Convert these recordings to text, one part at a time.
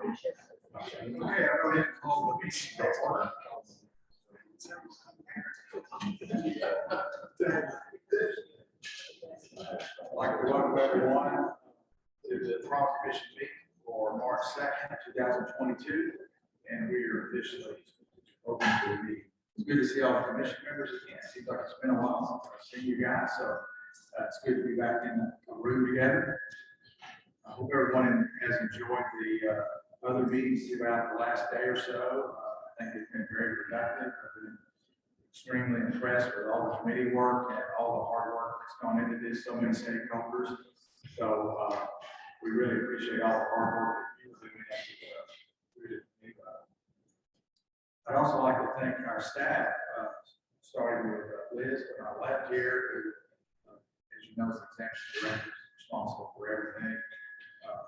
Okay, I'll go ahead and call the meeting to order. I'd like to welcome everyone to the Trial Commission meeting for March 2nd, 2022, and we are officially open to the meeting. It's good to see all the commission members again. It seems like it's been a while since I've seen you guys, so it's good to be back in the room together. I hope everyone has enjoyed the other meetings throughout the last day or so. I think it's been very productive. I've been extremely impressed with all the committee work and all the hard work that's gone into this, so many stakeholders. So we really appreciate all the hard work that you're doing. I'd also like to thank our staff, starting with Liz on our left here, who, as you know, is the executive director responsible for everything.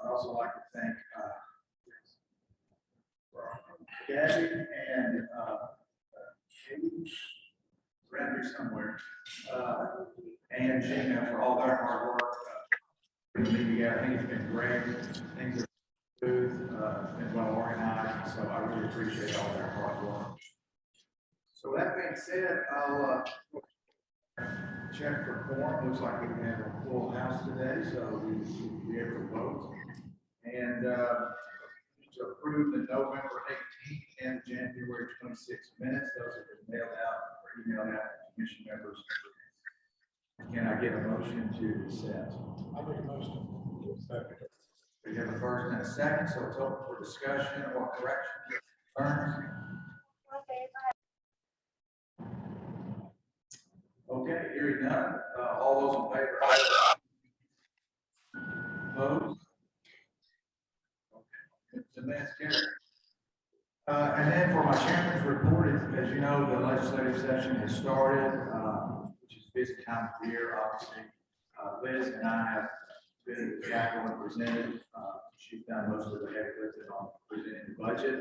I'd also like to thank Gabby and around here somewhere, and Gina for all their hard work. I think it's been great. Things are smooth, it's been well organized, so I really appreciate all their hard work. So with that being said, I'll check for quorum. Looks like we have a full house today, so we will be able to vote. And to approve the November 18th and January 26th minutes, those have been mailed out or emailed out to commission members. Can I get a motion to accept? I make a motion. Second. We have a first and a second, so it's open for discussion or corrections or concerns. Okay, hearing none. All those in favor? Opposed? Okay, the minutes carried. And then for my chairman's report, as you know, the legislative session has started, which is busy time of year, obviously. Liz and I have been with Jacqueline presented. She's done most of the heavy lifting on presenting the budget.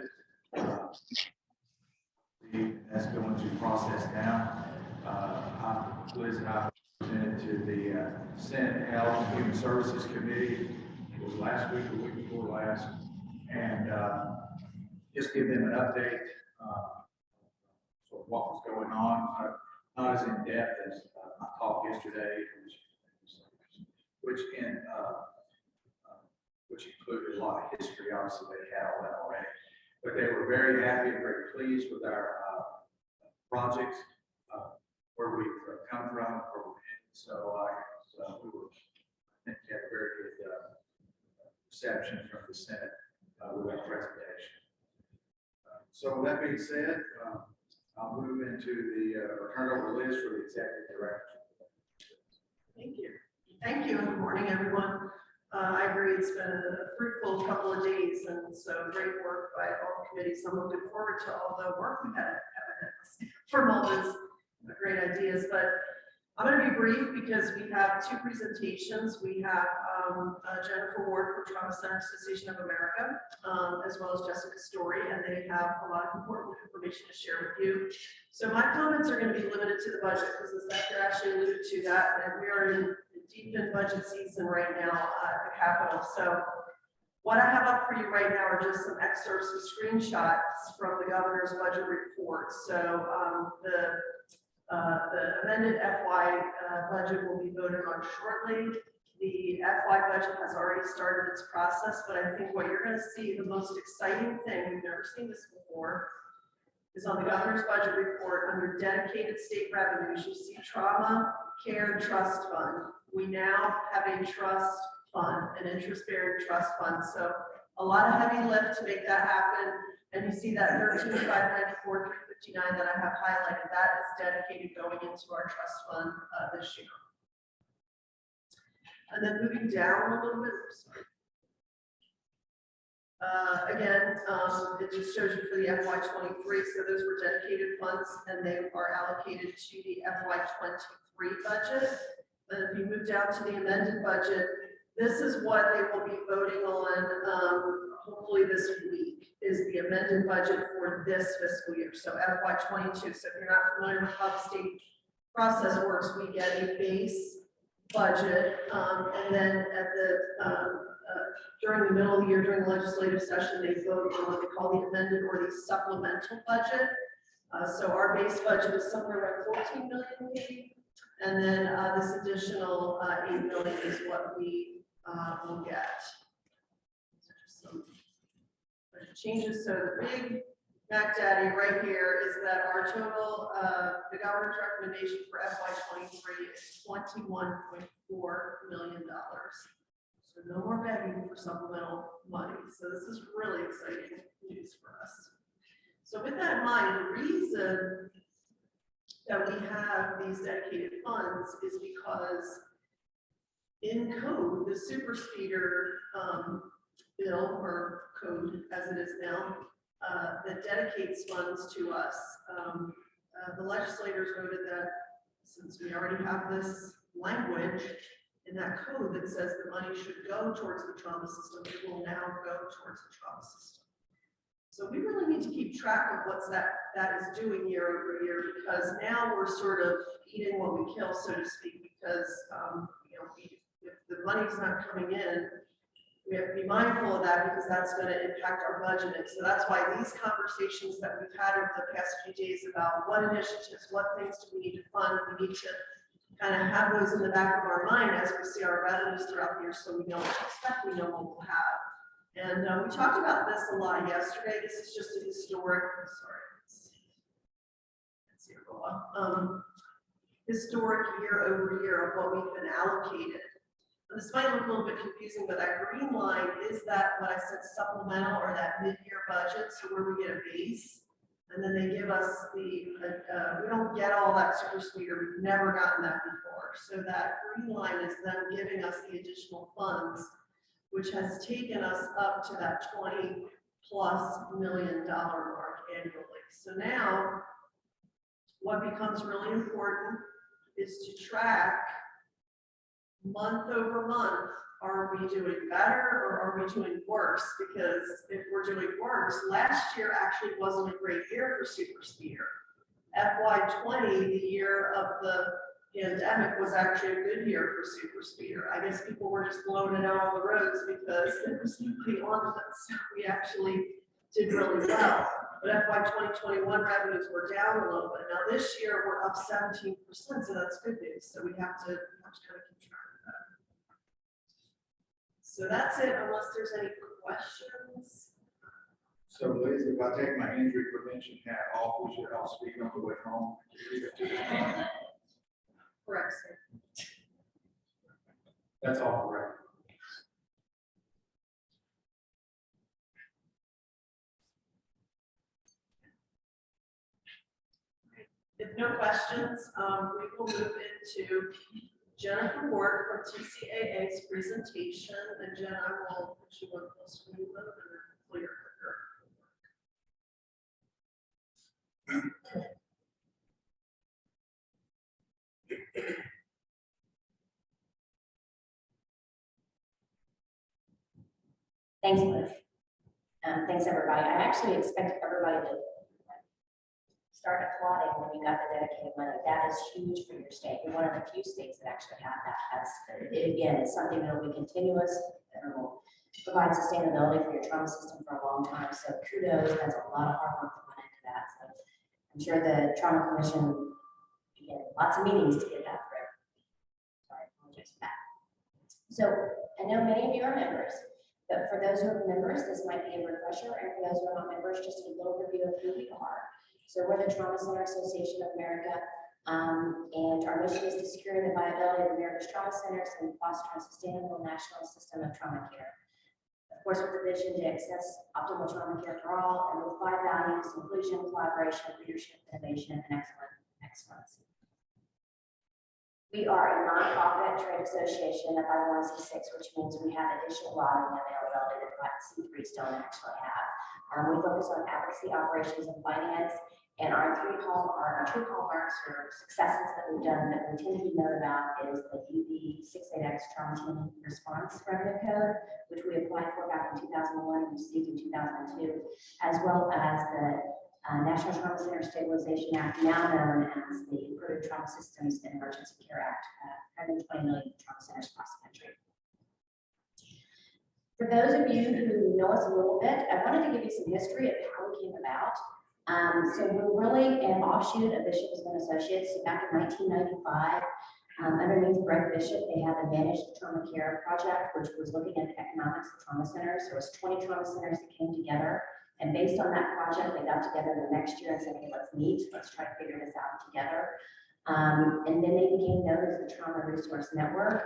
That's going to process now. Liz and I presented to the Senate Health and Human Services Committee. It was last week, the week before last, and just give them an update of what was going on. Not as in depth as my talk yesterday, which included a lot of history. Obviously, they had all that already, but they were very happy and very pleased with our projects, where we've come from, where we're headed. So we were, I think, had a very good reception from the Senate with our presentation. So with that being said, I'll move into the turn over Liz for the executive director. Thank you. Thank you, and good morning, everyone. I agree, it's been a fruitful couple of days, and so great work by all the committees. I'm looking forward to all the work we had from all those great ideas, but I'm going to be brief because we have two presentations. We have Jennifer Ward from Trauma Center Association of America, as well as Jessica Story, and they have a lot of important information to share with you. So my comments are going to be limited to the budget because, as Dr. Ashley alluded to, that we are in deep in budget season right now at the Capitol. So what I have up for you right now are just some excerpts and screenshots from the governor's budget report. So the amended FY budget will be voted on shortly. The FY budget has already started its process, but I think what you're going to see, the most exciting thing, we've never seen this before, is on the governor's budget report under dedicated state revenues. You see Trauma Care Trust Fund. We now have a trust fund, an interest-bearing trust fund. So a lot of heavy lift to make that happen. And you see that 13,594,359 that I have highlighted, that is dedicated going into our trust fund this year. And then moving down a little bit, sorry. Again, it just shows you for the FY23, so those were dedicated funds and they are allocated to the FY23 budget. And if you move down to the amended budget, this is what they will be voting on hopefully this week, is the amended budget for this fiscal year, so FY22. So if you're not familiar with how the state process works, we get a base budget. And then at the, during the middle of the year, during the legislative session, they voted on what they call the amended or the supplemental budget. So our base budget is somewhere around 14 million maybe. And then this additional 8 million is what we will get. Some changes. So the big Mac Daddy right here is that our total, the governor's recommendation for FY23 is $21.4 million. So no more begging for supplemental money. So this is really exciting news for us. So with that in mind, the reason that we have these dedicated funds is because in code, the super speeder bill or code as it is now, that dedicates funds to us. The legislators voted that since we already have this language in that code that says the money should go towards the trauma system, it will now go towards the trauma system. So we really need to keep track of what's that is doing year over year, because now we're sort of eating what we kill, so to speak, because if the money's not coming in, we have to be mindful of that because that's going to impact our budgeting. So that's why these conversations that we've had over the past few days about what initiatives, what things do we need to fund, we need to kind of have those in the back of our mind as we see our revenues throughout the year, so we know what to expect, we know what we'll have. And we talked about this a lot yesterday. This is just a historic, historic year over year of what we've been allocated. This might look a little bit confusing, but that green line is that what I said supplemental or that mid-year budget, so where we get a base, and then they give us the, we don't get all that super speeder, we've never gotten that before. So that green line is them giving us the additional funds, which has taken us up to that $20+ million mark annually. So now, what becomes really important is to track month over month, are we doing better or are we doing worse? Because if we're doing worse, last year actually wasn't a great year for super speeder. FY20, the year of the pandemic, was actually a good year for super speeder. I guess people were just blowing it out on the roads because there was nobody on them. So we actually did really well. But FY 2021 revenues were down a little bit. Now this year we're up 17%, so that's good news. So we have to kind of keep track of that. So that's it, unless there's any questions. So Liz, if I take my injury prevention hat off, we should all speak on the way home. Correct, sir. That's all correct. If no questions, we will move into Jennifer Ward from TCAA's presentation. And Jen, I will put you on the screen mode and clear her. Thanks, Liz. Thanks, everybody. I actually expect everybody to start applauding when you got the dedicated money. That is huge for your state. You're one of the few states that actually have that. That's, again, it's something that will be continuous and will provide sustainability for your trauma system for a long time. So kudos, that's a lot of hard work that went into that. So I'm sure the Trauma Commission began lots of meetings to get that through. Sorry, I apologize for that. So I know many of you are members, but for those who are members, this might be a refresher, and for those who are not members, just a little review of who we are. So we're the Trauma Center Association of America, and our mission is to secure the viability of America's trauma centers and foster a sustainable national system of trauma care. Of course, with the vision to access optimal trauma care for all, and with 5 values: inclusion, collaboration, leadership, innovation, and excellence. We are a nonprofit trade association of 501c6, which means we have additional lobbying availability that 5C3s don't actually have. We focus on advocacy, operations, and finance. And our two hallmarks or successes that we've done that we tend to be known about is the UB68X Trauma Team Response Revenue Code, which we applied for back in 2001 and received in 2002, as well as the National Trauma Center Stabilization Act, now known as the Improved Trauma Systems and Emergency Care Act, 120 million trauma centers across the country. For those of you who know us a little bit, I wanted to give you some history of how we came about. So we're really an offshoot of Bishop and Associates. So back in 1995, underneath Greg Bishop, they had the Managed Trauma Care Project, which was looking at the economics of trauma centers. There was 20 trauma centers that came together. And based on that project, they got together the next year and said, hey, let's meet, let's try to figure this out together. And then they became known as the Trauma Resource Network.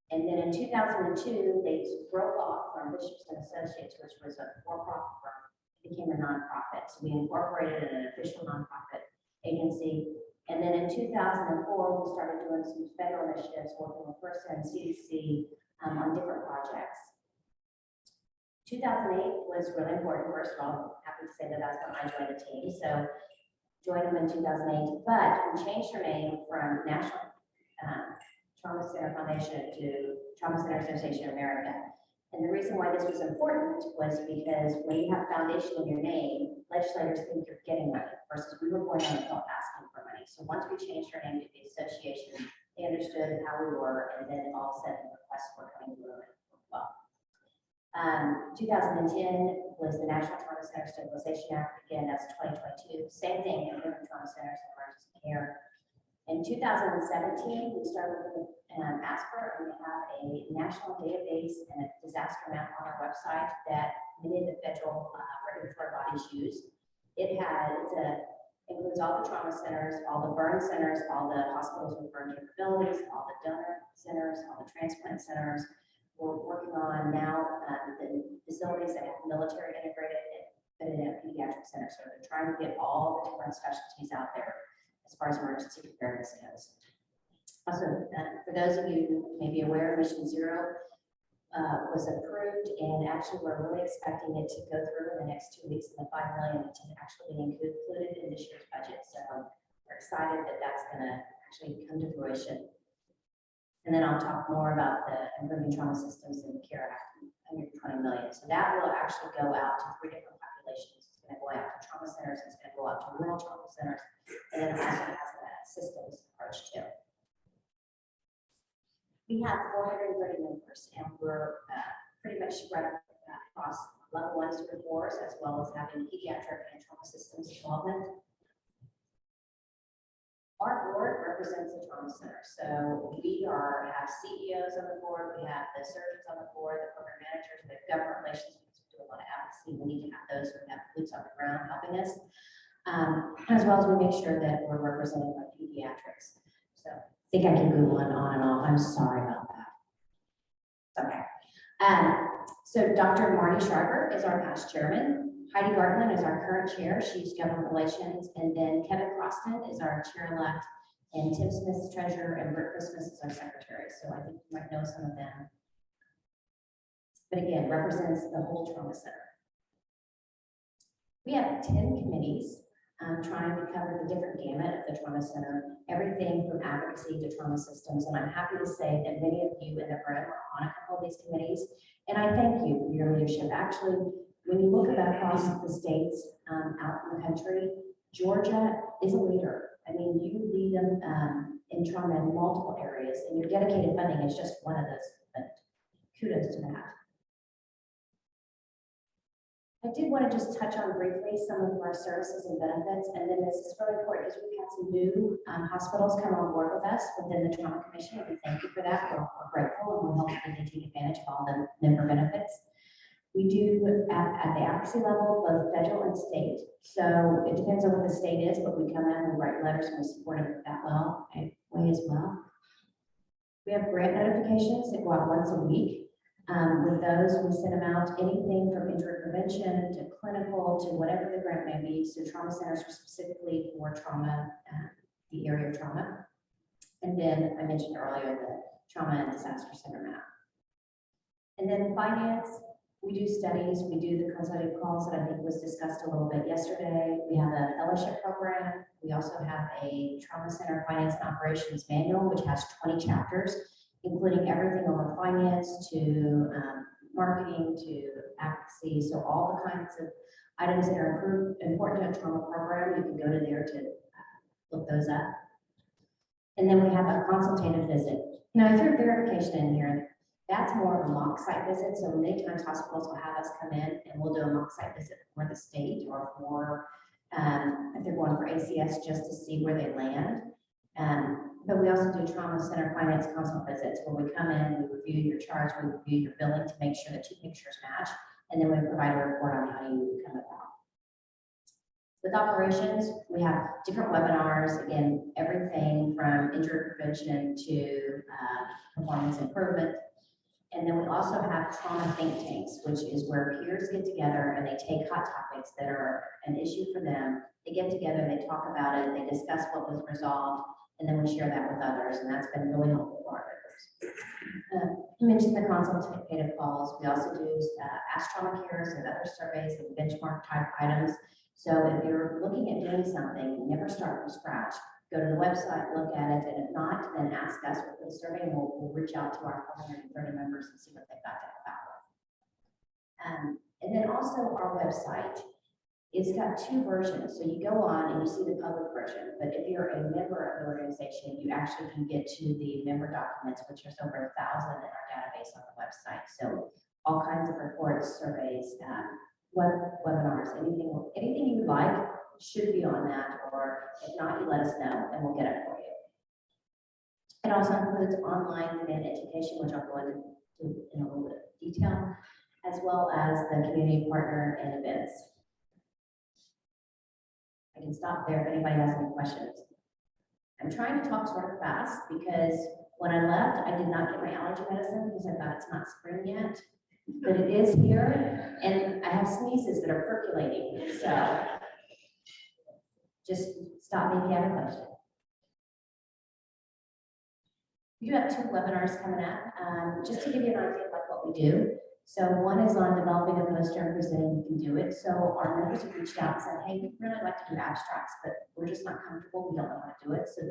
And then in 2002, they broke off from Bishops and Associates, which was a for-profit firm, became a nonprofit. So we incorporated an official nonprofit agency. And then in 2004, we started doing some federal initiatives, working with FIRSA and CDC on different projects. 2008 was really important. First of all, I'm happy to say that that's when I joined the team. So joined them in 2008, but we changed our name from National Trauma Center Foundation to Trauma Center Association of America. And the reason why this was important was because when you have foundation in your name, legislators think you're getting money versus we were going on the hill asking for money. So once we changed our name to the association, they understood how we were, and then all of a sudden the requests were coming through as well. 2010 was the National Trauma Center Stabilization Act. Again, that's 2022. Same thing, improving trauma centers and emergency care. In 2017, we started with ASPR, and we have a national database and a disaster map on our website that many of the federal regulatory bodies use. It includes all the trauma centers, all the burn centers, all the hospitals with burn capabilities, all the donor centers, all the transplant centers. We're working on now the facilities that have military integrated and pediatric centers. So they're trying to get all the different specialties out there as far as emergency preparedness goes. Also, for those of you who may be aware, Mission Zero was approved, and actually we're really expecting it to go through in the next 2 weeks, and the $5 million to actually be included in this year's budget. So we're excited that that's going to actually come to fruition. And then I'll talk more about the Improving Trauma Systems and the CARE Act, 120 million. So that will actually go out to 3 different populations. It's going to go out to trauma centers, it's going to go out to rural trauma centers, and then it also has a systems approach too. We have 430 members, and we're pretty much spread across level 1s through 4s, as well as having pediatric and trauma systems involvement. Our board represents the trauma center. So we have CEOs on the board, we have the surgeons on the board, the program managers, we have government relations, because we do a lot of advocacy. We need to have those who have boots on the ground helping us, as well as we make sure that we're represented by pediatrics. So I think I can go on and off. I'm sorry about that. Okay. So Dr. Marty Schreiber is our past chairman. Heidi Gartland is our current chair. She's government relations. And then Kevin Croston is our chair-elect, and Tim Smith is treasurer, and Britt Christmas is our secretary. So I think you might know some of them. But again, represents the whole trauma center. We have 10 committees trying to cover the different gamut of the trauma center, everything from advocacy to trauma systems. And I'm happy to say that many of you in the room are on a couple of these committees. And I thank you for your leadership. Actually, when you look across the states out in the country, Georgia is a leader. I mean, you lead them in trauma in multiple areas, and your dedicated funding is just one of those, but kudos to that. I did want to just touch on briefly some of our services and benefits, and then this is really important because we've had some new hospitals come on board with us within the Trauma Commission, and we thank you for that. We're grateful, and we'll help you to take advantage of all the member benefits. We do at the advocacy level, both federal and state. So it depends on what the state is, but we come in, we write letters, and we support it that way as well. We have grant notifications that go out once a week. With those, we send them out anything from injury prevention to clinical to whatever the grant may be. So trauma centers are specifically for trauma, the area of trauma. And then I mentioned earlier the trauma and disaster center map. And then finance, we do studies, we do the consultative calls that I think was discussed a little bit yesterday. We have a fellowship program. We also have a trauma center finance and operations manual, which has 20 chapters, including everything over finance to marketing to advocacy. So all the kinds of items that are important to a trauma program, you can go to there to look those up. And then we have a consultative visit. Now, I threw verification in here. That's more of a mock site visit. So many times hospitals will have us come in and we'll do a mock site visit for the state or for, if they're going for ACS, just to see where they land. But we also do trauma center finance consult visits where we come in, we review your charge, we review your billing to make sure the two pictures match, and then we provide a report on how you come about. With operations, we have different webinars, again, everything from injury prevention to performance improvement. And then we also have trauma think tanks, which is where peers get together and they take hot topics that are an issue for them. They get together, they talk about it, they discuss what was resolved, and then we share that with others, and that's been really helpful for our members. You mentioned the consultative calls. We also do Ask Trauma Cares and other surveys and benchmark type items. So if you're looking at doing something, never start from scratch. Go to the website, look at it, and if not, then ask us for the survey, and we'll reach out to our 430 members and see what they've got to about. And then also our website. It's got two versions. So you go on and you see the public version, but if you're a member of the organization, you actually can get to the member documents, which is over 1,000 in our database on the website. So all kinds of reports, surveys, webinars, anything you would like should be on that, or if not, you let us know and we'll get it for you. It also includes online demand education, which I'll go into in a little bit of detail, as well as the community partner and events. I can stop there if anybody has any questions. I'm trying to talk sort of fast because when I left, I did not get my allergy medicine because I thought it's not spring yet, but it is here, and I have sneezes that are percolating. So just stop me if you have a question. We do have 2 webinars coming up, just to give you an idea of like what we do. So one is on developing a poster and presenting, you can do it. So our members have reached out and said, hey, we'd really like to do abstracts, but we're just not comfortable. We don't know how to do it. So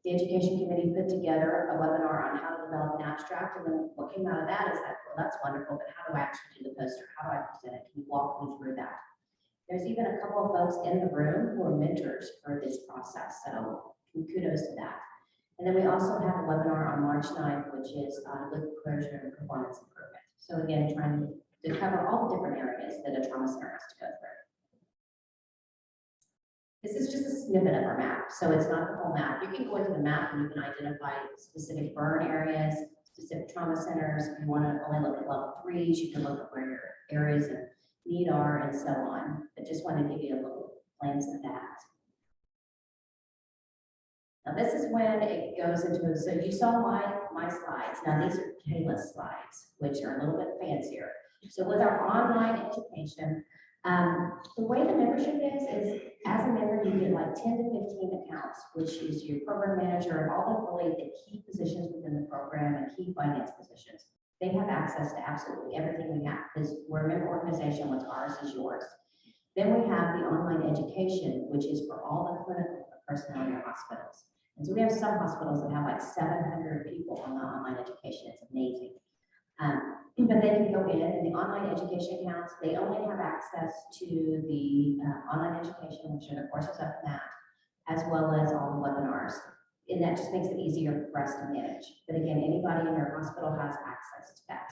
the education committee put together a webinar on how to develop an abstract. And then what came out of that is that, well, that's wonderful, but how do I actually do the poster? How do I present it? Can you walk me through that? There's even a couple of folks in the room who are mentors for this process. So kudos to that. And then we also have a webinar on March 9th, which is on liquid closure and performance improvement. So again, trying to cover all the different areas that a trauma center has to go through. This is just a snippet of our map. So it's not the whole map. You can go into the map and you can identify specific burn areas, specific trauma centers. If you want to only look at level 3s, you can look at where your areas of need are and so on. But just want to give you a little glance at that. Now this is when it goes into, so you saw my slides. Now these are Kayla's slides, which are a little bit fancier. So with our online education, the way the membership is as a member, you get like 10 to 15 accounts, which is your program manager and all the really the key positions within the program and key finance positions. They have access to absolutely everything we have because we're a member organization. What's ours is yours. Then we have the online education, which is for all the clinical personnel in your hospitals. And so we have some hospitals that have like 700 people on the online education. It's amazing. But they can go in and the online education accounts, they only have access to the online education, which are the courses up in that, as well as all the webinars. And that just makes it easier for us to manage. But again, anybody in your hospital has access to that.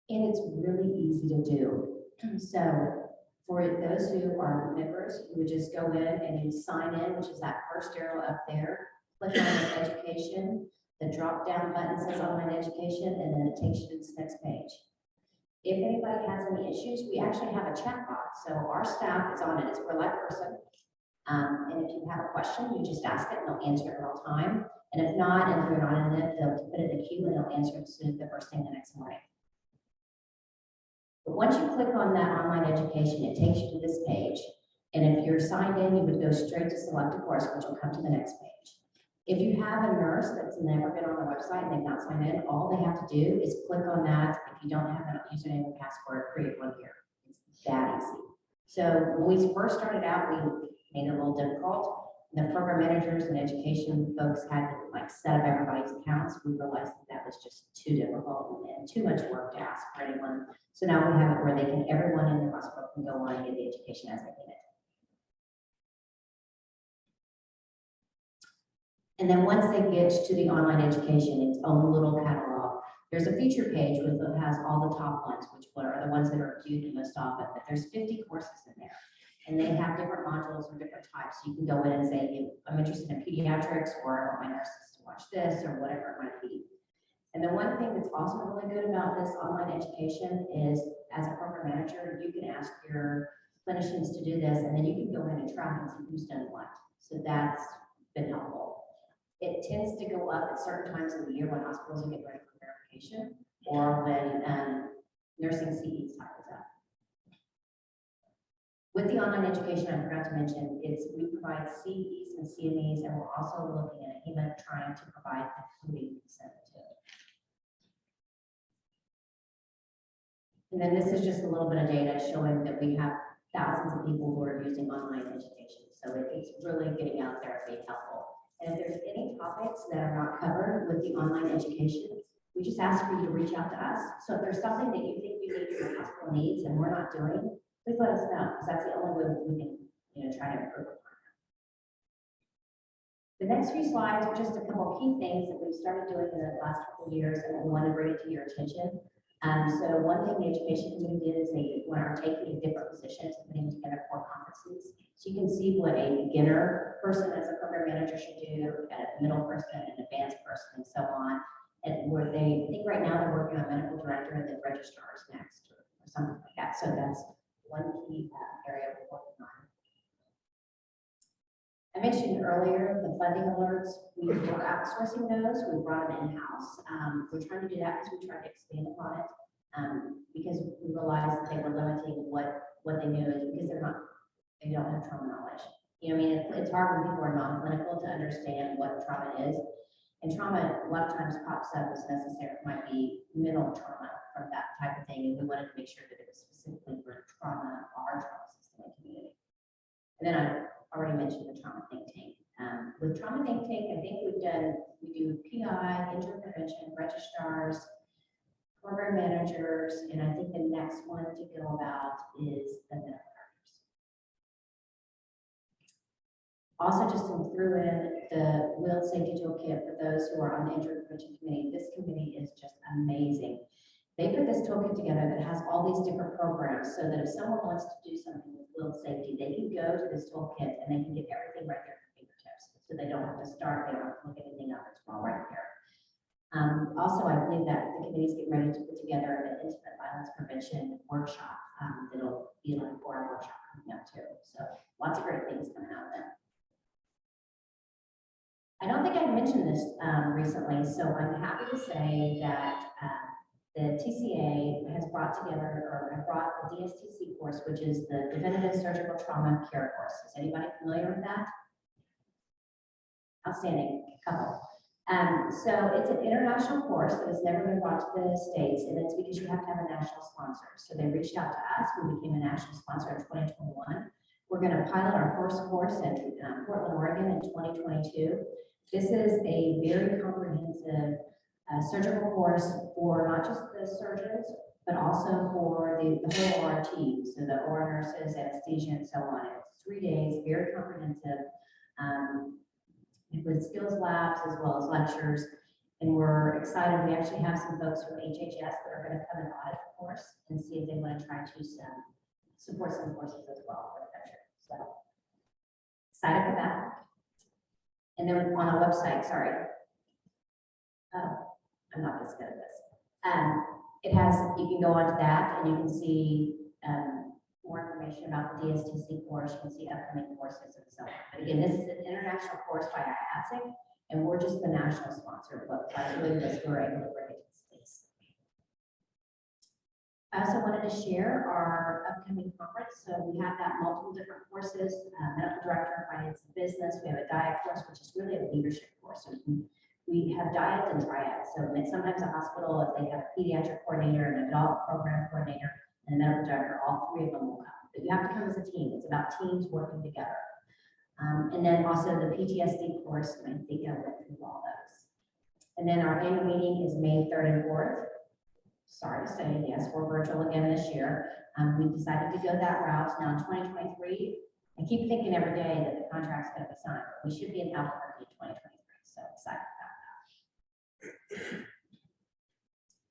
And it's really easy to do. So for those who are members, you would just go in and you sign in, which is that first arrow up there, click on the education, the drop down button says online education, and then it takes you to this next page. If anybody has any issues, we actually have a chat box. So our staff is on it, it's for a live person. And if you have a question, you just ask it and they'll answer it in real time. And if not, and if you're not in it, they'll put it in the queue and they'll answer it as soon as the first thing the next morning. But once you click on that online education, it takes you to this page. And if you're signed in, you would go straight to select a course, which will come to the next page. If you have a nurse that's never been on the website and they've not signed in, all they have to do is click on that. If you don't have a username and password, create one here. It's that easy. So when we first started out, we made it a little difficult. The program managers and education folks had to like set up everybody's accounts. months, we realized that was just too difficult and too much work to ask for anyone. So now we have it where everyone in the hospital can go on and get the education as they need it. And then once they get to the online education, its own little catalog, there's a feature page that has all the top ones, which are the ones that are viewed the most often, but there's 50 courses in there. And they have different modules or different types. You can go in and say, I'm interested in pediatrics, or I want my nurses to watch this, or whatever it might be. And the one thing that's also really good about this online education is, as a program manager, you can ask your clinicians to do this, and then you can go in and track and see who's done what. So that's been helpful. It tends to go up at certain times of the year when hospitals are getting ready for verification, or when nursing CEs time is up. With the online education, I forgot to mention, we provide CEs and CMEs, and we're also looking at even trying to provide the coding consent too. And then this is just a little bit of data showing that we have thousands of people who are using online education. So it's really getting out there and being helpful. And if there's any topics that are not covered with the online education, we just ask for you to reach out to us. So if there's something that you think you need your hospital needs and we're not doing, please let us know, because that's the only way we can, try to improve upon that. The next few slides are just a couple key things that we've started doing in the last couple of years, and we want to bring it to your attention. So one thing the education committee did is they are taking different positions and putting together core competencies. So you can see what a beginner person as a program manager should do, a middle person, an advanced person, and so on. And where I think right now they're working on medical director and then registrars next, or something like that. So that's one key area we're working on. I mentioned earlier the funding alerts. We were outsourcing those. We brought them in-house. We're trying to do that because we tried to expand upon it, because we realized that they were limiting what they knew, because they don't have trauma knowledge. It's hard when people are non-clinical to understand what trauma is. And trauma a lot of times pops up as necessary. It might be mental trauma from that type of thing, and we wanted to make sure that it was specifically for trauma, our trauma system and community. And then I already mentioned the trauma think tank. With trauma think tank, I think we do PI, injury prevention, registrars, program managers, and I think the next one to go about is the medical directors. Also, just threw in the Wheeled Safety Toolkit for those who are on the Injury Prevention Committee. This committee is just amazing. They put this toolkit together that has all these different programs, so that if someone wants to do something with Wheeled Safety, they can go to this toolkit and they can get everything right there at their fingertips. So they don't have to start, they don't have to look anything up, it's all right there. Also, I believe that the committee is getting ready to put together an intimate violence prevention workshop. That'll be like a 4-hour workshop coming up too. So lots of great things coming out of that. I don't think I mentioned this recently, so I'm happy to say that the TCA has brought the DSTC course, which is the Definitive Surgical Trauma Care course. Is anybody familiar with that? Outstanding, couple. So it's an international course that has never been brought to the States, and it's because you have to have a national sponsor. So they reached out to us, we became a national sponsor in 2021. We're going to pilot our first course in Portland, Oregon in 2022. This is a very comprehensive surgical course for not just the surgeons, but also for the whole OR team, so the OR nurses, anesthesia, and so on. It's 3 days, very comprehensive, with skills labs as well as lectures. And we're excited. We actually have some folks from HHS that are going to come and audit the course and see if they want to try to support some courses as well for the country. So excited for that. And then on the website, sorry. Oh, I'm not this good at this. It has, you can go onto that and you can see more information about the DSTC course. You can see upcoming courses and so on. But again, this is an international course by IATSE, and we're just the national sponsor, but by doing this, we're able to bring it to the States. I also wanted to share our upcoming conference. So we have that multiple different courses, medical director, finance and business. We have a diet course, which is really a leadership course. So we have diets and triads. So sometimes a hospital, if they have a pediatric coordinator and an adult program coordinator and a medical director, all 3 of them will come. But you have to come as a team. It's about teams working together. And then also the PTSD course, and I think I went through all those. And then our annual meeting is May 3rd and 4th. Sorry to say, yes, we're virtual again this year. We decided to go that route. Now in 2023, I keep thinking every day that the contract's going to be signed. But we should be in Albuquerque in 2023, so excited about that.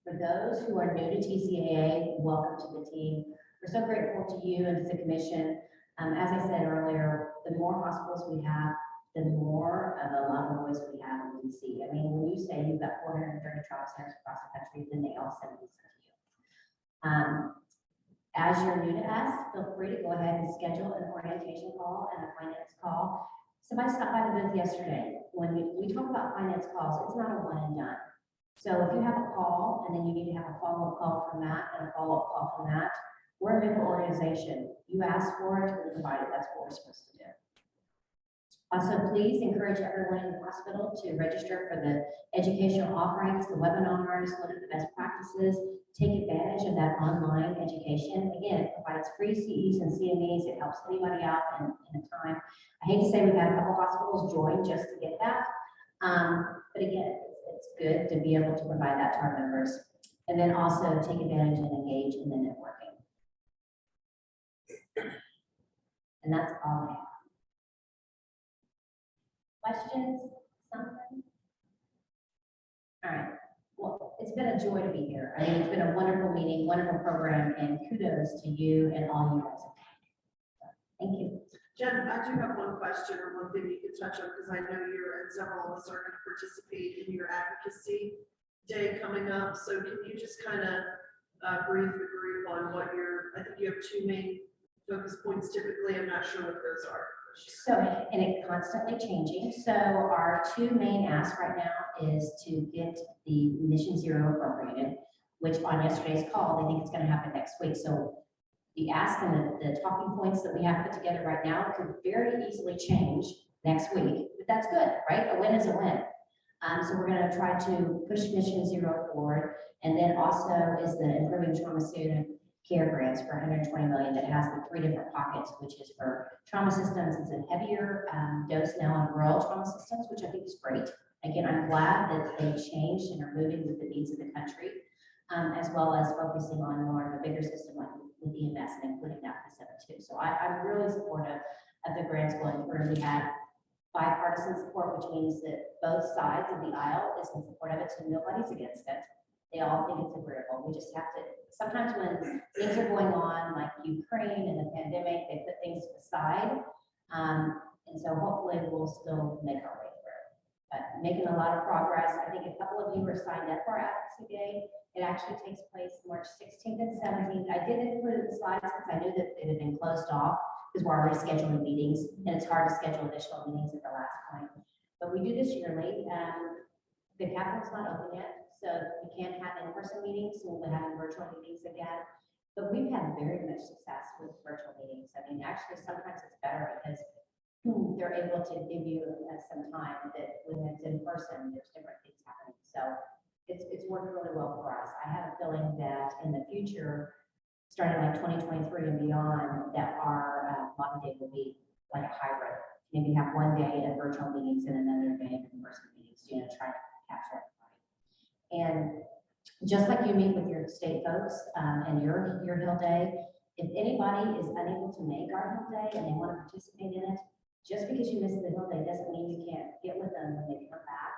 For those who are new to TCAA, welcome to the team. We're so grateful to you and to the commission. As I said earlier, the more hospitals we have, the more of a loud voice we have in DC. I mean, when you say you've got 430 trauma centers across the country, then they all send this to you. As you're new to us, feel free to go ahead and schedule an orientation call and a finance call. Somebody stopped by the booth yesterday. When we talk about finance calls, it's not a one and done. So if you have a call and then you need to have a follow-up call from that and a follow-up call from that, we're a member organization. You ask for it, we provide it. That's what we're supposed to do. Also, please encourage everyone in the hospital to register for the educational offerings, the webinars, look at the best practices, take advantage of that online education. Again, it provides free CEs and CMEs. It helps anybody out in a time. I hate to say we've had a couple hospitals join just to get that. But again, it's good to be able to provide that to our members. And then also take advantage and engage in the networking. And that's all I have. Questions? Something? All right. Well, it's been a joy to be here. I mean, it's been a wonderful meeting, wonderful program, and kudos to you and all you guys have done. Thank you. Jen, I do have one question or one thing you could touch on, because I know you're and several of us are going to participate in your advocacy day coming up. So can you just kind of brief the group on what I think you have two main focus points typically. I'm not sure what those are. So, and it's constantly changing. So our two main asks right now is to get the Mission Zero appropriated, which on yesterday's call, they think it's going to happen next week. So the ask and the talking points that we have put together right now could very easily change next week, but that's good, right? A win is a win. So we're going to try to push Mission Zero forward. And then also is the Improving Trauma Student Care Grants for $120 million that has the 3 different pockets, which is for trauma systems. It's a heavier dose now on rural trauma systems, which I think is great. Again, I'm glad that they changed and are moving with the needs of the country, as well as focusing on more of a bigger system like with EMS and including that piece of it too. So I'm really supportive of the grants going through. We had bipartisan support, which means that both sides of the aisle is in support of it, so nobody's against it. They all think it's agreeable. We just have to, sometimes when things are going on like Ukraine and the pandemic, they put things to the side. And so hopefully we'll still make our way through. But making a lot of progress. I think a couple of you are signed up for our advocacy day. It actually takes place March 16th and 17th. I didn't include it in the slides because I knew that it had been closed off because we're already scheduling meetings and it's hard to schedule additional meetings at the last point. But we do this yearly. The Capitol's not open yet, so we can't have in-person meetings, so we'll have virtual meetings again. But we've had very much success with virtual meetings. I mean, actually, sometimes it's better because they're able to give you some time that when it's in person, there's different things happening. So it's worked really well for us. I have a feeling that in the future, starting like 2023 and beyond, that our modern day will be like a hybrid. Maybe have one day of virtual meetings and another day of in-person meetings, try to capture everybody. And just like you meet with your state folks and your Hill Day, if anybody is unable to make our Hill Day and they want to participate in it, just because you missed the Hill Day doesn't mean you can't get with them when they come back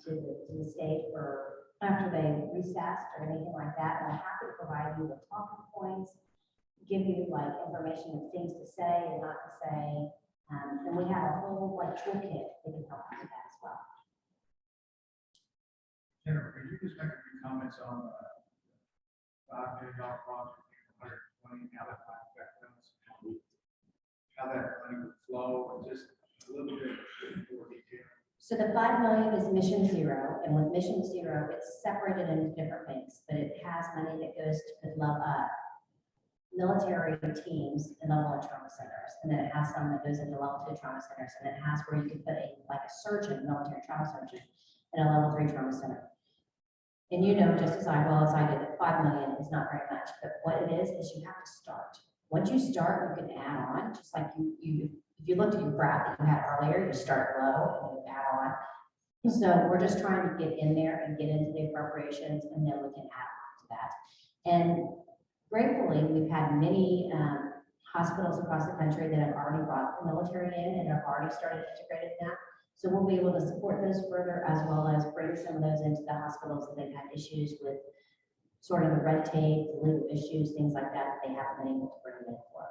to the state for after they recessed or anything like that. And I'm happy to provide you with talking points, give you like information of things to say and not to say. And we have a whole like toolkit that can help you with that as well. Jennifer, could you just make a few comments on $5 million project, 120, how that might affect us, how that money would flow, and just a little bit more detail? So the 5 million is Mission Zero, and with Mission Zero, it's separated into different things, but it has money that goes to level up military teams in level 1 trauma centers, and then it has some that goes into level 2 trauma centers, and it has where you can put like a surgeon, military trauma surgeon, in a level 3 trauma center. And you know just as well as I did that 5 million is not very much, but what it is you have to start. Once you start, you can add on, just like if you looked at your graph that you had earlier, you start low and you add on. So we're just trying to get in there and get into the appropriations, and then we can add on to that. And gratefully, we've had many hospitals across the country that have already brought the military in and have already started integrating that. So we'll be able to support those further, as well as bring some of those into the hospitals that they've had issues with, sort of the red tape, the legal issues, things like that, that they haven't been able to bring them in for.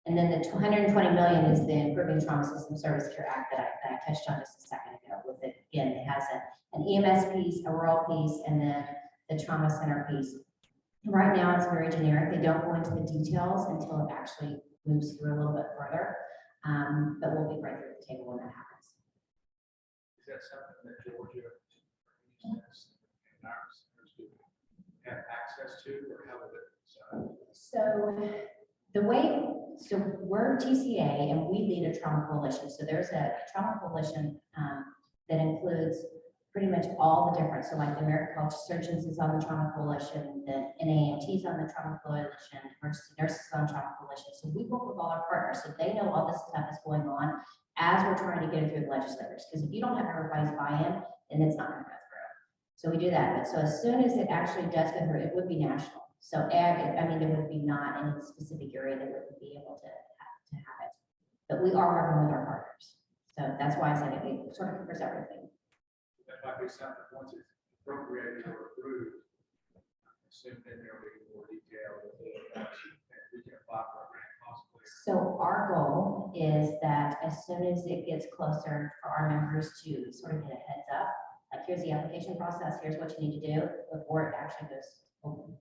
And then the 120 million is the Improving Trauma System Service Care Act that I touched on just a second ago. With it, again, it has an EMS piece, a rural piece, and then the trauma center piece. Right now, it's very generic. They don't go into the details until it actually moves through a little bit further. But we'll be right there at the table when that happens. Is that something that Georgia and our centers do have access to, or how would it? So we're TCA and we lead a trauma coalition. So there's a trauma coalition that includes pretty much all the different, so like the American College of Surgeons is on the trauma coalition, the NAMT is on the trauma coalition, emergency nurses on the trauma coalition. So we work with all our partners, so they know all this stuff is going on as we're trying to get it through the legislators. Because if you don't have everybody's buy-in, then it's not going to go through. So we do that. But so as soon as it actually does go through, it would be national. So ag, I mean, there would be not any specific area that would be able to have it. But we are working with our partners. So that's why I said it sort of covers everything. That might be something, once it's appropriated or approved, assume that there'll be more detail, and we can apply for a grant possibly. So our goal is that as soon as it gets closer for our members to sort of get a heads up, like here's the application process, here's what you need to do before it actually goes open.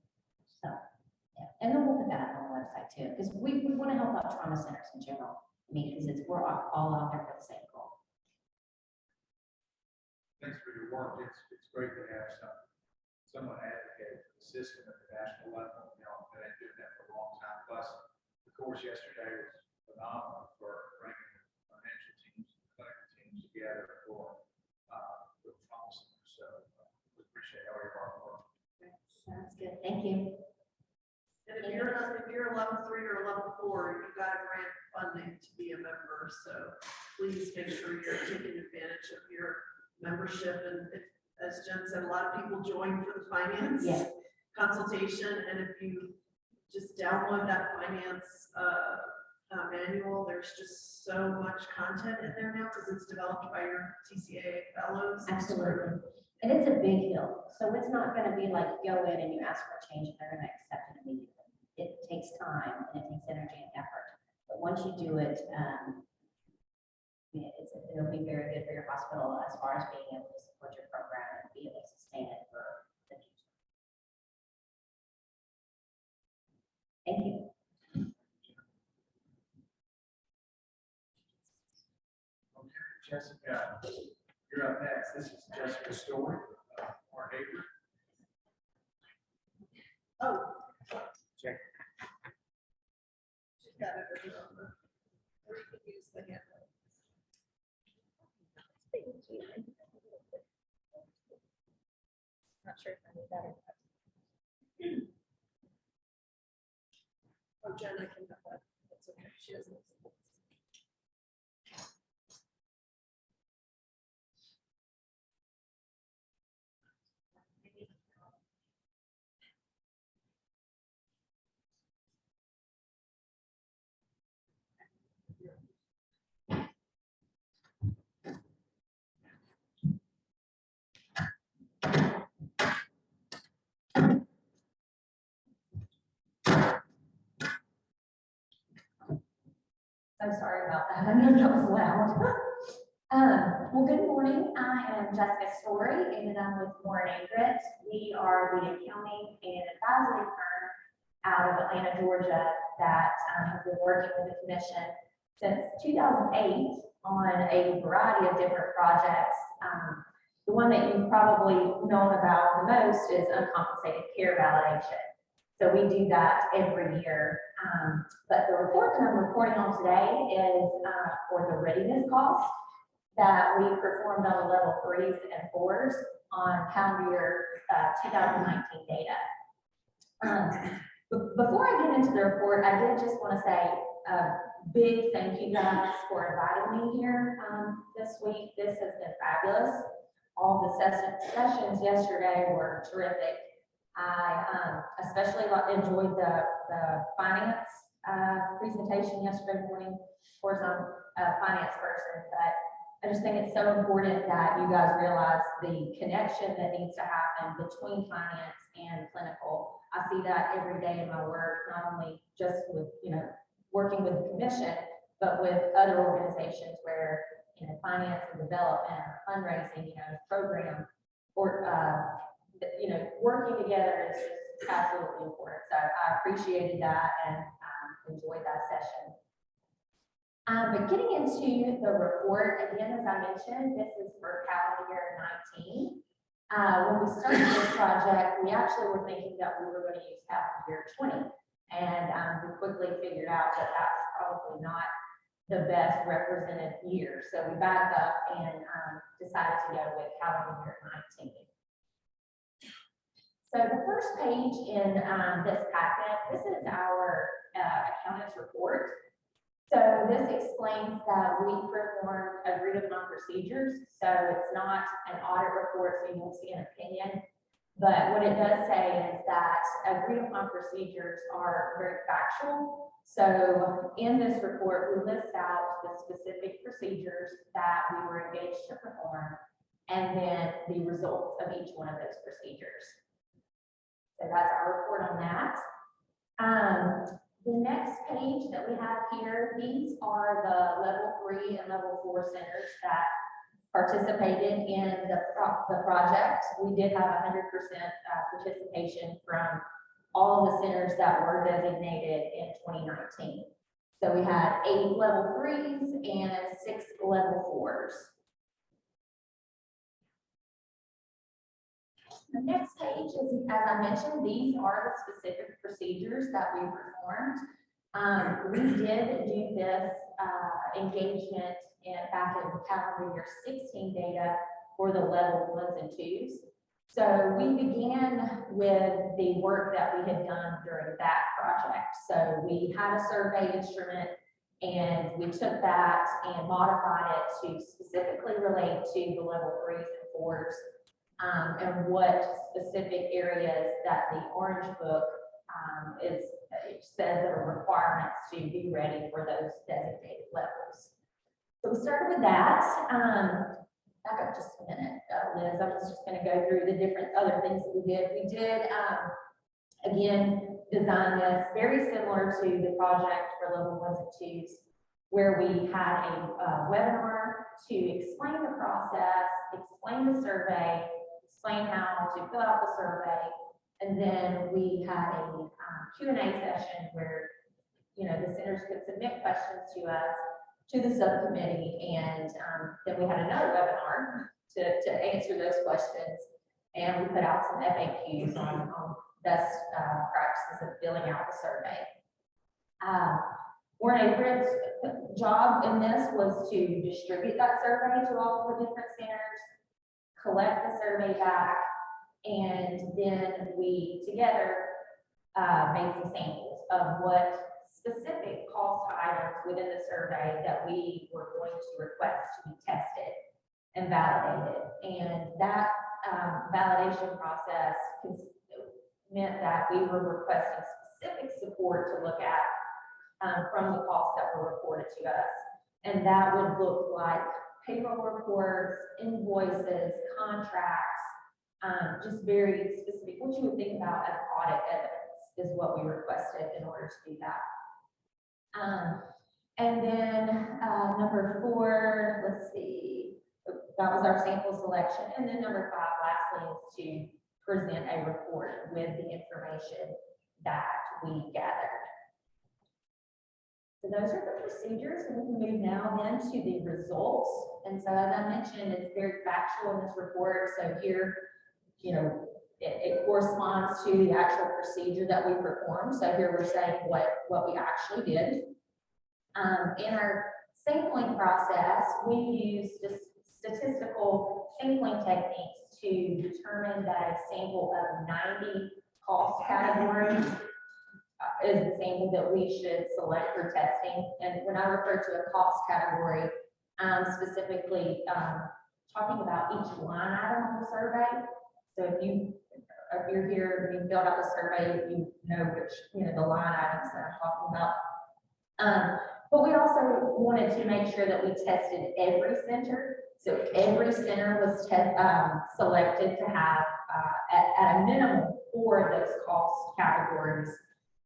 So, yeah, and then we'll put that up on the website too, because we want to help out trauma centers in general. I mean, because we're all out there for the same goal. Thanks for your work. It's great to have someone advocate for the system at the national level. You know, they've been doing that for a long time. Plus, of course, yesterday was phenomenal for bringing the financial teams, and clinical teams together for trauma centers. So we appreciate all your hard work. Sounds good. Thank you. And if you're a level 3 or a level 4, you've got a grant funding to be a member. So please make sure you're taking advantage of your membership. And if, as Jen said, a lot of people join for the finance consultation. And if you just download that finance manual, there's just so much content in there now because it's developed by your TCA fellows. Absolutely. And it's a big hill. So it's not going to be like you go in and you ask for a change and they're going to accept it immediately. It takes time and it takes energy and effort. But once you do it, it'll be very good for your hospital as far as being able to support your program and be able to sustain it for the future. Thank you. Okay, Jessica, you're up next. This is Jessica Story, our neighbor. Oh. Check. She's got it already on the- or you can use the hand. Thank you. Not sure if I need that or not. Oh, Jen, I can have that. That's okay. She doesn't. So sorry about that. I know that was loud. Well, good morning. I am Jessica Story, and I'm with Warren Agrett. We are the accounting and advisory firm out of Atlanta, Georgia, that has been working with the commission since 2008 on a variety of different projects. The one that you've probably known about the most is uncompensated care validation. So we do that every year. But the report that I'm reporting on today is for the readiness cost that we performed on the level 3s and 4s on calendar year 2019 data. Before I get into the report, I did just want to say big thank you guys for inviting me here this week. This has been fabulous. All the sessions yesterday were terrific. I especially enjoyed the finance presentation yesterday morning. Of course, I'm a finance person, but I just think it's so important that you guys realize the connection that needs to happen between finance and clinical. I see that every day in my work, not only just with, working with the commission, but with other organizations where, finance and development, fundraising, program, or, working together is just absolutely important. So I appreciated that and enjoyed that session. But getting into the report, again, as I mentioned, this is for calendar year 19. When we started this project, we actually were thinking that we were going to use calendar year 20. And we quickly figured out that that was probably not the best represented year. So we backed up and decided to go with calendar year 19. So the first page in this packet, this is our accountant's report. So this explains that we perform agreed upon procedures. So it's not an audit report, so you won't see an opinion. But what it does say is that agreed upon procedures are very factual. So in this report, we list out the specific procedures that we were engaged to perform, and then the results of each one of those procedures. So that's our report on that. The next page that we have here, these are the level 3 and level 4 centers that participated in the project. We did have 100% participation from all of the centers that were designated in 2019. So we had 8 level 3s and 6 level 4s. The next page is, as I mentioned, these are the specific procedures that we performed. We did do this engagement back in calendar year 16 data for the level 1s and 2s. So we began with the work that we had done during that project. So we had a survey instrument and we took that and modified it to specifically relate to the level 3s and 4s. And what specific areas that the Orange Book says are requirements to be ready for those designated levels. So we started with that. Back up just a minute, Liz. I was just going to go through the different other things that we did. We did, again, design this very similar to the project for level 1s and 2s, where we had a webinar to explain the process, explain the survey, explain how to fill out the survey, and then we had a Q&A session where the centers could submit questions to us, to the subcommittee, and then we had another webinar to answer those questions, and we put out some FAQs on best practices of filling out the survey. Warren Apron's job in this was to distribute that survey to all of the different centers, collect the survey back, and then we together made some samples of what specific cost items within the survey that we were going to request to be tested and validated. And that validation process meant that we were requesting specific support to look at from the costs that were reported to us. And that would look like payroll reports, invoices, contracts, just very specific, what you would think about as audit evidence is what we requested in order to do that. And then number 4, let's see, that was our sample selection. And then number 5, lastly, is to present a report with the information that we gathered. So those are the procedures, and we can move now then to the results. And so as I mentioned, it's very factual in this report. So here, it corresponds to the actual procedure that we performed. So here we're saying what we actually did. In our sampling process, we used statistical sampling techniques to determine that a sample of 90 cost categories is the same that we should select for testing. And when I refer to a cost category, I'm specifically talking about each line item on the survey. So if you're here, and you filled out the survey, you know which, the line items that I'm talking about. But we also wanted to make sure that we tested every center. So every center was selected to have at a minimum 4 of those cost categories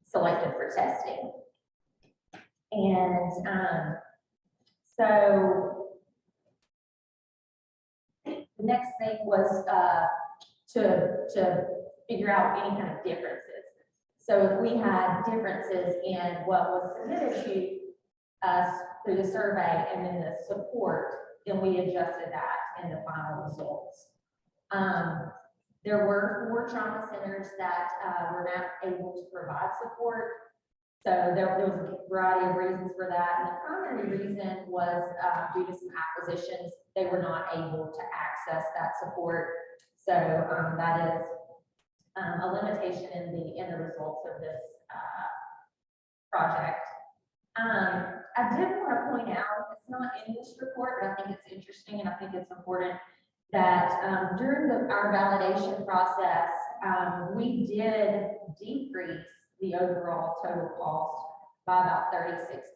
selected for testing. And so the next thing was to figure out any kind of differences. So if we had differences in what was submitted to us through the survey and then the support, then we adjusted that in the final results. There were 4 trauma centers that were not able to provide support. So there was a variety of reasons for that. And the primary reason was due to some acquisitions. They were not able to access that support. So that is a limitation in the results of this project. I did want to point out, it's not in this report, but I think it's interesting and I think it's important that during our validation process, we did decrease the overall total cost by about $36,000.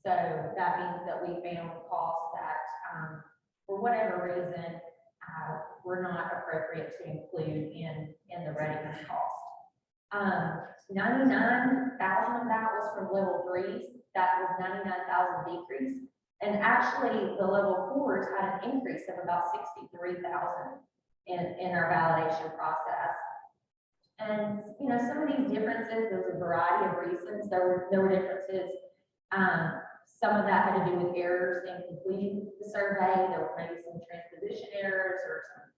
So that means that we found costs that, for whatever reason, were not appropriate to include in the readiness cost. 99,000 of that was from level 3s. That was 99,000 decrease. And actually, the level 4s had an increase of about 63,000 in our validation process. And some of these differences, there's a variety of reasons. There were differences. Some of that had to do with errors in completing the survey. There were maybe some transposition errors or some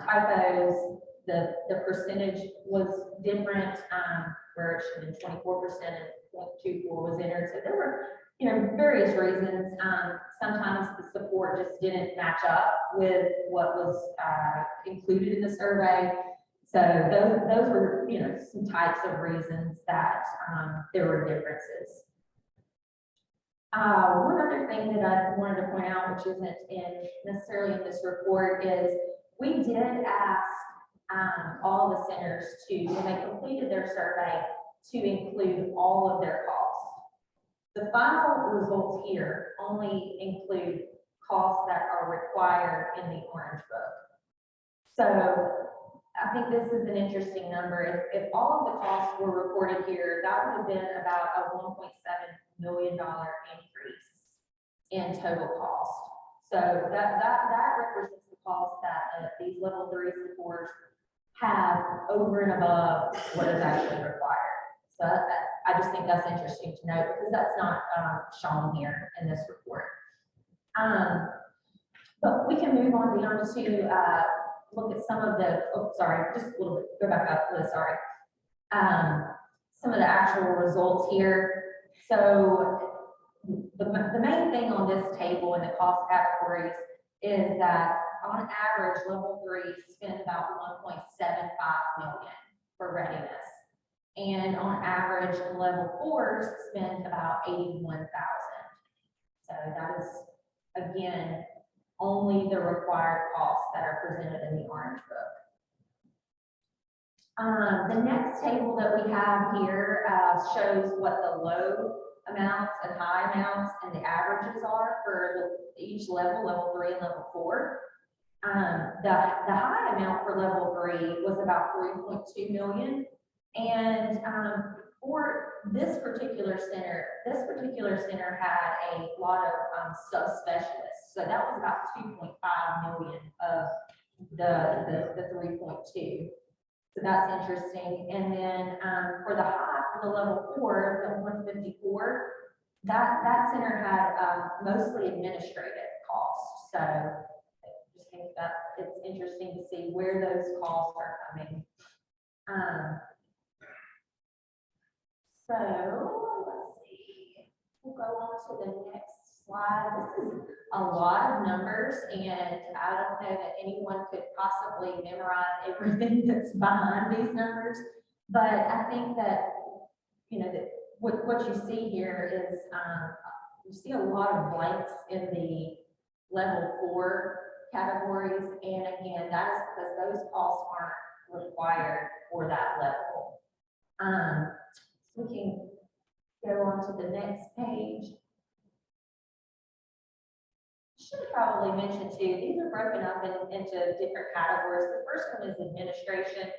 typos. The percentage was different, where it should have been 24% and 0.24 was entered. So there were, various reasons. Sometimes the support just didn't match up with what was included in the survey. So those were, some types of reasons that there were differences. One other thing that I wanted to point out, which isn't necessarily in this report, is we did ask all the centers to, when they completed their survey, to include all of their costs. The final results here only include costs that are required in the Orange Book. So I think this is an interesting number. If all of the costs were reported here, that would have been about a $1.7 million increase in total cost. So that represents the cost that these level 3s and 4s have over and above what is actually required. So I just think that's interesting to note because that's not shown here in this report. But we can move on beyond to look at some of the, just a little bit, go back up, sorry. Some of the actual results here. So the main thing on this table in the cost categories is that on average, level 3 spend about $1.75 million for readiness. And on average, level 4s spend about $81,000. So that is, again, only the required costs that are presented in the Orange Book. The next table that we have here shows what the low amounts and high amounts and the averages are for each level, level 3 and level 4. The high amount for level 3 was about $3.2 million. And for this particular center had a lot of subspecialists. So that was about 2.5 million of the 3.2. So that's interesting. And then for the high, for the level 4, the 154, that center had mostly administrative costs. So I just think that it's interesting to see where those costs are coming. So let's see, we'll go on to the next slide. This is a lot of numbers, and I don't know that anyone could possibly memorize everything that's behind these numbers, But I think that, you know, that what you see here is, you see a lot of blanks in the level 4 categories. And again, that is because those costs aren't required for that level. So we can go on to the next page. Should probably mention too, these are broken up into different categories. The first one is administration.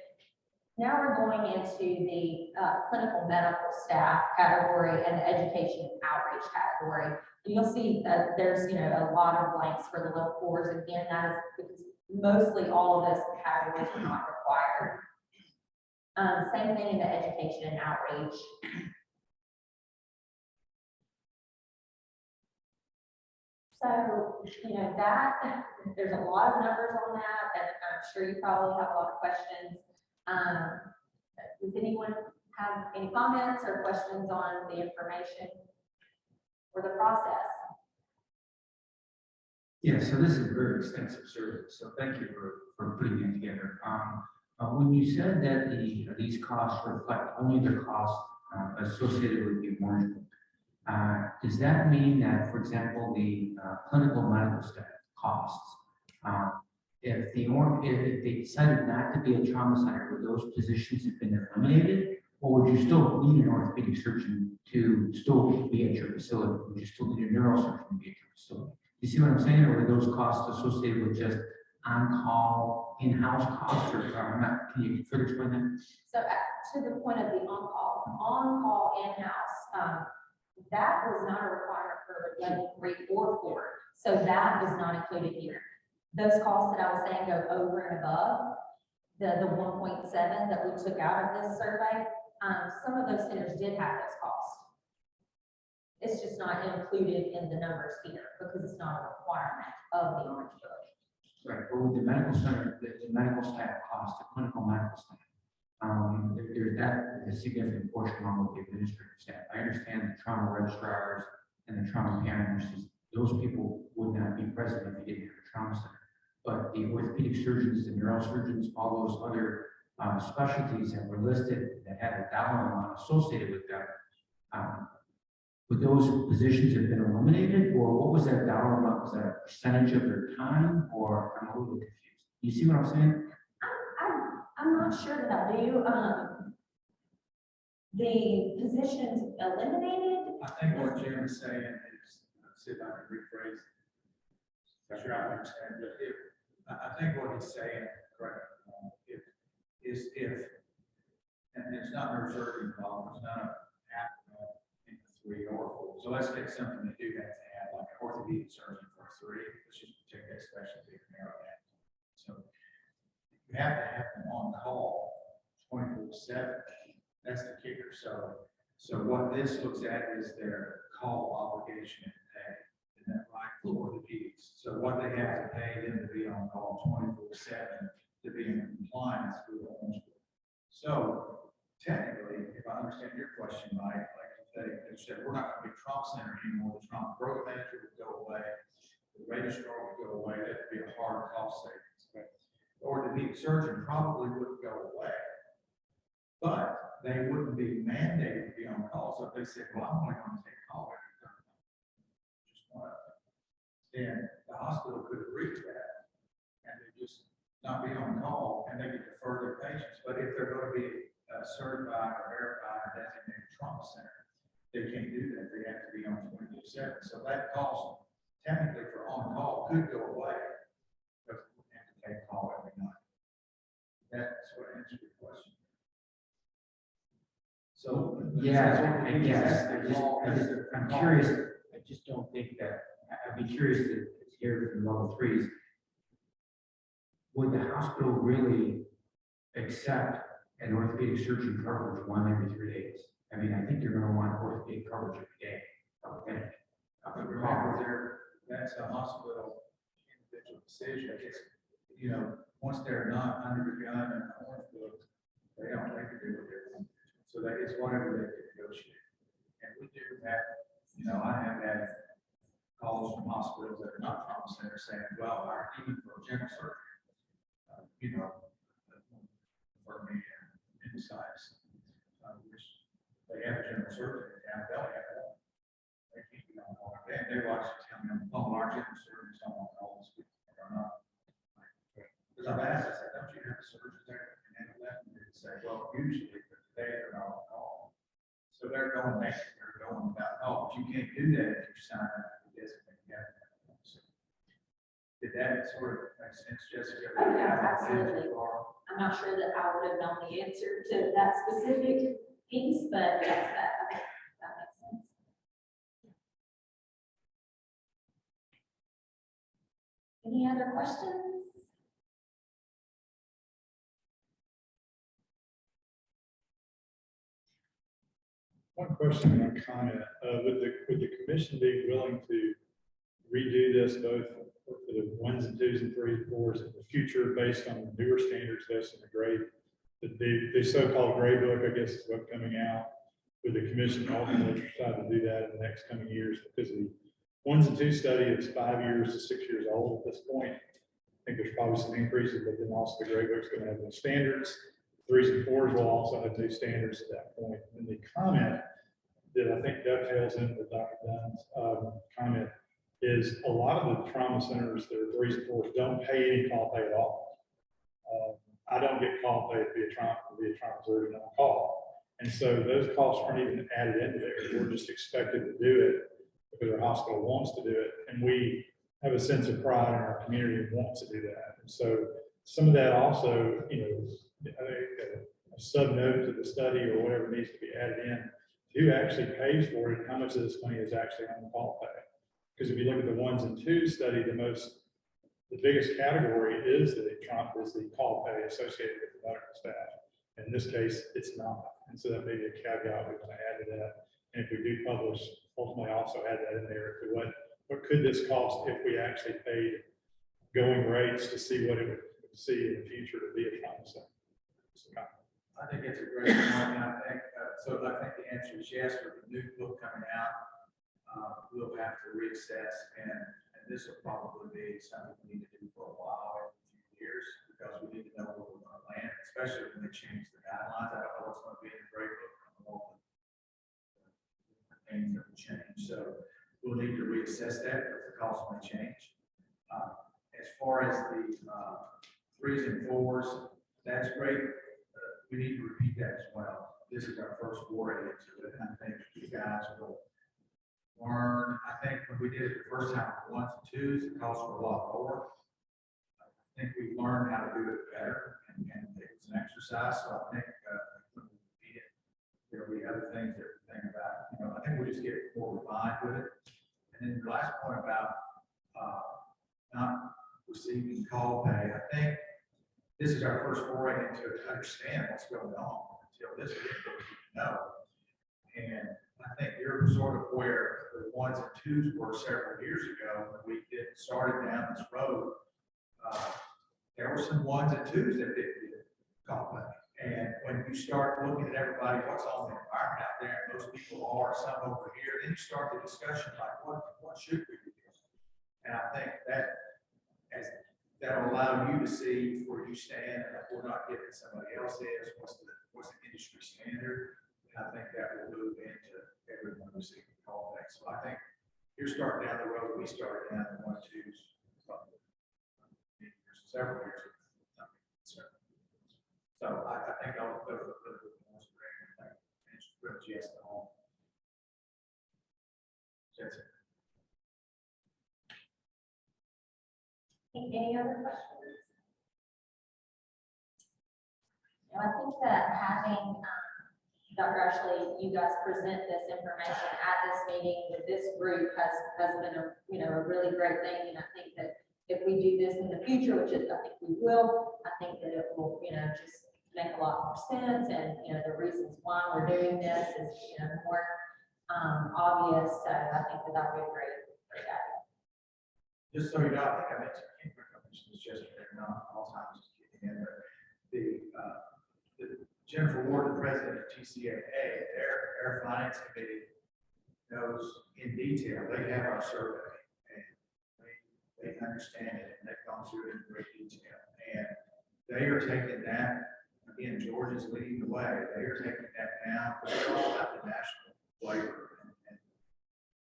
Now we're going into the clinical medical staff category and the education and outreach category. And you'll see that there's, you know, a lot of blanks for the level 4s. Again, that is because mostly all of those categories are not required. Same thing in the education and outreach. So, you know, that, there's a lot of numbers on that, and I'm sure you probably have a lot of questions. Does anyone have any comments or questions on the information or the process? Yeah, so this is a very extensive survey, so thank you for putting it together. When you said that these costs reflect only the cost associated with the Orange Book, does that mean that, for example, the clinical medical staff costs, if they decided not to be a trauma center, would those positions have been eliminated? Or would you still need an orthopedic surgeon to still be at your facility? Would you still need a neurosurgeon to be at your facility? You see what I'm saying? Or are those costs associated with just on-call, in-house costs, or not? Can you further explain that? So to the point of the on-call in-house, that was not a requirement for level 3 or 4. So that is not included here. Those costs that I was saying go over and above the 1.7 that we took out of this survey. Some of those centers did have those costs. It's just not included in the numbers here because it's not a requirement of the Orange Book. Right, or with the medical center, the medical staff cost, the clinical medical staff, there's that is a significant portion along with the administrative staff. I understand the trauma registrars and the trauma panel nurses, those people would not be present if you didn't have a trauma center. But the orthopedic surgeons, the neurosurgeons, all those other specialties that were listed that had a dollar amount associated with them, would those positions have been eliminated, or what was that dollar amount? Was that a percentage of their time, or I'm a little confused? You see what I'm saying? I'm not sure that I do. The positions eliminated. I think what Jim is saying is, let's see if I can rephrase. I'm sure I understand, but I think what he's saying, correct, if, and there's not no surgery involved, there's not a half in the 3 or 4. So let's take something that do have to have, like an orthopedic surgeon for 3, let's just take that specialty and narrow that. So you have to have them on call 24/7. That's the kicker. So what this looks at is their call obligation and pay. Isn't that right? For orthopedics. So what they have to pay them to be on call 24/7 to be in compliance with the Orange Book. So technically, if I understand your question, Mike, like they said, we're not going to be trauma center anymore. The trauma growth manager would go away. The registrar would go away. That would be a hard cost savings. The orthopedic surgeon probably wouldn't go away, but they wouldn't be mandated to be on call. So if they said, well, I'm only going to take call every 30 minutes, just one of them, then the hospital could agree to that and they just not be on call and they could defer their patients. But if they're going to be certified or verified or designated trauma center, they can't do that. They have to be on 24/7. So that cost technically for on call could go away, but we have to take call every night. That's what answers your question. So Yeah, I guess, I'm curious, I just don't think that, I'd be curious to hear from level 3s. Would the hospital really accept an orthopedic surgeon coverage 1 every 3 days? I mean, I think they're gonna want orthopedic coverage every day. Okay. But remember, that's a hospital individual decision. It's, you know, once they're not under the gun and the Orange Book, they can do what they want. So that is whatever they can negotiate. And we do have, you know, I have had calls from hospitals that are not trauma centers saying, well, even for general surgery, you know, for me, insights. they have a general surgeon in town, they'll have one. They keep it on all that. They watch it tell me, oh, our general surgeons don't want all this or not. Because I've asked, I said, don't you have a surgeon there? And then left me to say, well, usually, but today they're not on call. So they're going next, they're going about, oh, but you can't do that if you sign up for this. So, did that sort of make sense, Jessica? Oh, yeah, absolutely. I'm not sure that I would have known the answer to that specific piece, but yes, that makes sense. Any other questions? One question, one comment, would the commission be willing to redo this both for the 1s and 2s and 3s and 4s in the future based on the newer standards that's in the grade? The so-called grade book, I guess, is what's coming out. Would the commission ultimately decide to do that in the next coming years? Because the 1s and 2s study is 5 years to 6 years old at this point. I think there's probably some increases, but then also the grade book's going to have new standards. 3s and 4s will also have new standards at that point. And the comment that I think dovetails in with Dr. Dunn's comment is a lot of the trauma centers that are 3s and 4s don't pay any call pay at all. I don't get call pay to be a trauma surgeon on call. And so those costs aren't even added into there. We're just expected to do it because our hospital wants to do it. And we have a sense of pride in our community and want to do that. And so some of that also, a sub note to the study or whatever needs to be added in, who actually pays for it, and how much of this money is actually on the call pay. Because if you look at the 1s and 2s study, the biggest category is the call pay associated with the medical staff. In this case, it's not. And so that may be a caveat we want to add to that. And if we do publish, ultimately also add that in there to what could this cost if we actually paid going rates to see what it would see in the future to be a trauma center. I think it's a great point, and I think, I think the answer is yes, with the new book coming out, we'll have to reassess, and this will probably be something we need to do for a while, a few years, because we need to know where we're gonna land, especially when they change the guidelines. I don't know what's gonna be in the grade book, I don't know the things that will change, so we'll need to reassess that, because the cost may change. As far as the 3s and 4s, that's great. We need to repeat that as well. This is our first foray into it. I think you guys will learn. I think when we did it the first time for 1s and 2s, the costs were a lot lower. I think we learned how to do it better, and it was an exercise. So I think when we repeat it, there'll be other things that we think about. I think we'll just get more refined with it. And then the last point about not receiving call pay, I think this is our first foray into to understand what's going on. Until this point, we didn't know. And I think you're sort of where the 1s and 2s were several years ago when we started down this road. There were some 1s and 2s that didn't get call pay. And when you start looking at everybody, what's on the environment out there, and most people are, some over here, then you start the discussion like, what should we be doing? And I think that'll allow you to see where you stand, and if we're not getting somebody else is, what's the industry standard? And I think that will move into everyone receiving call back. So I think you're starting down the road, we started down the 1, 2s, several years ago. So I think I'll go for the most great. I mentioned Rich yes to all. That's it. Any other questions? I think that having Dr. Ashley, you guys present this information at this meeting with this group has been a really great thing. And I think that if we do this in the future, which is, I think we will, I think that it will, just make a lot more sense. And, the reasons why we're doing this is, more obvious. So I think that would be a great idea. Just so you know, I think I mentioned, I can't remember if this was yesterday or not, Alzheimer's is kicking in, but the Jennifer Ward, the president of TCAA, their finance committee knows in detail, they have our survey, and they understand it, and they've gone through it in great detail, and they are taking that Again, Georgia's leading the way. They are taking that down. They're all about the national flavor. And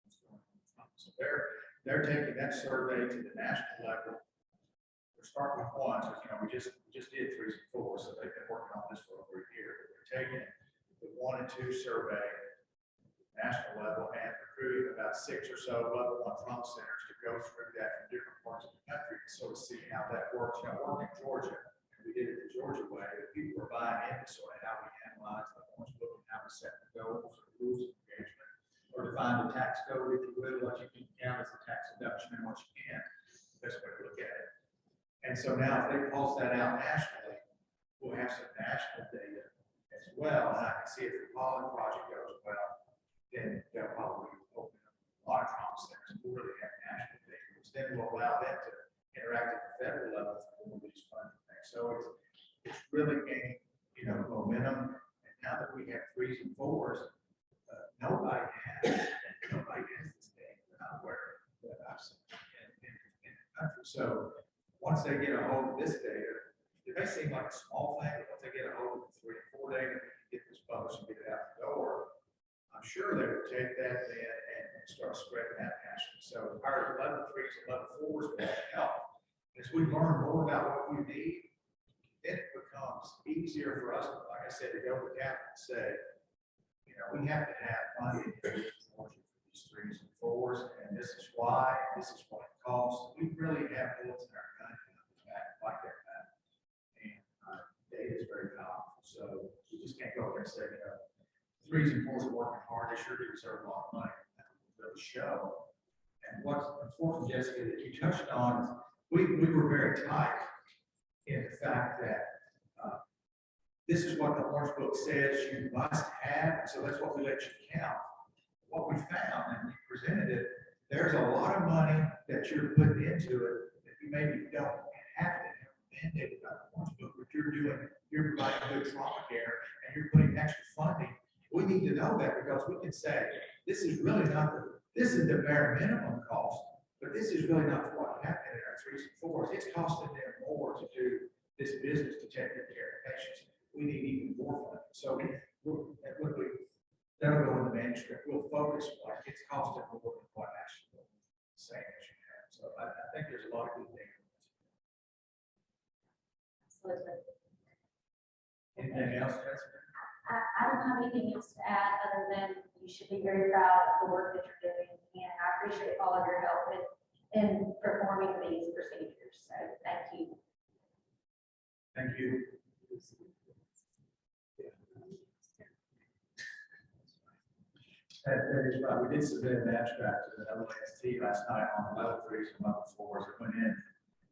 what's going on. So they're taking that survey to the national level. We're starting with one, so, we just did 3s and 4s, so they've been working on this for over a year. They're taking the 1 and 2 survey, national level, and recruiting about 6 or so level 1 trauma centers to go through that from different parts of the country to sort of see how that works. Working in Georgia, and we did it the Georgia way, that people were buying into sort of how we analyze the Orange Book and how we set the goals or rules of engagement, or define the tax code, if you will, what you can count as a tax deduction and what you can't. Best way to look at it. And so now if they pulse that out nationally, we'll have some national data as well. And I can see if the Pollen project goes well, then they'll probably open up a lot of trauma centers and we'll really have national data, which then will allow them to interact at the federal level for these funding things. So it's really gaining, momentum. And now that we have 3s and 4s, nobody has this data that I'm aware of that I've seen in the country. So once they get a hold of this data, it may seem like a small thing, but once they get a hold of the 3 and 4 data, get this published and get it out the door, I'm sure they will take that then and start spreading that nationally. So our level 3s and level 4s will help. As we learn more about what we need, then it becomes easier for us, like I said, to go to capital and say, we have to have funding for these 3s and 4s, and this is why, this is what it costs. We really have bullets in our gun like that. And data is very powerful. So we just can't go over and say, 3s and 4s are working hard. They sure do deserve a lot of money. That will really show. And what's important, Jessica, that you touched on, we were very tight in the fact that this is what the Orange Book says you must have, so that's what we let you count. What we found, and we presented it, there's a lot of money that you're putting into it that you maybe don't have to have mandated by the Orange Book, but you're providing good trauma care and you're putting extra funding. We need to know that because we can say, this is really not this is the bare minimum cost, but this is really not what happened in our 3s and 4s. It's costing them more to do this business to take good care of patients. We need even more funding. So that'll go in the manuscript. We'll focus like it's costing more than what actually saying it should have. So I think there's a lot of good things. Absolutely. Anything else, Jessica? I don't have anything else to add other than you should be very proud of the work that you're doing. And I appreciate all of your help in performing these procedures. So thank you. Thank you. That is right. We did submit an abstract to the LAST last night on the level 3s and level 4s. It went in.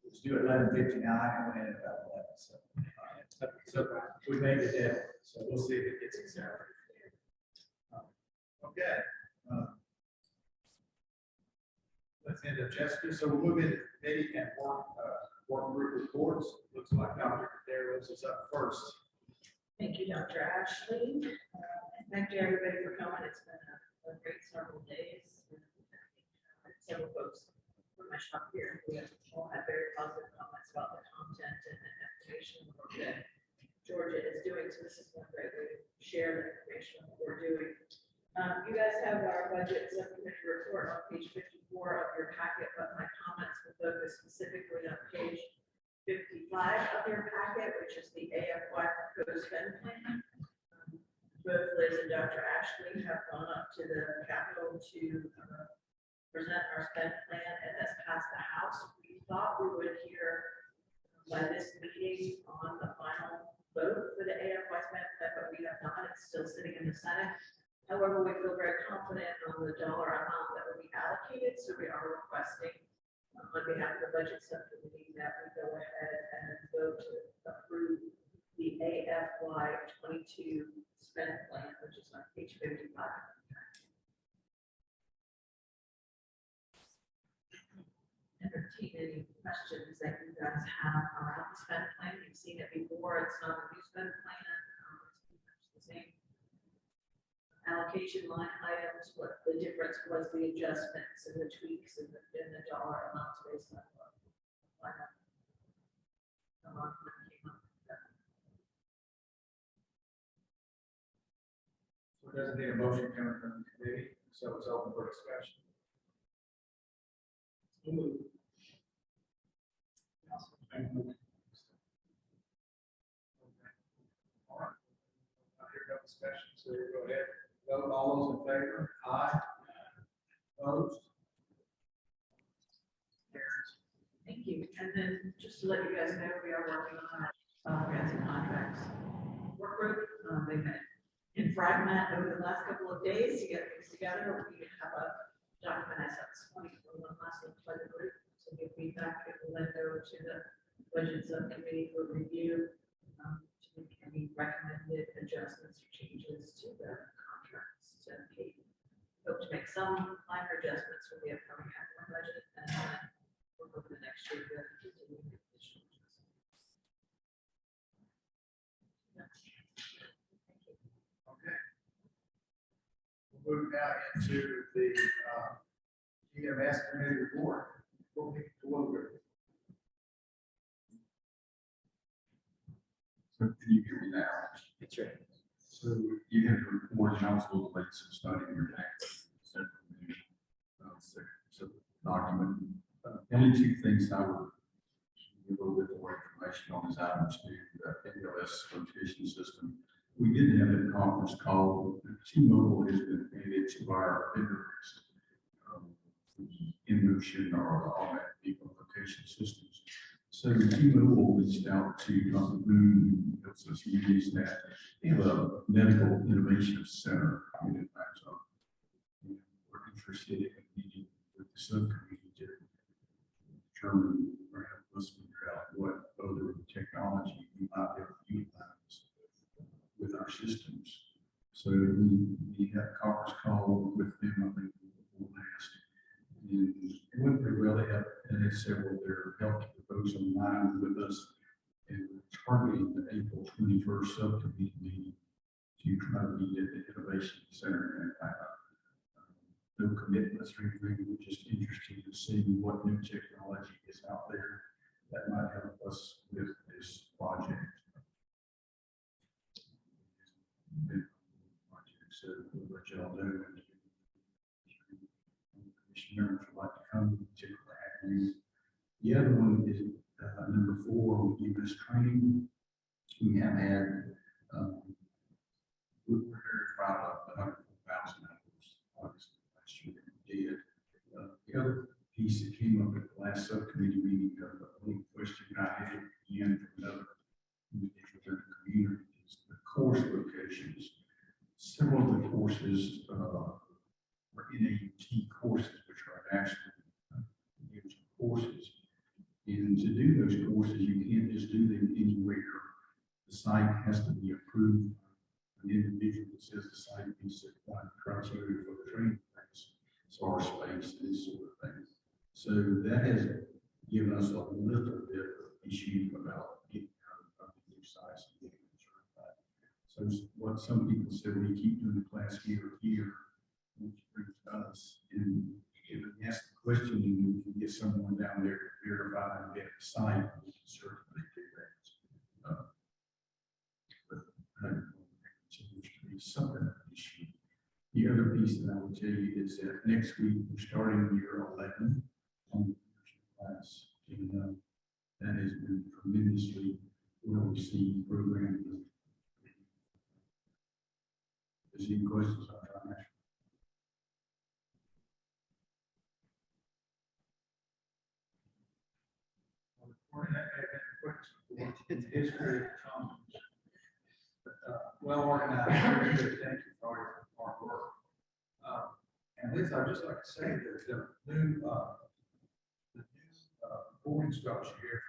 It was due at 11:59. It went in at about 11. So we made the deadline. So we'll see if it gets accepted. Okay. Let's end up Jessica. So we'll move into committee and work group reports. Looks like Dr. Caderos is up first. Thank you, Dr. Ashley. And thank you, everybody, for coming. It's been a great several days. Several folks from my shop here, we have all had very positive comments about the content and the information work that Georgia is doing. So this is one great way to share the information that we're doing. You guys have our budget subcommittee report on page 54 of your packet, but my comments will focus specifically on page 55 of your packet, which is the AFY proposed spend plan. Both Liz and Dr. Ashley have gone up to the Capitol to present our spend plan, and that's passed the House. We thought we would hear by this meeting on the final vote for the AFY spend plan, but we have not. It's still sitting in the Senate. However, we feel very confident on the dollar amount that will be allocated, so we are requesting on behalf of the budget subcommittee that we go ahead and vote to approve the AFY 22 spend plan, which is on page 55. Entertain any questions that you guys have around the spend plan. You've seen it before. It's not a new spend plan. It's the same allocation line items. What the difference was the adjustments and the tweaks and the dollar amounts based on what the month came up. Doesn't need a motion coming from the committee, so it's open for discussion. All right. I hear no discussion, so we'll go ahead. Vote all those in favor? Aye. Opposed? Carries. Thank you. And then just to let you guys know, we are working on our grants and contracts work group. They've been in fragment over the last couple of days to get things together. We have a document as that's for one last look by the group. So give feedback, it will then go to the budget subcommittee for review, to make any recommended adjustments or changes to the contracts to Kate. Hope to make some minor adjustments for the upcoming capital budget, and then we'll go for the next year to continue with additional adjustments. Okay. We'll move now into the EMS committee report. We'll be to Wilbur. So can you hear me now? That's right. So you have to report council late some study in your tax. So document. Only two things I would give a little bit more information on is items to the MLS notation system. We did have a conference call. T-Mobile has been added to our vendor list. In motion or all that people location systems. So T-Mobile reached out to Dr. Boone, helps use that. They have a medical innovation center in Atlanta. We're interested in meeting with the subcommittee to determine or help us figure out what other technology we might be able to utilize with our systems. So we had a conference call with them, I think, before last. And it went pretty well. They had several of their health folks online with us, and we're targeting the April 21st subcommittee meeting to try to meet at the Innovation Center in Atlanta. No commitments or anything. We're just interested in seeing what new technology is out there that might help us with this project. So we'll let y'all know. Commissioners would like to come to Avenue. The other one is number 4 with U.S. training. We have had, we're very proud of the 100,000 hours, obviously, last year we did. The other piece that came up at the last subcommittee meeting, the only question I had again from another individual in the community is the course locations. Several of the courses are NAUT courses, which are national courses. And to do those courses, you can't just do them anywhere. The site has to be approved by an individual that says the site meets the criteria for the training place, so our space, this sort of thing. So that has given us a little bit of issue about getting out of the new sites and getting them certified. So what some people said, we keep doing the class here, which brings us in. If we ask the question, and we can get someone down there to verify and get the site, we can certainly do that. But seems to be something issue. The other piece that I will tell you is that next week we're starting year 11 on the class, and that has been tremendously well received program. Is there any questions on that? It's history of Tom. Well organized, very good. Thank you for all your hard work. And Lisa, I'd just like to say that the new boarding structure here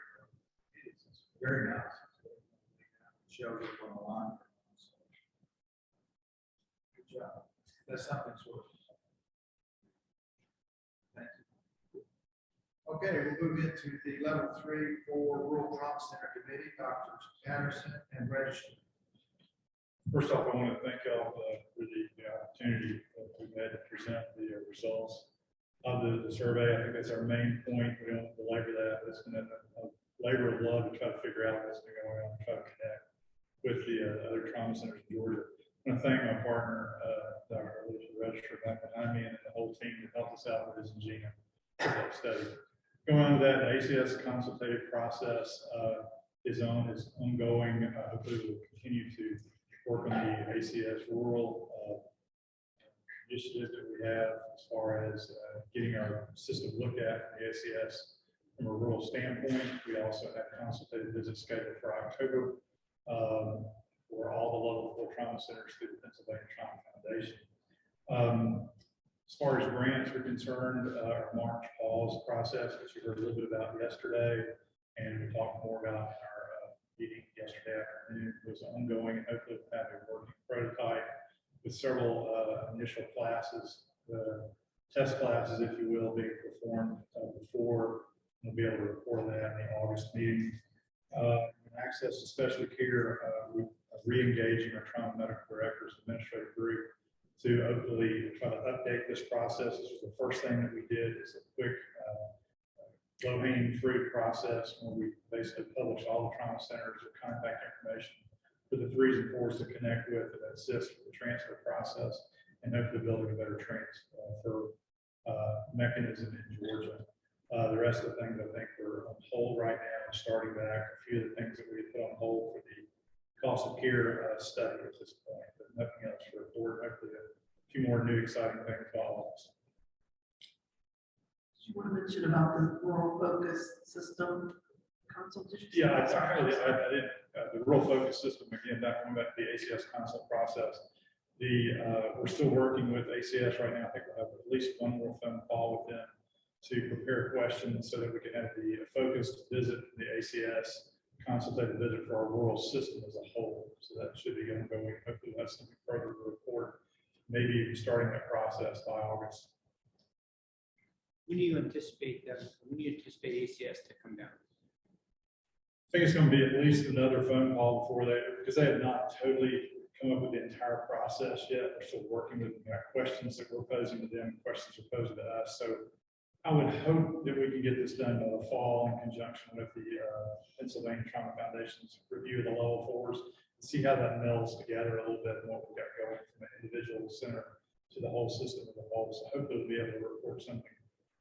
is very nice. Shows up on the line. Good job. That's something sort of. Thank you. Okay, we'll move into the level 3 for Rural Trauma Center Committee, Drs. Patterson and Register. First off, I want to thank y'all for the opportunity that we've had to present the results of the survey. I think that's our main point. We don't belabor that. It's been a labor of love to try to figure out what's been going on, try to connect with the other trauma centers in Georgia. I want to thank my partner, Dr. Alicia Register back behind me, and the whole team that helped us out with this Ingenia study. Going on to that, the ACS consultative process is ongoing. Hopefully we'll continue to work on the ACS rural initiative that we have as far as getting our system looked at in the ACS from a rural standpoint. We also have consultative visits scheduled for October for all the level 4 trauma centers through the Pennsylvania Trauma Foundation. As far as grants are concerned, our March pause process, which you heard a little bit about yesterday, and we talked more about in our meeting yesterday afternoon, was ongoing, and hopefully we'll have a working prototype with several initial classes, test classes, if you will, being performed before. We'll be able to report that in the August meeting. Access to specialty care, we're re-engaging our trauma medical directors administrative group to hopefully try to update this process. This was the first thing that we did. It's a quick, low-hanging fruit process where we basically publish all the trauma centers with contact information for the 3s and 4s to connect with and assist with the transfer process, and hopefully building a better transfer mechanism in Georgia. The rest of the things I think are on hold right now and starting back. A few of the things that we had put on hold for the cost of care study at this point, but nothing else to report. Hopefully a few more new exciting things follow us. You want to mention about the rural focus system consultation? Yeah, the rural focus system, again, going back to the ACS consult process. We're still working with ACS right now. I think we'll have at least one more phone call with them to prepare questions so that we can have the focused visit, the ACS consultative visit for our rural system as a whole. So that should be ongoing. Hopefully we'll have something further to report, maybe starting that process by August. When do you anticipate ACS to come down? I think it's going to be at least another phone call before because they have not totally come up with the entire process yet. We're still working with them. We have questions that we're posing to them, questions are posed to us. So I would hope that we can get this done by the fall in conjunction with the Pennsylvania Trauma Foundation's review of the level 4s, see how that melds together a little bit and what we've got going from an individual center to the whole system as a whole. So hopefully we'll be able to report something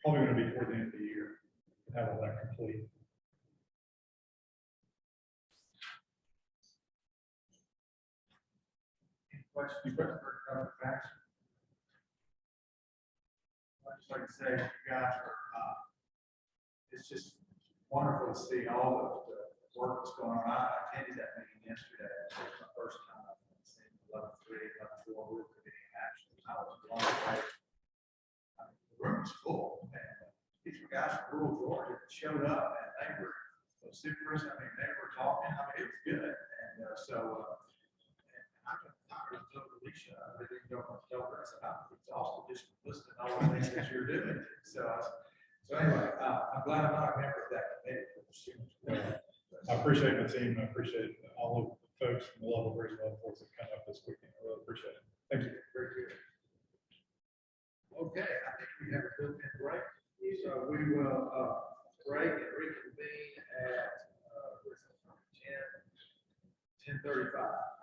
probably going to be toward the end of the year and have all that complete. Questions for Dr. Paxton? I'd just like to say, you guys are, it's just wonderful to see all the work that's going on. I attended that meeting yesterday. It was my first time seeing 11-3, 11-4 group committee in action. I was blown away. The room was full, and these were guys from rural Georgia that showed up, and they were super. I mean, they were talking. I mean, it was good, and I told Alicia, I really don't want to tell her. I said, I'm exhausted just listening to all the things that you're doing. So anyway, I'm glad I'm not a member of that committee. I appreciate the team. I appreciate all of the folks from the level 3s and level 4s that come up this weekend. I really appreciate it. Thank you. Very good. Okay, I think we have a built-in break. So we will break and reconvene at 10:35.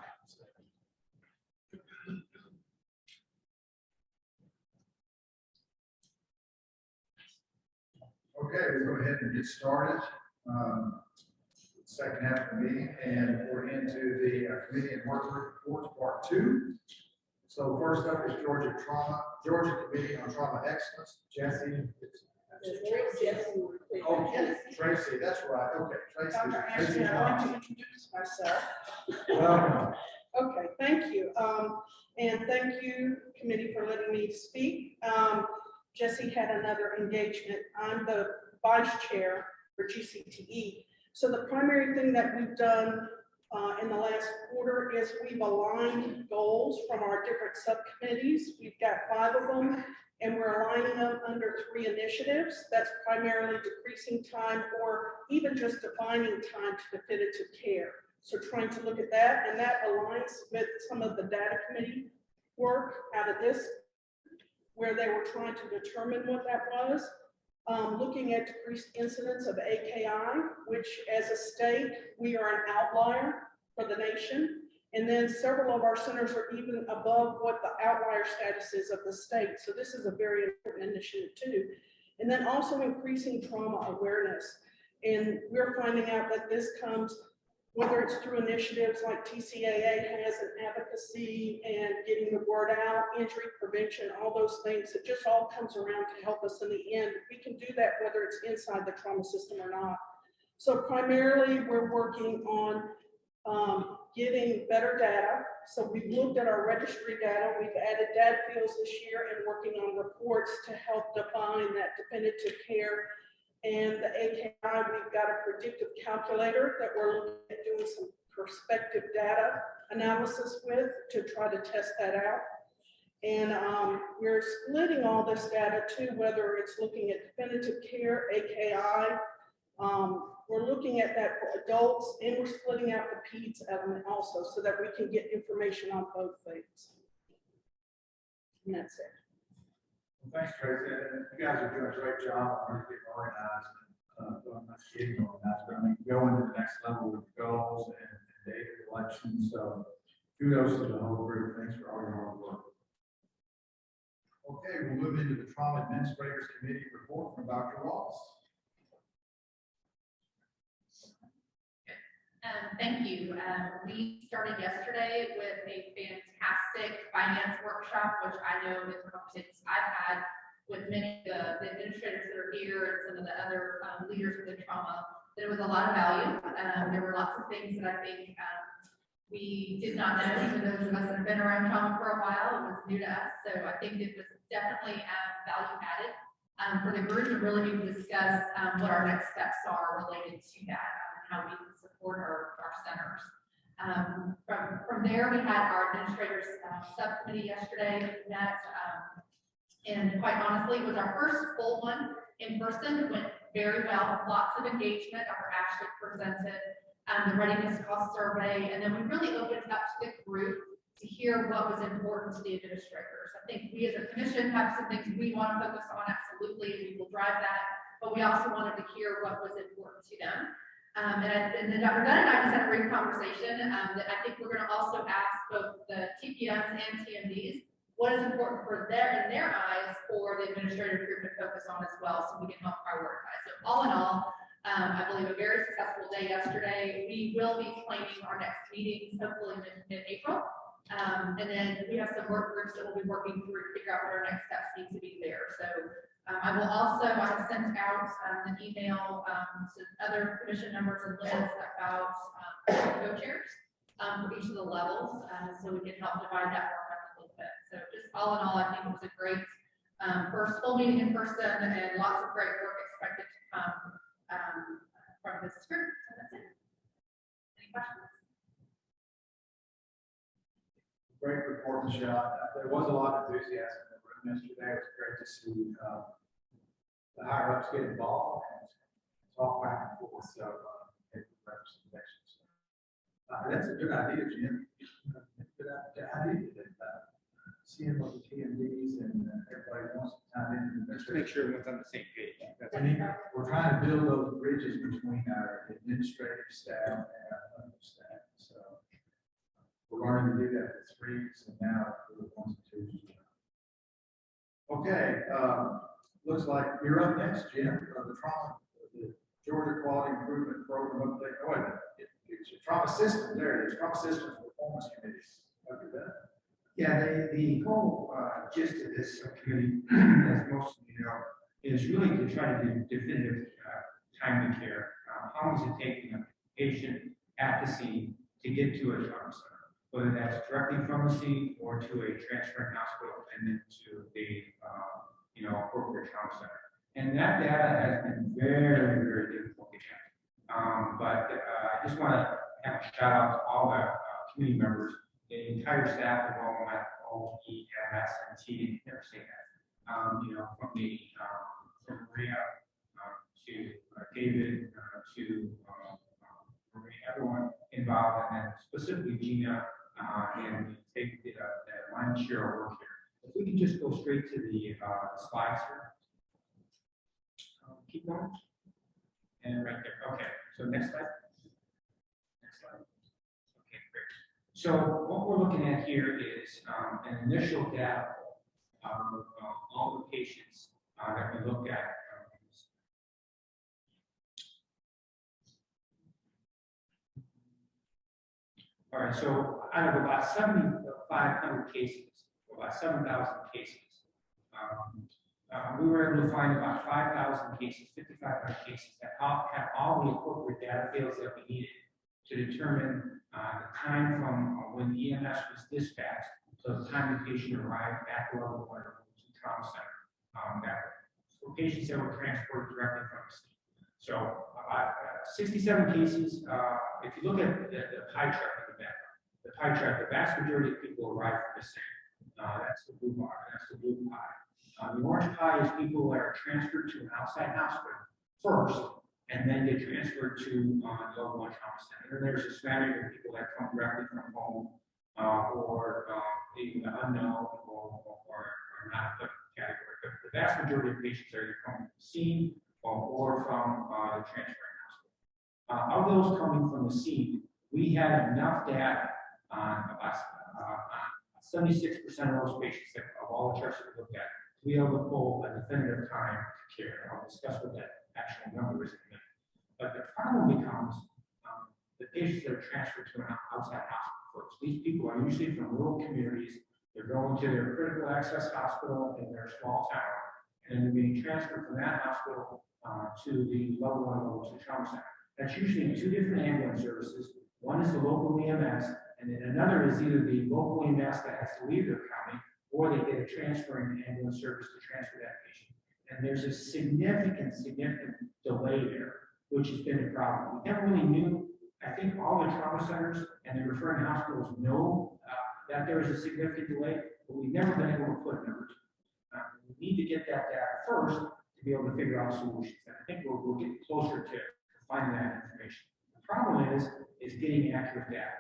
Okay, we'll go ahead and get started. Second half of the meeting, and we're into the committee and work group reports, part 2. So first up is Georgia Committee on Trauma Excellence. Jesse. Oh, Tracy, that's right. Okay, Tracy. Dr. Ashton, I'd like to introduce myself. Welcome. Okay, thank you. And thank you, committee, for letting me speak. Jesse had another engagement. I'm the vice chair for GCTE. So the primary thing that we've done in the last quarter is we've aligned goals from our different subcommittees. We've got 5 of them, and we're aligning them under 3 initiatives. That's primarily decreasing time or even just defining time to definitive care. So trying to look at that, and that aligns with some of the data committee work out of this, where they were trying to determine what that was. Looking at decreased incidence of AKI, which as a state, we are an outlier for the nation. And then several of our centers are even above what the outlier status is of the state. So this is a very important initiative too. And then also increasing trauma awareness. And we're finding out that this comes, whether it's through initiatives like TCAA has an advocacy and getting the word out, injury prevention, all those things, it just all comes around to help us in the end. We can do that whether it's inside the trauma system or not. So primarily we're working on getting better data. So we've looked at our registry data. We've added data fields this year and working on reports to help define that definitive care. And the AKI, we've got a predictive calculator that we're looking at doing some prospective data analysis with to try to test that out. And we're splitting all this data too, whether it's looking at definitive care, AKI. We're looking at that for adults, and we're splitting out the PEDS element also so that we can get information on both things. And that's it. Well, thanks, Tracy. You guys are doing a great job on getting organized, getting organized. But I mean, going to the next level with goals and data collection. So kudos to the whole group. Thanks for all your hard work. Okay, we'll move into the Trauma Administrators Committee report from Dr. Wallace. Thank you. We started yesterday with a fantastic finance workshop, which I know in conversations I've had with many of the administrators that are here and some of the other leaders within trauma, there was a lot of value. There were lots of things that I think we did not know, even those of us that have been around trauma for a while. It was new to us. So I think it was definitely value added for the group to really discuss what our next steps are related to that and how we can support our centers. From there, we had our administrators subcommittee yesterday met, and quite honestly, it was our first full one in person. It went very well, lots of engagement. Dr. Ashley presented the readiness cost survey, and then we really opened up to the group to hear what was important to the administrators. I think we as a commission have some things we want to focus on, absolutely, and we will drive that, but we also wanted to hear what was important to them. And then Dr. Dunn and I just had a great conversation that I think we're going to also ask both the TPMs and TMDs what is important for them in their eyes for the administrative group to focus on as well, so we can help prioritize. So all in all, I believe a very successful day yesterday. We will be planning our next meetings hopefully mid-April. And then we have some work groups that will be working through to figure out what our next steps need to be there. So I have sent out an email to other commission members and Liz about co-chairs for each of the levels, so we can help divide that work up a little bit. So just all in all, I think it was a great first full meeting in person and lots of great work expected to come from this group. So that's it. Any questions? Great report, Michelle. There was a lot of enthusiasm in the room yesterday. It was great to see the higher ups get involved and talk back and forth. So, representations. That's a good idea, Jim. Good idea. Seeing what the TMDs and everybody wants to time in. Just to make sure everyone's on the same page. That's I mean, we're trying to build those bridges between our administrative staff and our clinical staff. So we're learning to do that with threes and now with ones and twos. Okay, looks like you're up next, Jim. The Georgia Quality Improvement Program update. Oh, wait, it's your trauma system. There it is. Trauma systems performance committees. Dr. Bennett. Yeah, the whole gist of this committee, as most of you know, is really to try to do definitive timely care. How long is it taking a patient at the scene to get to a trauma center, whether that's directly from the scene or to a transferring hospital and then to the appropriate trauma center. And that data has been very, very difficult to get. But I just want to have a shout out to all the community members. The entire staff of all EMS and T, never say that. From Maria to David to Maria, everyone involved, and then specifically Gina, and take the line share of work here. If we can just go straight to the slides here. Keep going. And right there. Okay. So next slide. Next slide. Okay, great. So what we're looking at here is an initial data of all the patients that we looked at. All right, so out of about 7,500 cases, about 7,000 cases, we were able to find about 5,000 cases, 5,500 cases that have all the appropriate data fields that we needed to determine the time from when the EMS was dispatched to the time the patient arrived at the level 1 or 2 trauma center. For patients that were transported directly from the scene. So about 67 cases, if you look at the pie chart at the back, the pie chart, the vast majority of people arrive from the same. That's the blue bar, that's the blue pie. The orange pie is people that are transferred to an outside hospital first, and then get transferred to level 1 trauma center. And there's a smattering of people that come directly from home, or the unknown, or not the category. But the vast majority of patients are either coming from the scene or from the transferring hospital. Of those coming from the scene, we had enough data on about 76% of those patients that of all the charts that we looked at to be able to pull a definitive time to care. I'll discuss what that actual number is in a minute. But the problem becomes the patients that are transferred to an outside hospital first. These people are usually from rural communities. They're going to their critical access hospital in their small town, and they're being transferred from that hospital to the level 1 or level 2 trauma center. That's usually in 2 different ambulance services. One is the local EMS, and then another is either the local EMS that has to leave their county, or they get a transferring ambulance service to transfer that patient. And there's a significant delay there, which has been a problem. We never really knew. I think all the trauma centers and the referring hospitals know that there is a significant delay, but we've never been able to put a number to it. We need to get that data first to be able to figure out solutions. And I think we'll get closer to finding that information. The problem is getting accurate data.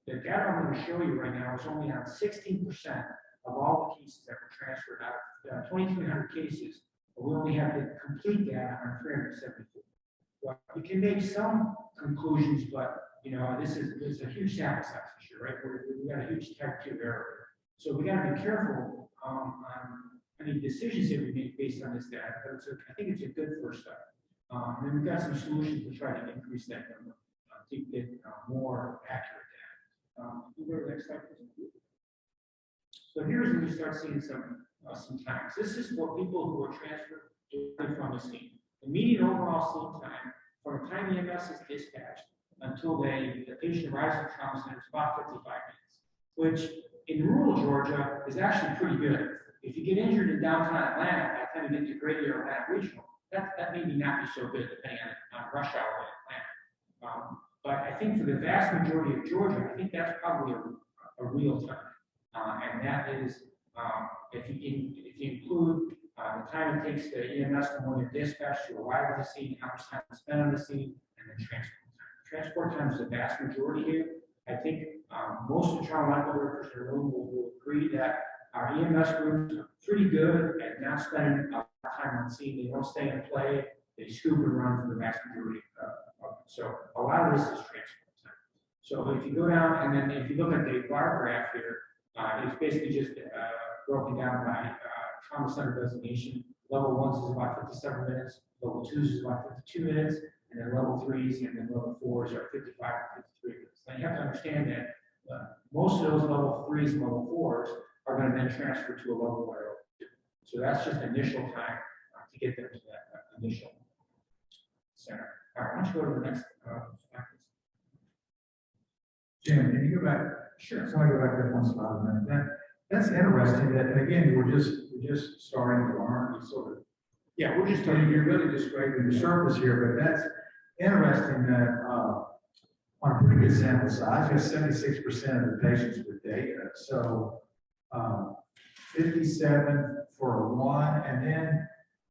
The data I'm going to show you right now is only on 16% of all the cases that were transferred out of 2,300 cases, but we only have the complete data on 374. Well, we can make some conclusions, but this is a huge sample size issue, right? We got a huge type 2 error. So we got to be careful on any decisions that we make based on this data, but I think it's a good first step. And then we've got some solutions to try to increase that number to get more accurate data. You go to the next slide, please. So here's when we start seeing some times. This is for people who are transferred directly from the scene. The median overall scene time from the time EMS is dispatched until the patient arrives at the trauma center is about 55 minutes, which in rural Georgia is actually pretty good. If you get injured in downtown Atlanta, by the time you get to Grady or Atlanta Regional, that may not be so good depending on rush hour in Atlanta. But I think for the vast majority of Georgia, I think that's probably a real time. And that is, if you include the time it takes the EMS from when they're dispatched to arrive at the scene, how much time is spent on the scene, and then transport time. Transport time is the vast majority here. I think most of the trauma medical workers in the room will agree that our EMS groups are pretty good at not spending time on the scene. They don't stay and play. They scoop and run for the vast majority of it. So a lot of this is transport time. So if you go down and then if you look at the bar graph here, it's basically just broken down by trauma center designation. Level 1s is about 57 minutes, level 2s is about 52 minutes, and then level 3s and then level 4s are 55 to 53 minutes. Now you have to understand that most of those level 3s and level 4s are going to then transfer to a level 1 or level 2. So that's just initial time to get them to that initial center. All right, why don't you go to the next slide, please. Jim, can you go back? Sure. So I go back there one slide a minute. That's interesting that, and again, we're just starting to learn. We sort of, Yeah, we're just you're really just scraping the surface here, but that's interesting that on a pretty good sample size, you have 76% of the patients with data. So 57 for a 1, and then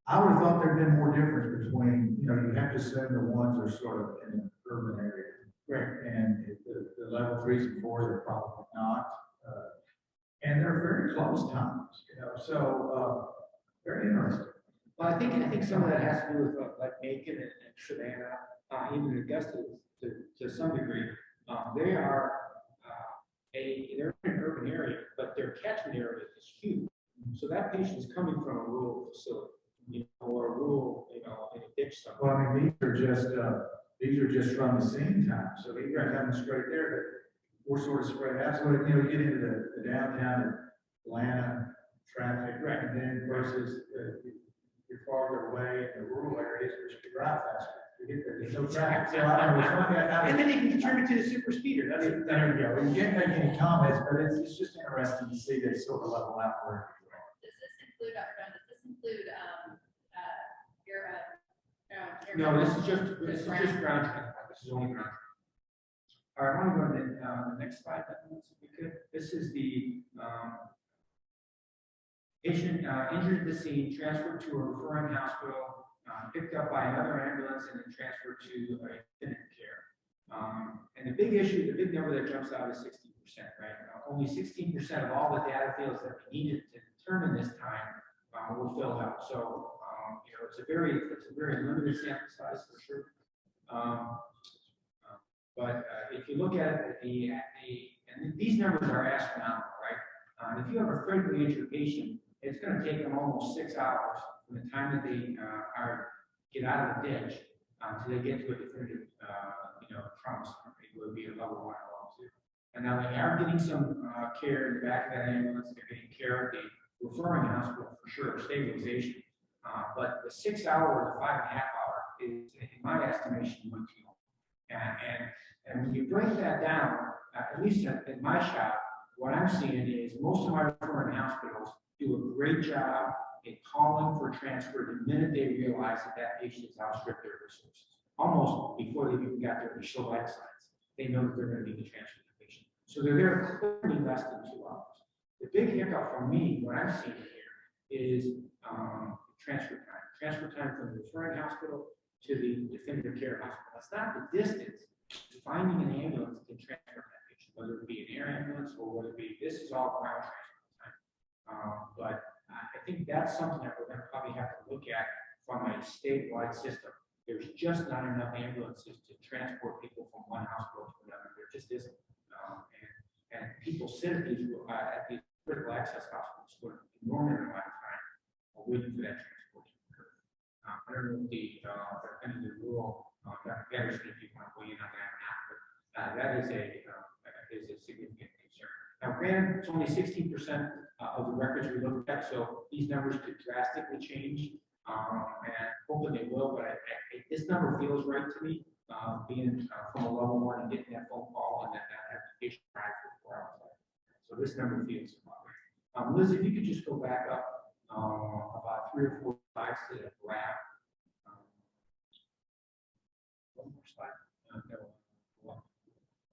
I would have thought there'd been more difference between, you have to assume the 1s are sort of in an urban area. Right. And the level 3s and 4s are probably not. And they're very close times, so very interesting. Well, I think some of that has to do with like Macon and Savannah, even Augusta to some degree. They are they're in an urban area, but their catchment area is huge. So that patient is coming from a rural facility, or a rural, in a ditch somewhere. Well, I mean, these are just from the scene time, so these are coming straight there, but we're sort of spread out. So, you get into the downtown Atlanta traffic, Right. and then versus you're farther away in the rural areas, which you drive faster. You get there, there's no traffic. So I don't know, And then they can contribute to the super speeder, that's it. there you go. You can't make any comments, but it's just interesting to see that sort of level out where. Does this include, Dr. Brown, does this include, your, No, this is just ground transport. This is only ground transport. All right, I want to go to the next slide, if we could. This is the patient injured at the scene, transferred to a referring hospital, picked up by another ambulance, and then transferred to a definitive care. And the big issue, the big number that jumps out is 16%, right? Only 16% of all the data fields that we needed to determine this time were filled out. So, it's a very limited sample size for sure. But if you look at it, and these numbers are astronomical, right? If you have a critically injured patient, it's going to take them almost 6 hours from the time that they get out of the ditch until they get to a definitive, trauma center. It would be a level 1 or level 2. And now they are getting some care in the back of that ambulance. They're getting care at the referring hospital for sure, stabilization. But the 6 hour to 5.5 hour is, in my estimation, way too long. And when you break that down, at least in my shop, what I'm seeing is most of my referring hospitals do a great job in calling for transfer the minute they realize that patient has outstripped their resources. Almost before they've even got their initial life signs, they know that they're going to need to transfer the patient. So they're there clearly less than 2 hours. The big hiccup for me, what I'm seeing here, is transfer time. Transfer time from the referring hospital to the definitive care hospital. It's not the distance, it's finding an ambulance that can transfer that patient, whether it be an air ambulance or whether it be, this is all ground transport time. But I think that's something that we're going to probably have to look at from a statewide system. There's just not enough ambulances to transport people from one hospital to another. There just isn't. And people sit at these critical access hospitals for an enormous amount of time waiting for that transport to occur. I don't know if any of the rural, Dr. Patterson, if you want to weigh in on that or not, but that is a significant concern. Now, granted, it's only 16% of the records we looked at, so these numbers could drastically change, and hopefully they will, but this number feels right to me, being from a level 1 and getting that phone call and that application drive for 4 hours. So this number feels about right. Liz, if you could just go back up about 3 or 4 slides to the graph. One more slide.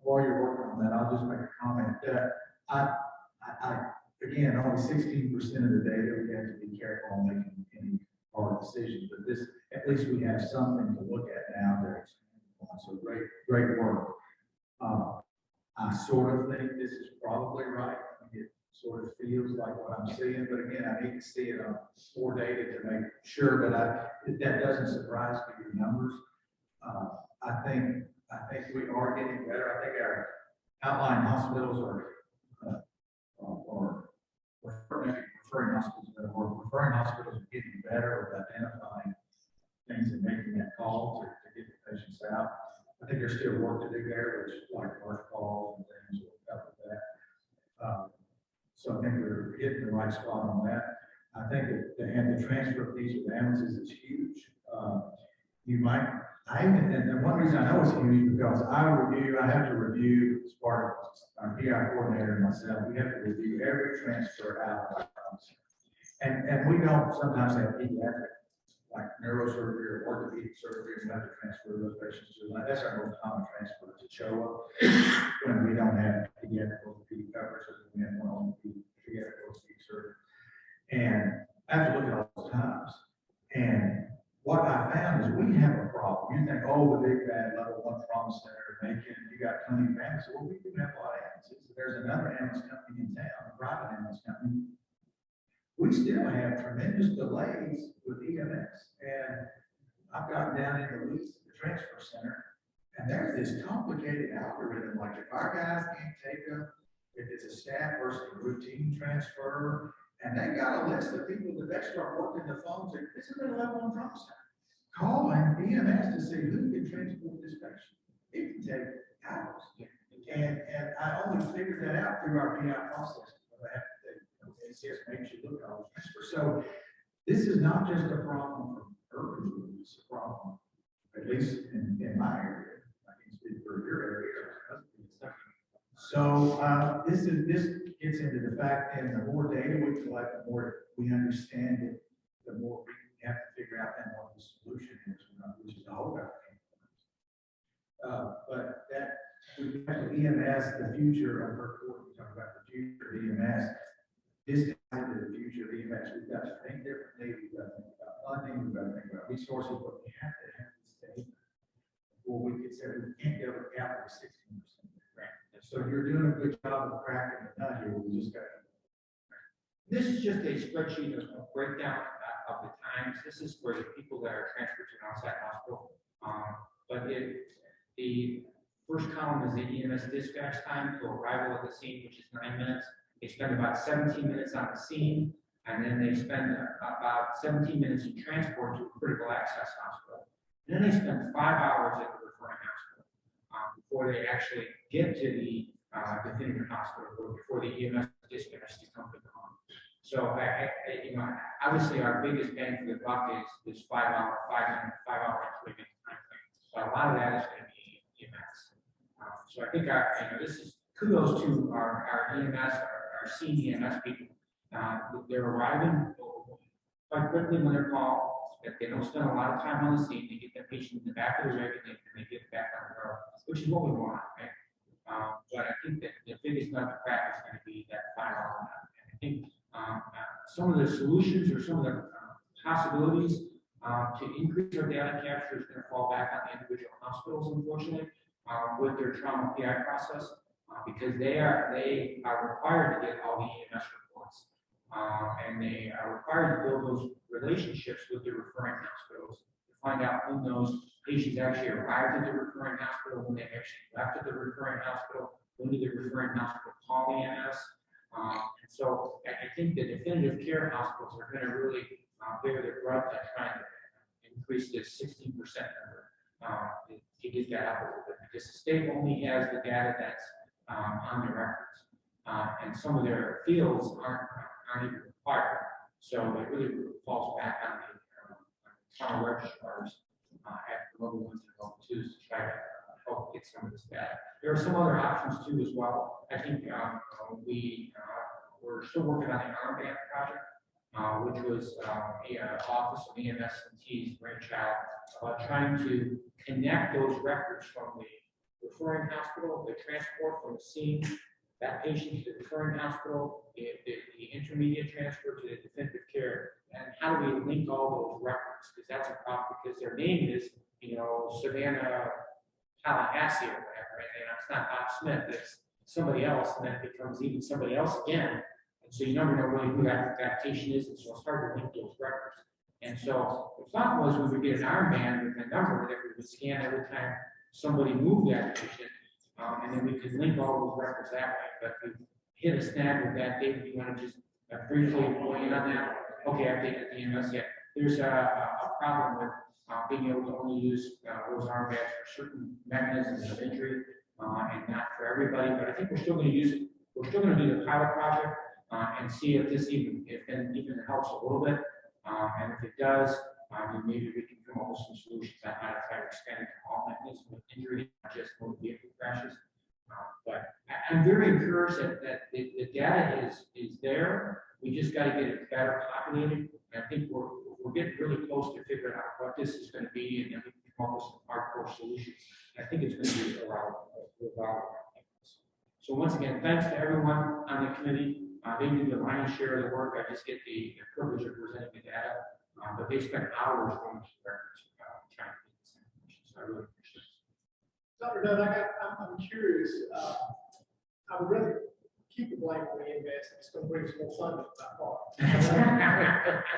While you're working on that, I'll just make a comment that again, only 16% of the data, we have to be careful on making any hard decisions, but this, at least we have something to look at now that's so great work. I sort of think this is probably right. It sort of feels like what I'm seeing, but again, I need to see it on more data to make sure that that doesn't surprise me, your numbers. I think we are getting better. I think our outlying hospitals are referring hospitals are getting better at identifying things and making that call to get the patients out. I think there's still work to do there, which like large calls and things will cover that. So I think we're hitting the right spot on that. I think that the transfer fees with ambulances is huge. And one reason I know it's huge because I have to review as part of our PI coordinator and myself, we have to review every transfer out of our house. And we don't sometimes have pediatric, like neurosurgery or orthopedic surgery, we have to transfer those patients to, that's our most common transfer to CHOA when we don't have pediatric orthopedic coverage, or we have one on pediatric orthopedic surgery. And I have to look at all those times. And what I found is we have a problem. You think, oh, the big bad level 1 trauma center, you got plenty of ambulances. Well, we do have a lot of ambulances. There's another ambulance company in town, a private ambulance company. We still have tremendous delays with EMS. And I've gotten down into the transfer center, and there's this complicated algorithm. Like if our guys can't take if it's a staff versus a routine transfer, and they got a list of people that they start working the phones, and this is a level one trauma center. Calling EMS to see who can transport this patient. It can take hours. And I only figured that out through our PI process. NCS makes you look at all the transfers. So this is not just a problem from urban, it's a problem, at least in my area. I can speak for your area. So this gets into the fact that the more data we collect, the more we understand it, the more we have to figure out then what the solution is, which is the whole about. But that we have to EMS, the future of our court, we talk about the future of EMS. This is the future of EMS. We've got to think differently. We've got to think about funding. We've got to think about resources, but we have to have this data before we can say we can't go to capital 16%. So you're doing a good job of cracking the nut here. We just got to. This is just a spreadsheet of breakdown of the times. This is for the people that are transferred to an outside hospital. But the first column is the EMS dispatch time to arrival at the scene, which is 9 minutes. They spend about 17 minutes on the scene, and then they spend about 17 minutes in transport to a critical access hospital. And then they spend 5 hours at the referring hospital before they actually get to the definitive hospital, or before the EMS dispatch to come to the home. So obviously our biggest bang for the buck is 5 hour, 5 hour, and 3 minute time frame. So a lot of that is going to be EMS. So I think this is kudos to our EMS, our senior EMS people. They're arriving quite quickly when they're called. That they don't spend a lot of time on the scene. They get the patient in the back of the rig and they get back on the road, which is what we want, right? But I think that the biggest nut to crack is going to be that 5 hour nut. And I think some of the solutions or some of the possibilities to increase our data capture is going to fall back on the individual hospitals, unfortunately, with their trauma PI process, because they are required to get all the EMS reports, and they are required to build those relationships with the referring hospitals to find out when those patients actually arrived at the referring hospital, when they actually left at the referring hospital, when did the referring hospital call the EMS. And so I think the definitive care hospitals are going to really bear their breath at trying to increase this 16% number to get that up a little bit, because the state only has the data that's on their records, and some of their fields aren't even required. So it really falls back on the trauma registrars at the level 1s and level 2s to try to help get some of this data. There are some other options too as well. I think we're still working on the armband project, which was Office of EMS and T's brainchild, trying to connect those records from the referring hospital, the transport from the scene, that patient to the referring hospital, the intermediate transfer to the definitive care, and how do we link all those records? Because that's a problem, because their name is, Savannah Tallahassee or whatever, and it's not Bob Smith, it's somebody else, and then it becomes even somebody else again. And so you never know really who that patient is, and so it's hard to link those records. And so the thought was we would get an armband with a number that we would scan every time somebody moved that patient, and then we could link all those records that way. But we hit a snag with that. David, you want to just briefly weigh in on that? Okay, I think at the EMS, yeah. There's a problem with being able to only use those armbands for certain mechanisms of injury, and not for everybody. But I think we're still going to use it. We're still going to do the pilot project and see if this even helps a little bit. And if it does, then maybe we can come up with some solutions on how to try to expand it to all mechanisms of injury, not just motor vehicle crashes. But I'm very encouraged that the data is there. We just got to get it better populated. And I think we're getting really close to figuring out what this is going to be, and then we can come up with some hardcore solutions. And I think it's going to be around. So once again, thanks to everyone on the committee. They do the lion's share of the work. I just get the privilege of presenting the data, but they spend hours going through records trying to get this information. So I really appreciate it. Dr. Dunn, I'm curious. I would rather keep it blank when we invest. It's going to bring some more funding to my part.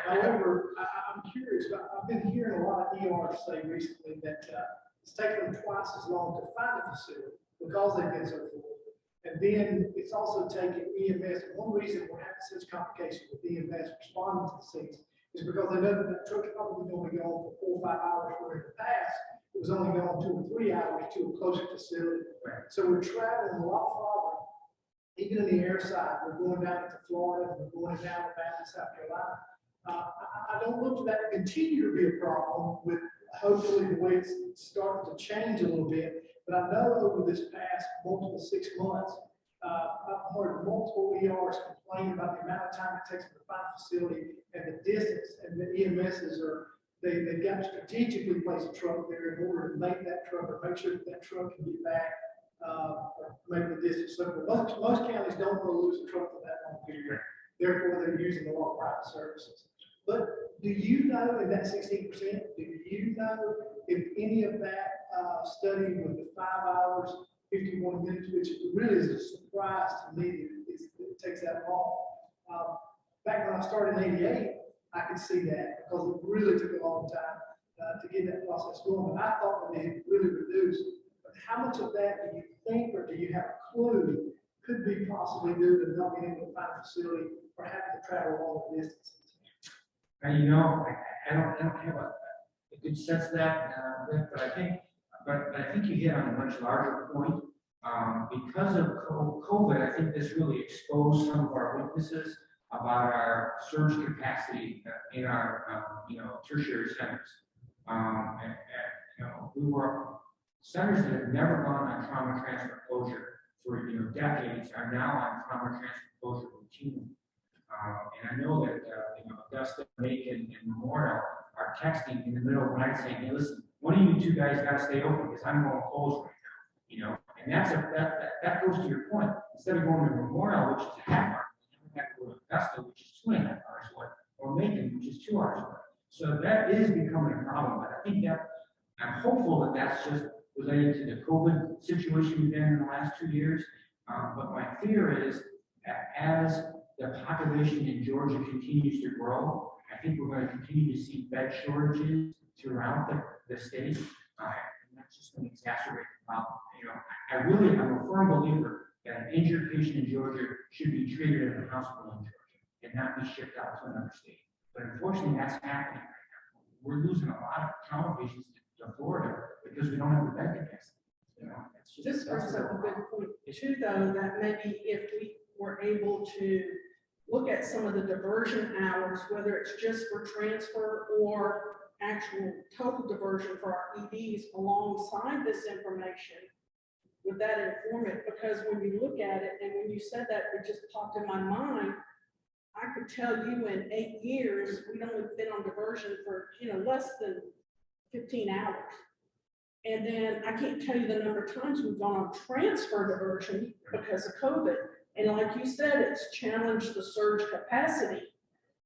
However, I'm curious. I've been hearing a lot of ERs say recently that it's taken them twice as long to find a facility because they've been so full. And then it's also taken EMS. One reason we're having such complications with EMS responding to the scenes is because they know that the truck's probably only going for 4 or 5 hours, where in the past, it was only going 2 or 3 hours to a closer facility. Right. So we're traveling a lot farther, even in the air side. We're going down into Florida, we're going down to Baton, South Carolina. I don't look for that to continue to be a problem with hopefully the way it's starting to change a little bit. But I know over this past multiple 6 months, I've heard multiple ERs complain about the amount of time it takes them to find a facility and the distance, and the EMSs they've got to strategically place a truck there in order to make that truck, or make sure that that truck can get back, or make the distance. So most counties don't want to lose a truck for that long period. Therefore, they're using a lot of private services. But do you know, in that 16%, do you know if any of that study with the 5 hours, 51 minutes, which really is a surprise to me that it takes that long. Back when I started in '88, I could see that because it really took a long time to get that process going. But I thought that it had really reduced. But how much of that do you think, or do you have a clue, could be possibly due to not being able to find a facility or having to travel long distances? And you know, I don't have a good sense of that, Rick, but I think you hit on a much larger point. Because of COVID, I think this really exposed some of our weaknesses about our surge capacity in our, tertiary centers. We were centers that have never gone on trauma transfer closure for, decades are now on trauma transfer closure routinely. And I know that, Augusta, Macon, and Memorial are texting in the middle of the night saying, hey, listen, one of you two guys got to stay open because I'm going to close right now, And that goes to your point. Instead of going to Memorial, which is a half hour, you have to go to Augusta, which is 2.5 hours away, or Macon, which is 2 hours away. So that is becoming a problem. But I think that I'm hopeful that that's just related to the COVID situation we've been in the last 2 years. But my fear is that as the population in Georgia continues to grow, I think we're going to continue to see bed shortages throughout the state. And that's just going to exacerbate the problem. I'm a firm believer that an injured patient in Georgia should be treated at a hospital in Georgia and not be shipped out to another state. But unfortunately, that's happening right now. We're losing a lot of trauma patients to Florida because we don't have the bed capacity. This brings up a good point too, though, that maybe if we were able to look at some of the diversion hours, whether it's just for transfer or actual total diversion for our EDs alongside this information, would that inform it? Because when you look at it, and when you said that, it just popped in my mind. I could tell you in 8 years, we've only been on diversion for, less than 15 hours. And then I can't tell you the number of times we've gone on transfer diversion because of COVID. And like you said, it's challenged the surge capacity,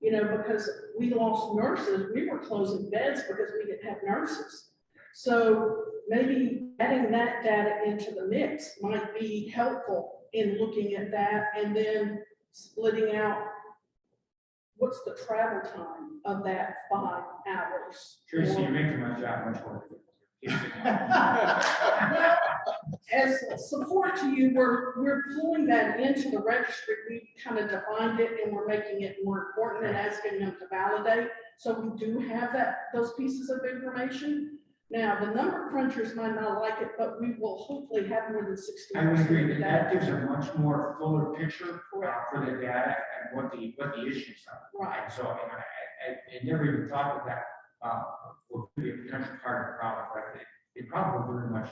because we lost nurses. We were closing beds because we didn't have nurses. So maybe adding that data into the mix might be helpful in looking at that, and then splitting out what's the travel time of that 5 hours. Tracy, you're making my job much more difficult. As support to you, we're pulling that into the registry. We kind of defined it, and we're making it more important and asking them to validate. So we do have those pieces of information. Now, the number crunchers might not like it, but we will hopefully have more than 60. I would agree that gives a much more fuller picture for the data and what the issues are. Right. And so I never even thought of that would be a potential target problem, but it probably very much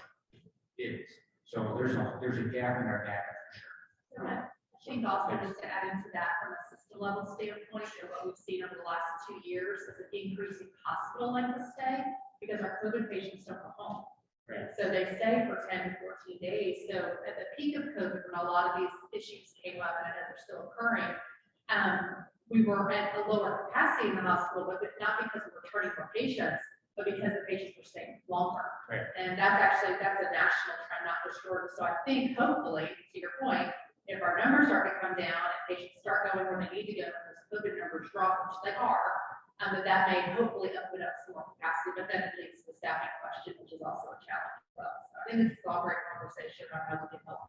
is. So there's a gap in our data for sure. I think also just to add into that from a system level standpoint, what we've seen over the last 2 years is an increase in hospital length of stay because our COVID patients don't go home. Right. So they stay for 10 to 14 days. So at the peak of COVID, when a lot of these issues came up, and I know they're still occurring, we were at a lower capacity in the hospital, but not because we were turning more patients, but because the patients were staying longer. Right. And that's a national trend, not just Georgia. So I think hopefully, to your point, if our numbers start to come down and patients start going where they need to go, because COVID numbers drop, which they are, that may hopefully open up some more capacity, but then it leads to the staffing question, which is also a challenge as well. So I think this is all great conversation on how we can help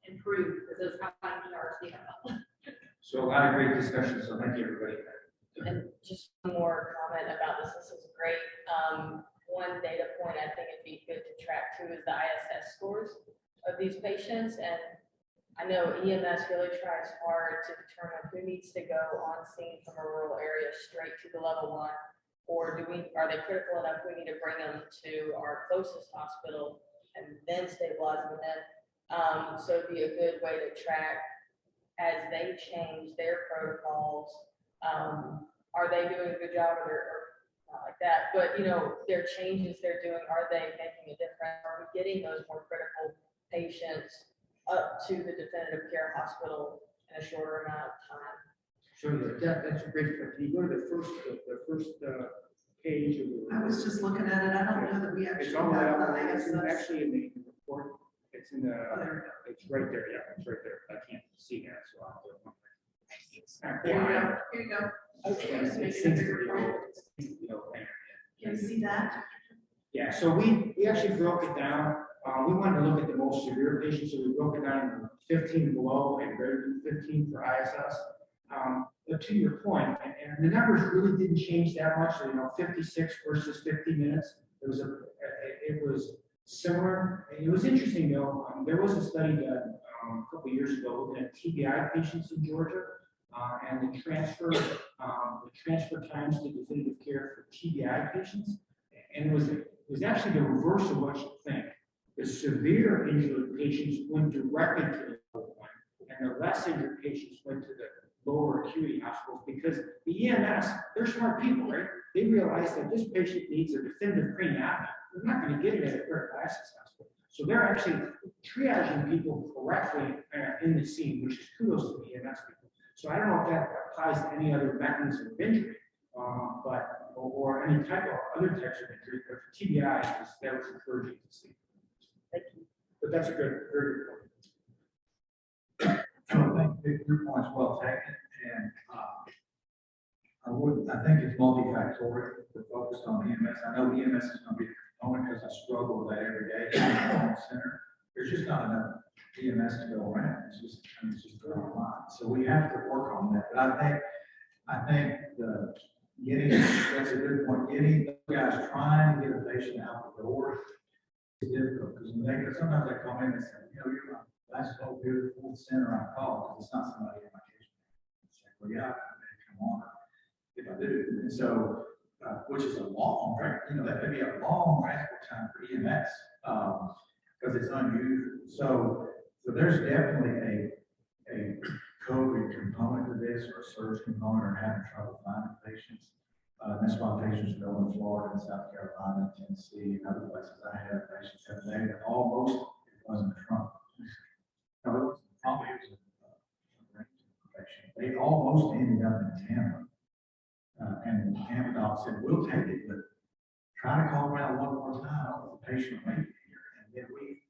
improve because those outlying ERs need our help. So a lot of great discussion, so thank you, everybody. And just one more comment about this. This is great. One data point I think it'd be good to track too is the ISS scores of these patients. And I know EMS really tries hard to determine who needs to go on scene from a rural area straight to the level 1. Or are they critical enough? We need to bring them to our closest hospital and then stabilize them. And then, so it'd be a good way to track as they change their protocols. Are they doing a good job or not like that? But, their changes they're doing, are they making a difference? Are we getting those more critical patients up to the definitive care hospital in a shorter amount of time? So that's a great point. Can you go to the first page of the? I was just looking at it. I don't know that we actually It's all the way have up, the it's ISS. actually in the report, it's in the, Oh, there it's right there, yeah, it's right there. I can't see that, so I'll do it. There you go. Here you go. Okay. It Make it a seems to bigger be, print. there. Can you see that? Yeah, so we actually broke it down. We wanted to look at the most severe patients, so we broke it down to 15 below and greater than 15 for ISS. But to your point, and the numbers really didn't change that much, 56 versus 50 minutes. It was similar. And it was interesting though, there was a study done a couple years ago looking at TBI patients in Georgia, and the transfer times to definitive care for TBI patients. And it was actually the reverse of what you think. The severe injured patients went directly to the level 1, and the less injured patients went to the lower acuity hospitals, because the EMS, they're smart people, right? They realize that this patient needs a definitive cranial apnea. They're not going to get it at a current dialysis hospital. So they're actually triaging people correctly in the scene, which is kudos to the EMS people. So I don't know if that applies to any other mechanism of injury, or any type of other types of injury, but for TBI, that was encouraging to see. Thank you. But that's a very good point. So I think your point's well taken, and I think it's multifactorial. We're focused on EMS. I know EMS is going to be the component because I struggle with that every day in the home center. There's just not enough EMS to go around. It's just a long line. So we have to work on that. But I think that's a good point. Getting those guys trying to get a patient out the door is difficult, because sometimes they call in and say, you're my last call here, full center I call, because it's not somebody in my case. Well, yeah, come on, if I do. And so, which is a long, that could be a long transport time for EMS, because it's unusual. So there's definitely a COVID component to this, or a surge component, or having trouble finding patients. That's why patients are going to Florida and South Carolina, Tennessee, and other places. I had patients have they almost, it wasn't Trump. No, it was probably a patient. They almost ended up in Tampa. And the Tampa doc said, we'll take it, but try to call around one more time with the patient waiting here. And then we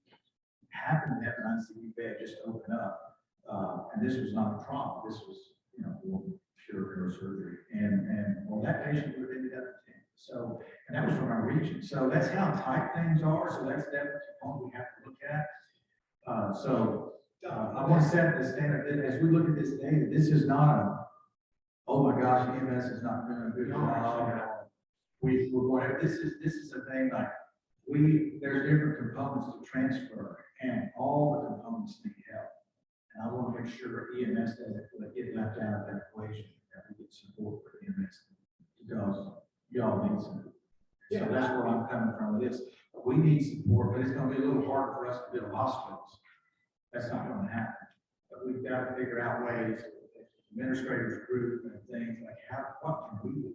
happened to have an ICU bed just open up. And this was not a trauma. This was, pure neurosurgery. And well, that patient would have ended up in Tampa. So, and that was from our region. So that's how tight things are. So that's definitely something we have to look at. I want to set the standard that as we look at this data, this is not oh my gosh, EMS is not doing a good job. We're going, this is a thing like there's different components to transfer, and all the components need help. And I want to make sure EMS doesn't get left out of that equation, that we get support for EMS, because y'all need support. So that's where I'm coming from with this. We need support, but it's going to be a little harder for us to build hospitals. That's not going to happen. But we've got to figure out ways, administrators group and things like what can we do?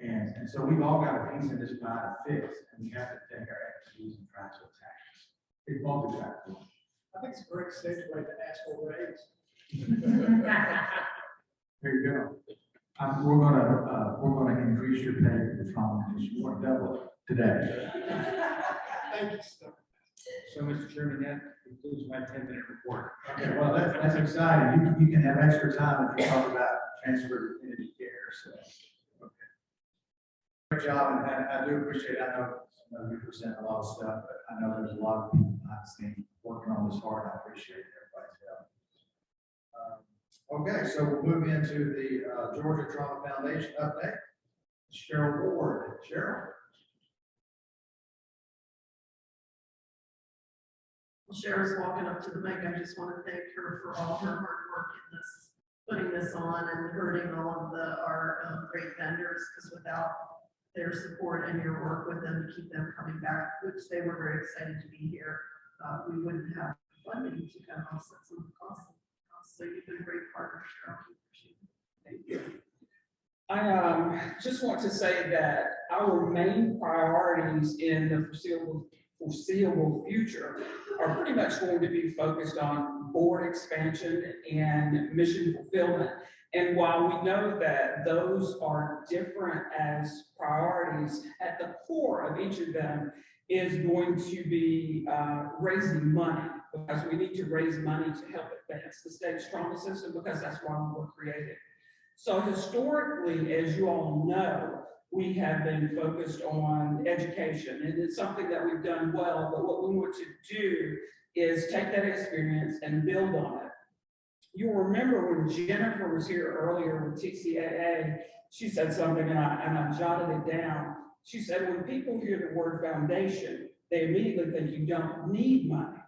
And so we've all got a piece in this pie to fix, and we have to take our expertise and try to attack this. It's multifactorial. I think it's a great segue to ask for raise. There you go. We're gonna increase your pay for the trauma because you want to double it today. Thank you, sir. So, Mr. Chairman, that concludes my 10-minute report. Okay, well, that's exciting. You can have extra time if you talk about transfer community care. So, okay. Great job, and I do appreciate it. I know some of you present a lot of stuff, but I know there's a lot of people behind the scenes working on this hard. I appreciate everybody. Okay, so we'll move into the Georgia Trauma Foundation update. Cheryl Ward. Cheryl? Well, Cheryl's walking up to the mic. I just want to thank her for all her hard work in this, putting this on and hurting all of our great vendors, because without their support and your work with them to keep them coming back, which they were very excited to be here, we wouldn't have funding to kind of offset some of the costs. So you've been a great partner, Cheryl. Thank you. I just want to say that our main priorities in the foreseeable future are pretty much going to be focused on board expansion and mission fulfillment. And while we know that those are different as priorities, at the core of each of them is going to be raising money, because we need to raise money to help advance the state's trauma system, because that's why we were created. So historically, as you all know, we have been focused on education, and it's something that we've done well, but what we want to do is take that experience and build on it. You'll remember when Jennifer was here earlier with TCAA, she said something, and I jotted it down. She said, when people hear the word foundation, they immediately think you don't need money.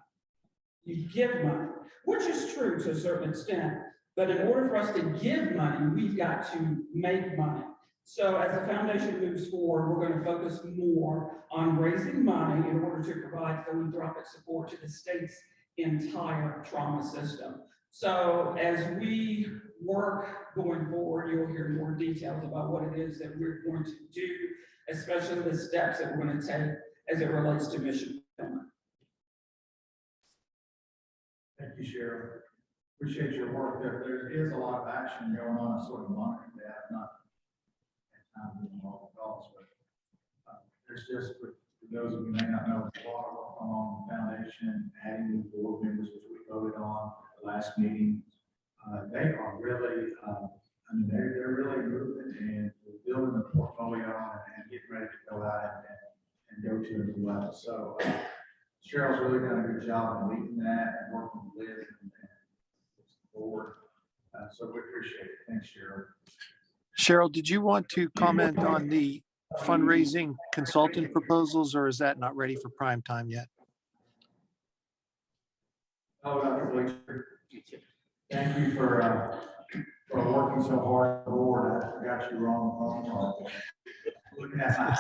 You give money, which is true to a certain extent. But in order for us to give money, we've got to make money. So as the foundation moves forward, we're going to focus more on raising money in order to provide philanthropic support to the state's entire trauma system. So as we work going forward, you'll hear more details about what it is that we're going to do, especially the steps that we're going to take as it relates to mission fulfillment. Thank you, Cheryl. Appreciate your work. There is a lot of action going on, sort of monitoring that, not had time doing all the calls, but there's just, for those of you who may not know, there's a lot of work going on in the foundation, adding new board members, which we voted on at the last meeting. They are really, they're really moving and building the portfolio and getting ready to go out and go to a new level. So Cheryl's really done a good job in leading that and working with Liz and the board. So we appreciate it. Thanks, Cheryl. Cheryl, did you want to comment on the fundraising consultant proposals, or is that not ready for prime time yet? Oh, Dr. Bleacher, thank you for working so hard on the board. I forgot you were on the phone. Looking at my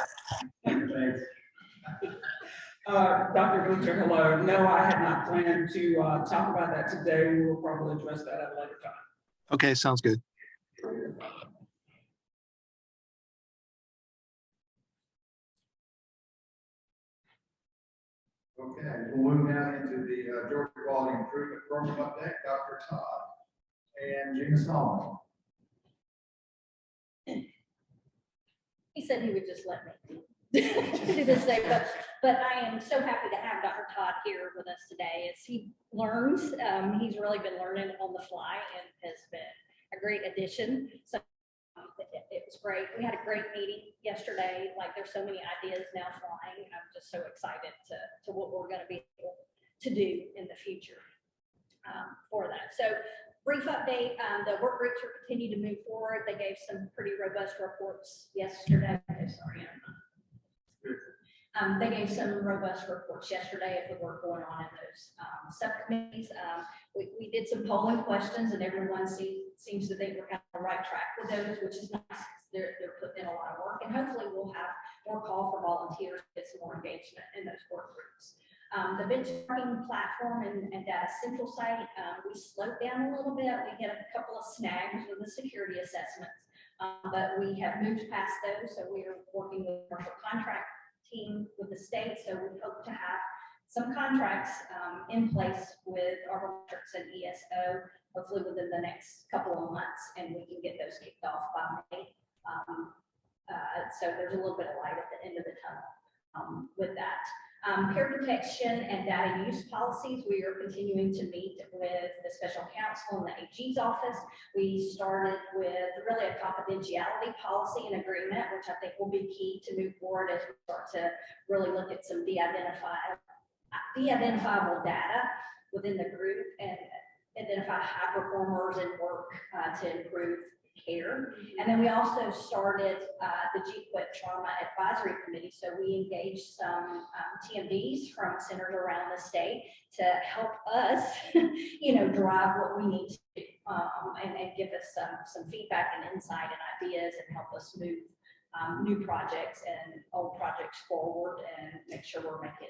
face. Dr. Bleacher, hello. No, I had not planned to talk about that today. We will probably address that at a later time. Okay, sounds good. Okay, we'll move now into the Georgia Quality Improvement Program update. Dr. Todd and Gina Solomon. He said he would just let me do this day, but I am so happy to have Dr. Todd here with us today as he learns. He's really been learning on the fly and has been a great addition. So it was great. We had a great meeting yesterday. Like, there's so many ideas now flying. I'm just so excited to what we're going to be able to do in the future for that. So brief update, the work groups are continuing to move forward. They gave some pretty robust reports yesterday. Sorry, they gave some robust reports yesterday of the work going on in those subcommittees. We did some polling questions, and everyone seems to think we're kind of on the right track with those, which is nice. They're putting in a lot of work, and hopefully we'll have more call for volunteers to get some more engagement in those work groups. The benchmarking platform and Data Central site, we slowed down a little bit. We had a couple of snags with the security assessments, but we have moved past those. So we are working with the commercial contract team with the state. So we hope to have some contracts in place with Arbor-Metrics and ESO, hopefully within the next couple of months, and we can get those kicked off by May. So there's a little bit of light at the end of the tunnel with that. Peer protection and data use policies, we are continuing to meet with the special counsel and the AG's office. We started with really a confidentiality policy and agreement, which I think will be key to move forward as we start to really look at some de-identifiable data within the group and identify identify high performers and work to improve care. And then we also started the GQuIP Trauma Advisory Committee. So we engaged some TMDs from centers around the state to help us, drive what we need to do, and give us some feedback and insight and ideas and help us move new projects and old projects forward and make sure we're making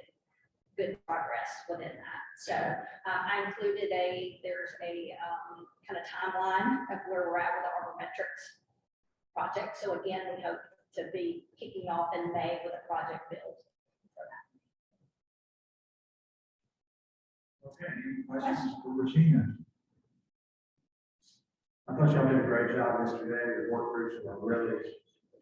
good progress within that. So I included there's a kind of timeline of where we're at with the Arbormetrics project. So again, we hope to be kicking off in May with a project build for that. Okay, any questions for Regina? I thought y'all did a great job yesterday. The work groups were really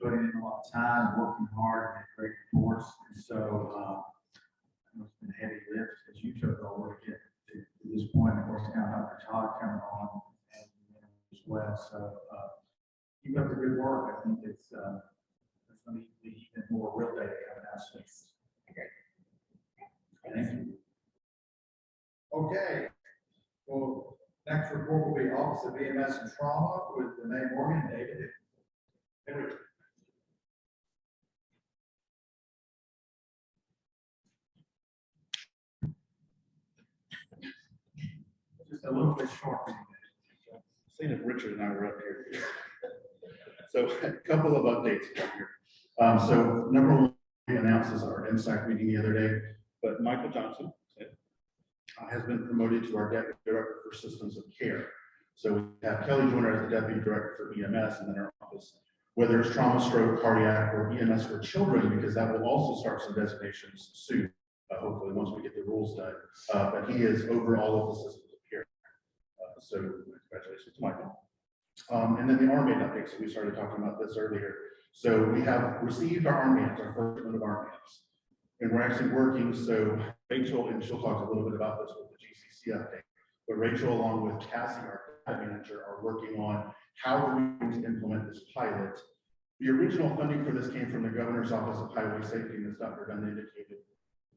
putting in a lot of time, working hard, and great reports. And so, I know it's been a heavy lift as you took over to get to this point. Of course, now Dr. Todd coming on and as well. So, keep up the good work. I think it's there's going to be even more real data coming out soon. Thank you. Okay. Well, next report will be Office of EMS and Trauma with Renee Morgan and David. Henry. Just a little bit short. Seeing if Richard and I were up here. So a couple of updates down here. So number one, we announced our MSAC meeting the other day, but Michael Johnson has been promoted to our Deputy Director for Systems of Care. So we have Kelly Joyner as the Deputy Director for EMS, and then our office, whether it's trauma, stroke, cardiac, or EMS for children, because that will also start some designations soon, hopefully once we get the rules done. But he is over all of the systems of care. So congratulations to Michael. And then the armband update. So we started talking about this earlier. So we have received our armbands, our first one of armbands. And we're actually working, so Rachel, and she'll talk a little bit about this with the GCC update, but Rachel, along with Cassie, our manager, are working on how are we going to implement this pilot. The original funding for this came from the Governor's Office of Highway Safety, and as Dr. Dunn indicated,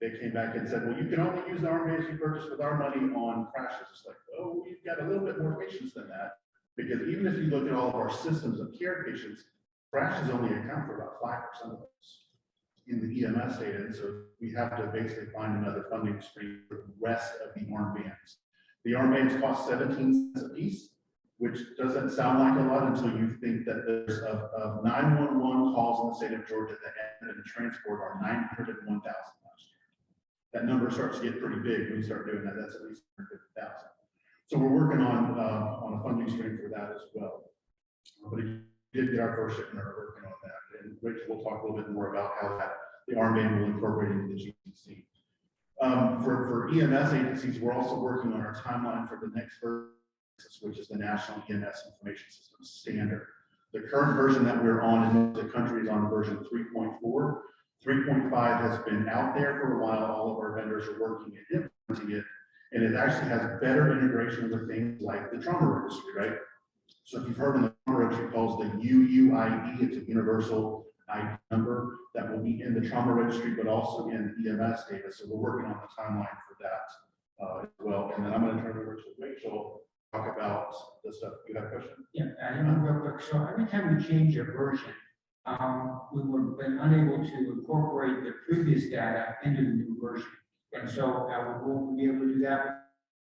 they came back and said, well, you can only use the armbands you purchased with our money on crashes. It's like, oh, we've got a little bit more patience than that, because even if you look at all of our systems of care patients, crashes only account for about 5% of those in the EMS data, and so we have to basically find another funding stream for the rest of the armbands. The armbands cost 17 cents a piece, which doesn't sound like a lot until you think that there's of 911 calls in the state of Georgia that ended in transport are 901,000 last year. That number starts to get pretty big when you start doing that. That's at least 150,000. So we're working on a funding stream for that as well. But we did get our first shipment, are working on that. And Rachel will talk a little bit more about how the armband will incorporate into the GCC. For EMS agencies, we're also working on our timeline for the next version, which is the National EMS Information System Standard. The current version that we're on in most of the country is on version 3.4. 3.5 has been out there for a while. All of our vendors are working at implementing it, and it actually has better integration with things like the trauma registry, right? So if you've heard in the trauma registry calls the UUID, it's a universal ID number that will be in the trauma registry, but also in EMS data. So we're working on the timeline for that as well. And then I'm going to turn it over to Rachel to talk about the stuff. You have a question? Yeah, real quick. So every time we change a version, we've been unable to incorporate the previous data into the new version. And so will we be able to do that?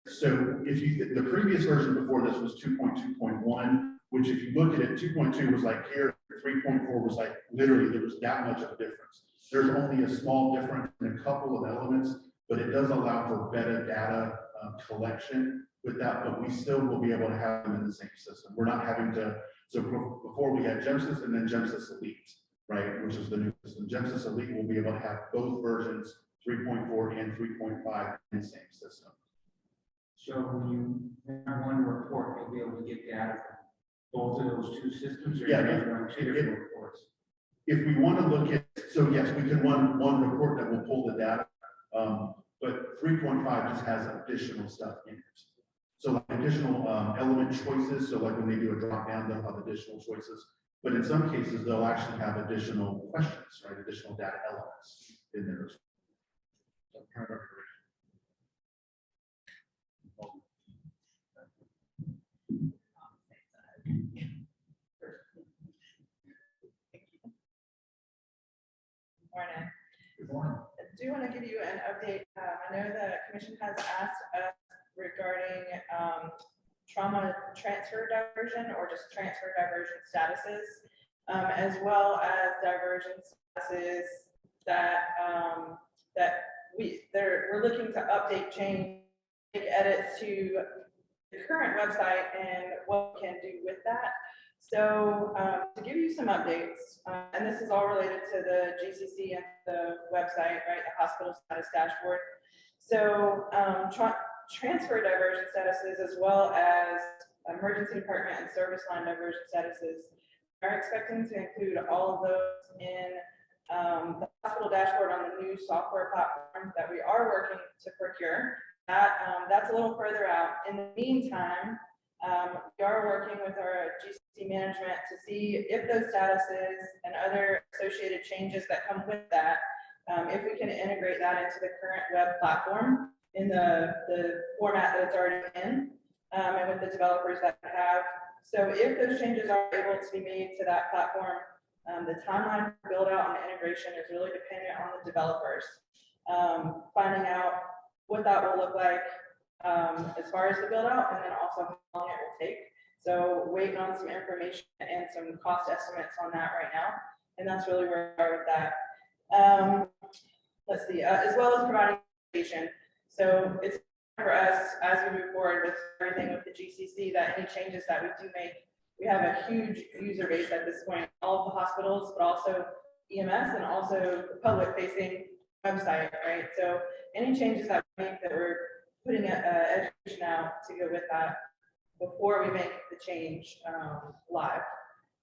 So if you, the previous version before this was 2.2.1, which if you look at it, 2.2 was like here, 3.4 was like literally there was that much of a difference. There's only a small difference in a couple of elements, but it does allow for better data collection with that, but we still will be able to have them in the same system. We're not having to, so before we had GEMSYS and then GEMSYS Elite, right, which is the new system. GEMSYS Elite will be able to have both versions, 3.4 and 3.5 in the same system. So when you have one report, you'll be able to get data from both of those two systems, or yeah, you run two different reports? If we want to look at, so yes, we can run one report that will pull the data, but 3.5 just has additional stuff in it. So like additional element choices, so like when they do a drop down, they'll have additional choices, but in some cases, they'll actually have additional questions, right? Additional data elements in there. give you an update. I know the commission has asked us regarding trauma transfer diversion or just transfer diversion statuses, as well as diversion statuses that we're looking to update, change, make edits to the current website and what we can do with that. So to give you some updates, and this is all related to the GCC and the website, right, the hospital status dashboard. So transfer diversion statuses as well as emergency department and service line diversion statuses are expecting to include all of those in the hospital dashboard on the new software platform that we are working to procure. That's a little further out. In the meantime, we are working with our GCC management to see if those statuses and other associated changes that come with that, if we can integrate that into the current web platform in the format that it's already in, and with the developers that we have. So if those changes are able to be made to that platform, the timeline for build out and integration is really dependent on the developers. Finding out what that will look like as far as the build out, and then also how long it will take. So waiting on some information and some cost estimates on that right now. And that's really where we are with that. Let's see, as well as providing education. So it's for us as we move forward with everything with the GCC that any changes that we do make, we have a huge user base at this point, all of the hospitals, but also EMS and also the public facing website, right? So any changes that we make that we're putting education out to go with that before we make the change live.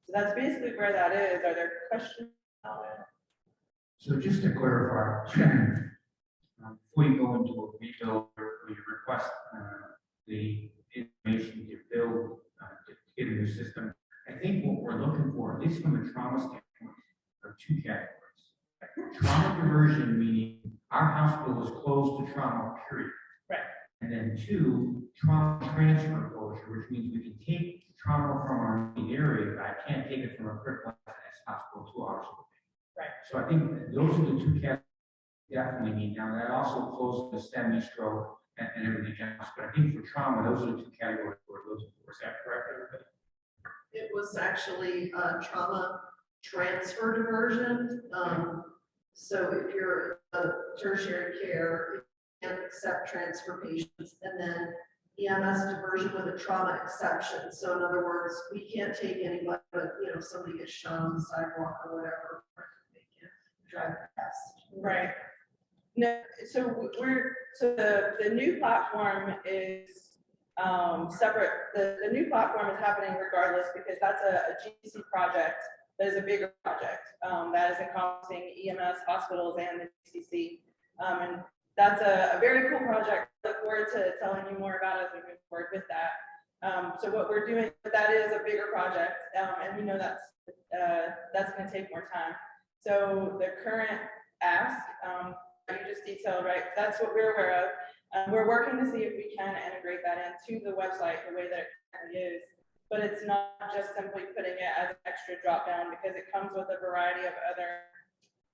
So that's basically where that is. Are there questions? So just to clarify, before you go into a rebuild or you request the information to build to get a new system, I think what we're looking for, at least from a trauma standpoint, are two categories. Trauma diversion, meaning our hospital is closed to trauma, period. Right. And then two, trauma transfer closure, which means we can take trauma from our main area, but I can't take it from a critical access hospital 2 hours away. Right. So I think those are the two categories we definitely need. Now, that also closes the STEMI stroke and everything else, but I think for trauma, those are the two categories we're looking for. Is that correct, everybody? It was actually trauma transfer diversion. So if you're a tertiary care, you can't accept transfer patients, and then EMS diversion with a trauma exception. So in other words, we can't take anybody, but somebody gets shot on the sidewalk or whatever, they can drive past. Right. No, so the new platform is separate. The new platform is happening regardless because that's a GCC project that is a bigger project that is encompassing EMS, hospitals, and the GCC. And that's a very cool project. I look forward to telling you more about it as we move forward with that. So what we're doing, that is a bigger project, and we know that's going to take more time. So the current ask, you just detailed, right? That's what we're aware of. We're working to see if we can integrate that into the website the way that it currently is. But it's not just simply putting it as an extra drop down because it comes with a variety of other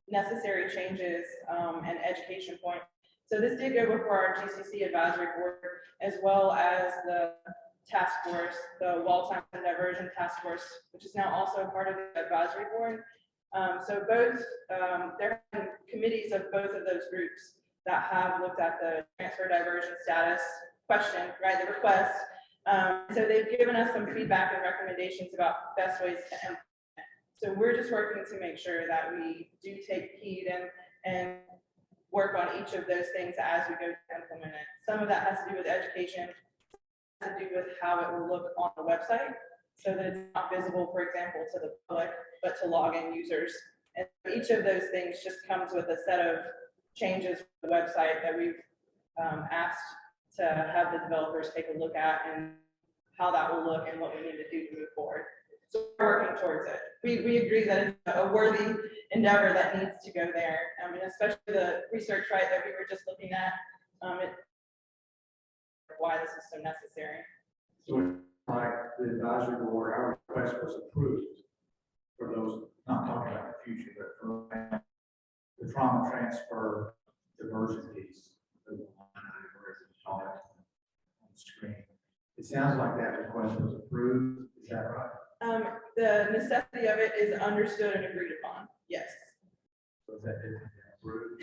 necessary changes and education points. So this did go before our GCC advisory board, as well as the task force, the Wall Time and Diversion Task Force, which is now also part of the advisory board. So both, there have been committees of both of those groups that have looked at the transfer diversion status question, right, the request. So they've given us some feedback and recommendations about best ways to implement. So we're just working to make sure that we do take heed and work on each of those things as we go to implement it. Some of that has to do with education, has to do with how it will look on the website, so that it's not visible, for example, to the public, but to login users. And each of those things just comes with a set of changes to the website that we've asked to have the developers take a look at and how that will look and what we need to do to move forward. So we're working towards it. We agree that it's a worthy endeavor that needs to go there. I mean, especially the research, right, that we were just looking at, why this is so necessary. So like the advisory board, our request was approved for those, not talking about the future, but for the trauma transfer diversion piece, the line item where it's all on the screen. It sounds like that request was approved, is that right? The necessity of it is understood and agreed upon, yes. So is that approved?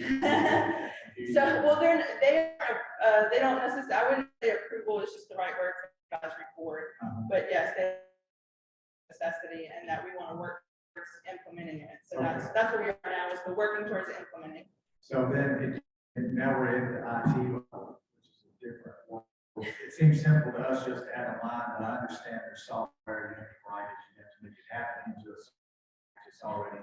So, well, they don't necessarily, I wouldn't say approval is just the right word for the advisory board, but yes, they necessity and that we want to work towards implementing it. So that's where we are now, is we're working towards implementing. So then, now we're in the IT, which is a different one. It seems simple to us just to add a line, but I understand there's software you have to write it, you have to make it happen into a, it's already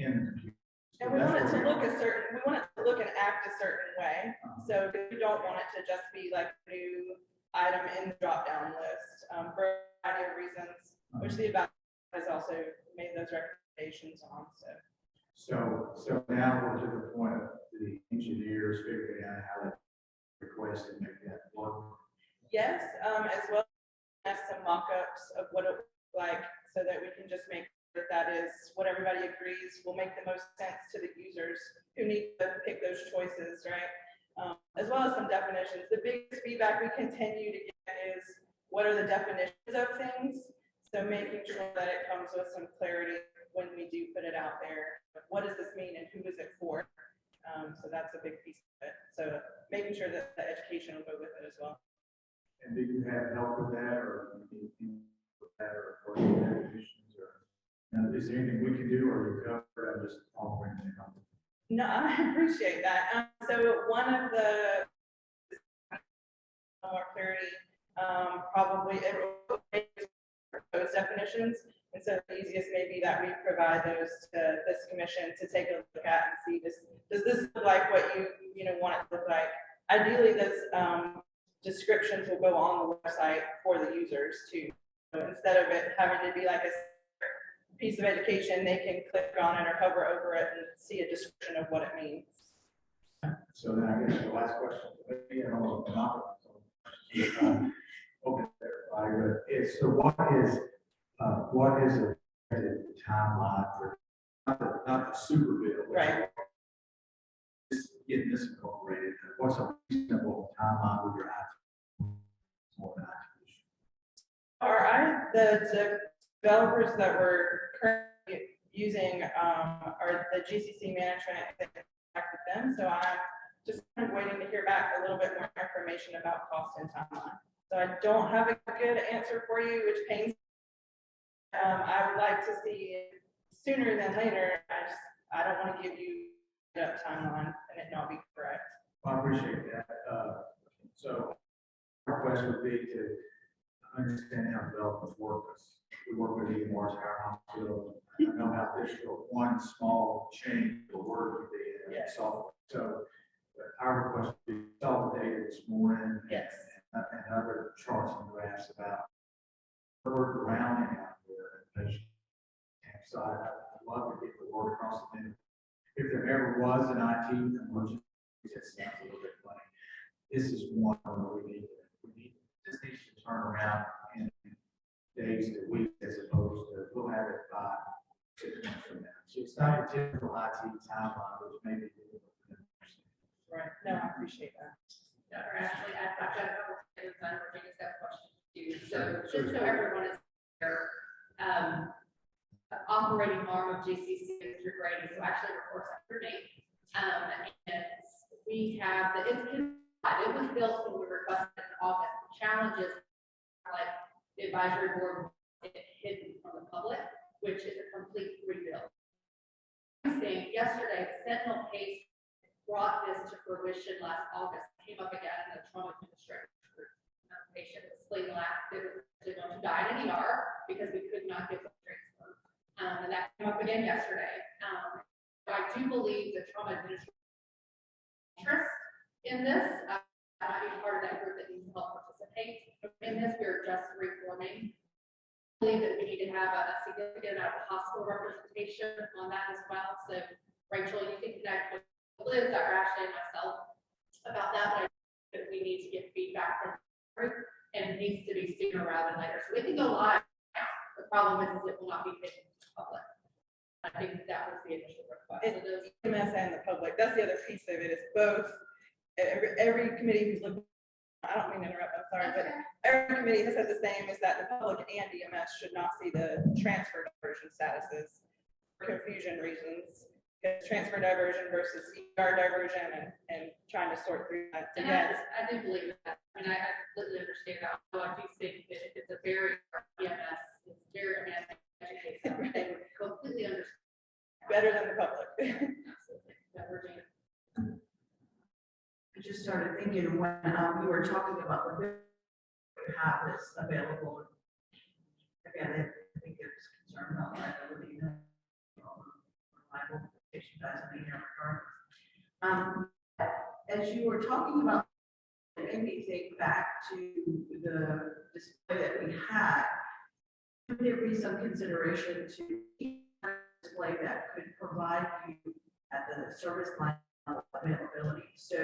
in the computer. And we want it to look we want it to look and act a certain way. So we don't want it to just be like a new item in the drop-down list, for a variety of reasons, which the evaluator has also made those recommendations on, So now we're to the point of the engineers figuring out how to request and make that work. Yes, as well as some mock-ups of what it would look like, so that we can just make sure that is what everybody agrees will make the most sense to the users who need to pick those choices, right? As well as some definitions. The biggest feedback we continue to get is, what are the definitions of things? So making sure that it comes with some clarity when we do put it out there. What does this mean and who is it for? So that's a big piece of it. So making sure that the education will go with it as well. And do you have help with that, or do you need with that, or definitions, or is there anything we can do, or you cover? I'm just offering to help. No, I appreciate that. So one of the more clarity, probably those definitions. And so the easiest may be that we provide those to this commission to take a look at and see, does this look like what you want it to look like? Ideally, those descriptions will go on the website for the users too. So instead of it having to be like a piece of education, they can click on it or hover over it and see a description of what it means. So then I guess the last question, maybe I don't know if I'm not open there, is, so what is a timeline for, not the super bill, but right, just getting this incorporated? What's a reasonable timeline with your IT? More than the developers that we're currently using are the GCC management and back with them. So I'm just kind of waiting to hear back a little bit more information about cost and timeline. So I don't have a good answer for you, which pains. I would like to see it sooner than later. I don't want to give you a timeline and it not be correct. I appreciate that. So our request would be to understand how developers work. We work with EMRs, our hospital. I know how difficult one small change will work would be in software. So our request would be consolidated this morning. Yes. And other charts and graphs about work around and out there. So I'd love to get the word across the thing. If there ever was an IT emergency, it sounds a little bit funny. This is one where this needs to turn around in days to weeks, as opposed to we'll have it by 6 months from now. So it's not a typical IT timeline, which may be difficult to understand. Right. No, I appreciate that. Dr. Ashley, I've got a couple of things on Virginia's got questions too. So just so everyone is aware, the operating arm of GCC is Mr. Grady, so actually reports under me. And we have it was built when we requested in August. The challenge is like the advisory board hidden from the public, which is a complete rebuild. I think yesterday, the Sentinel case brought this to fruition last August, came up again in the trauma administrator group. Patient was spleen last, it was going to die in an ER because we could not get the transfer. And that came up again yesterday. I do believe the trauma administrator interest in this. I might be part of that group that needs to help participate in this. We're just reforming. I believe that we need to have a significant amount of hospital representation on that as well. So Rachel, you can connect with Liz, Dr. Ashley, and myself about that, but I think that we need to get feedback from the group, and it needs to be sooner rather than later. So we can go live. The problem is it will not be hidden to the public. I think that was the initial request. It's So those- EMS and the public, that's the other piece of it, is both. Every committee who's looking, I don't mean to interrupt, I'm sorry, but every committee has said the same, is that the public and EMS should not see the transfer diversion statuses for confusion reasons. Because transfer diversion versus ER diversion and trying to sort through that And together. I do believe that. I mean, I completely understand that. So I do think that it's a very, EMS, it's very, I mean, I think educate them. They would completely understand. Better than the public. That we're doing. I just started thinking when you were talking about the we have this available. Again, I think it's concerned about liability and liable patient doesn't need regardless. As you were talking about, it made me think back to the display that we had. Could there be some consideration to display that could provide you at the service line availability? So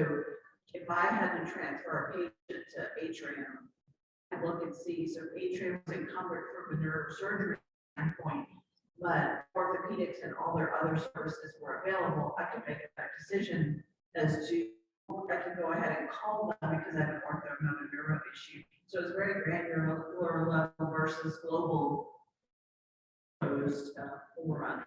if I had to transfer a patient to Atrium, I look and see, so Atrium was encumbered from a neurosurgery standpoint, but orthopedics and all their other services were available, I could make a decision as to, I can go ahead and call them because I have an ortho and a neuro issue. So it's very granular level versus global. Forum.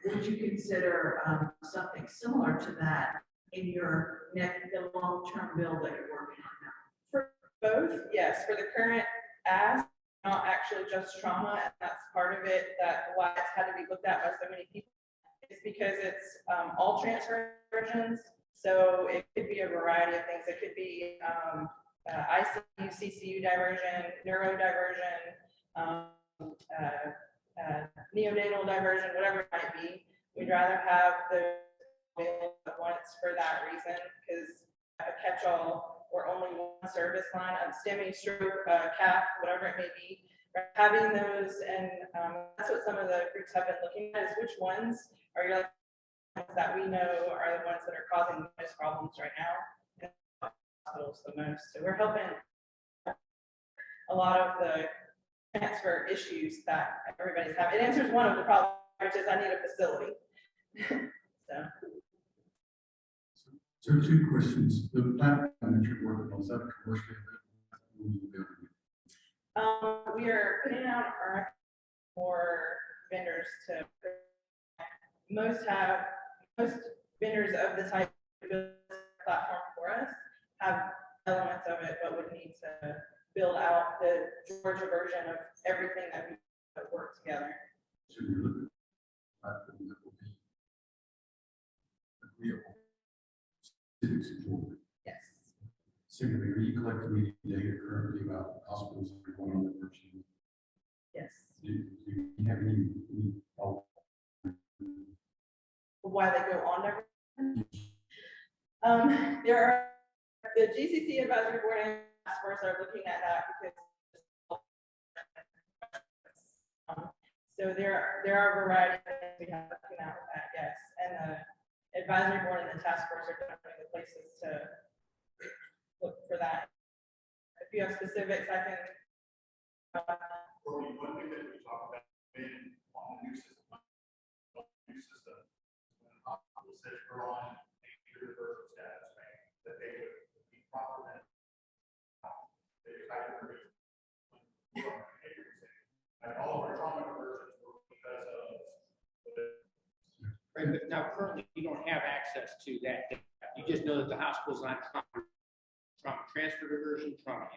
Would you consider something similar to that in your the long-term bill that you're working on now? For both, yes, for the current ask, not actually just trauma, and that's part of it, that why it's had to be looked at by so many people. It's because it's all transfer versions, so it could be a variety of things. It could be ICU, CCU diversion, neuro diversion, neonatal diversion, whatever it might be. We'd rather have the once for that reason, because a catch-all or only one service line of STEMI, stroke, CAF, whatever it may be, having those, and that's what some of the groups have been looking at, is which ones are your that we know are the ones that are causing the most problems right now, and hospitals the most. So we're helping a lot of the transfer issues that everybody's having. It answers one of the problems, which is I need a facility. So two questions. The platform that you're working on, is that a commercially available? We are putting out our for vendors to, most vendors of the type of platform for us have elements of it, but would need to build out the Georgia version of everything that we work together. So you're looking at a platform that will be agreeable. Civics support. Yes. Secondly, are you collecting any data currently about hospitals that are going on the virtual? Yes. Do you have any Why they go on there? There are, the GCC advisory board and task force are looking at that because so there are a variety of things we have looking at with that, yes. And the advisory board and the task force are definitely the places to look for that. If you have specifics, I can. One thing that we talked about being on the new system, when a hospital says we're on a universal status, right, that they would be proper. And all of our trauma conversions were because of. Right, but now currently you don't have access to that data. You just know that the hospital's on trauma transfer diversion, trauma.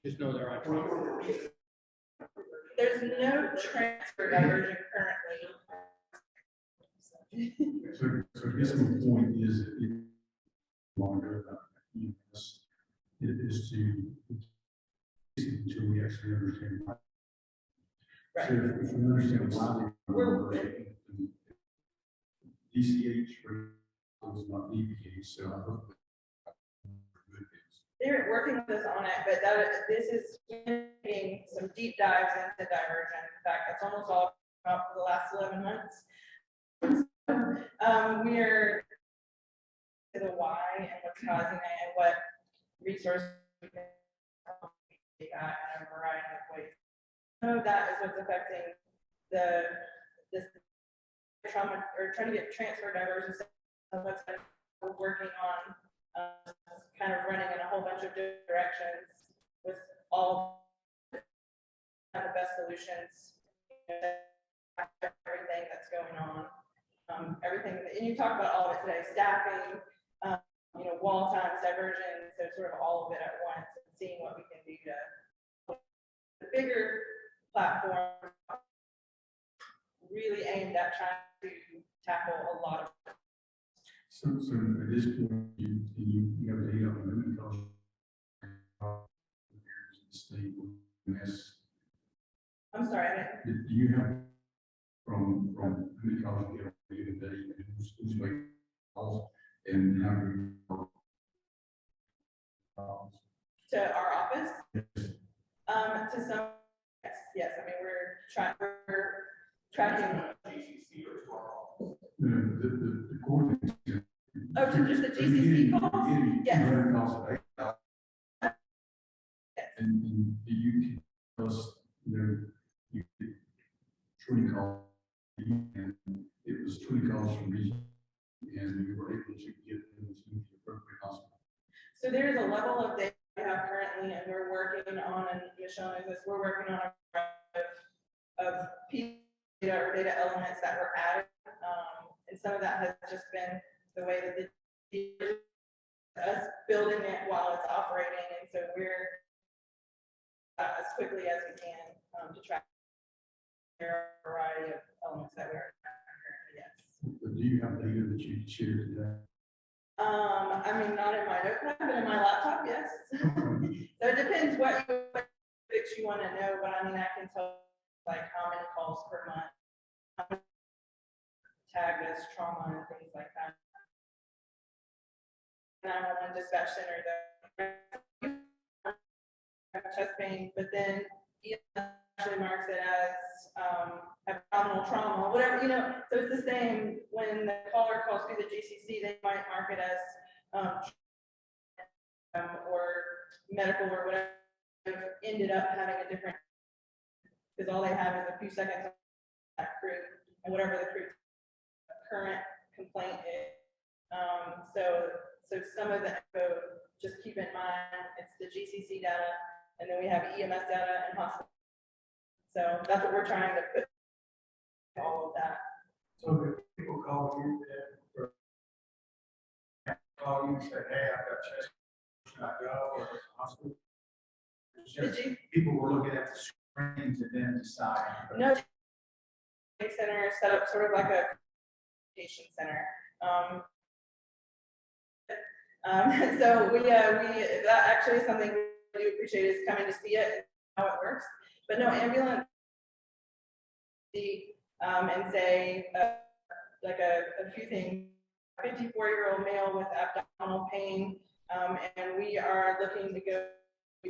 Just know they're on trauma. There's no transfer diversion currently. So I guess my point is it longer it is to until we actually understand. Right. So if we understand why DCH does not need the case, so I hope They're working with us on it, but this is getting some deep dives into diversion. In fact, that's almost all about for the last 11 months. We are to the why and what's causing it and what resources we can take that in a variety of ways. Some of that is what's affecting the this trauma, or trying to get transfer divers, and what's we're working on, kind of running in a whole bunch of different directions with all the best solutions, everything that's going on, everything, and you talk about all of it today, staffing, wall times, diversion, so sort of all of it at once, and seeing what we can do to the bigger platform really aimed at trying to tackle a lot of. So at this point, you have data on women culture. State, yes. I'm sorry, I didn't. Do you have from women college data and who's making calls and how do you? To our office? To some, yes, I mean, we're tracking. The coordinates. Oh, to just the GCC calls? Yes. And do you tell us, you get 20 calls, and it was 20 calls from region, and we were able to get them to the appropriate hospital? So there's a level of data we have currently, and we're working on, and Michelle knows this, we're working on a of data or data elements that were added. And some of that has just been the way that us building it while it's operating. And so we're as quickly as we can to track a variety of elements that we are currently, yes. But do you have data that you can share today? I mean, not in my notepad, but in my laptop, yes. So it depends what you want to know, but I mean, I can tell like how many calls per month, how many tagged as trauma and things like that. 911 dispatch center, the chest pain, but then actually marks it as abdominal trauma, whatever, so it's the same. When the caller calls through the GCC, they might mark it as or medical or whatever. Ended up having a different, because all they have is a few seconds on that crew and whatever the crew's current complaint is. So some of the info, just keep in mind, it's the GCC data, and then we have EMS data and hospital. So that's what we're trying to put all of that. So if people call you, call you and say, hey, I've got chest, should I go, or hospital? Just people were looking at the screens and then deciding. No, center set up sort of like a patient center. So we that actually is something we do appreciate, is coming to see it and how it works. But no, ambulance and say like a few things. 54-year-old male with abdominal pain, and we are looking to go to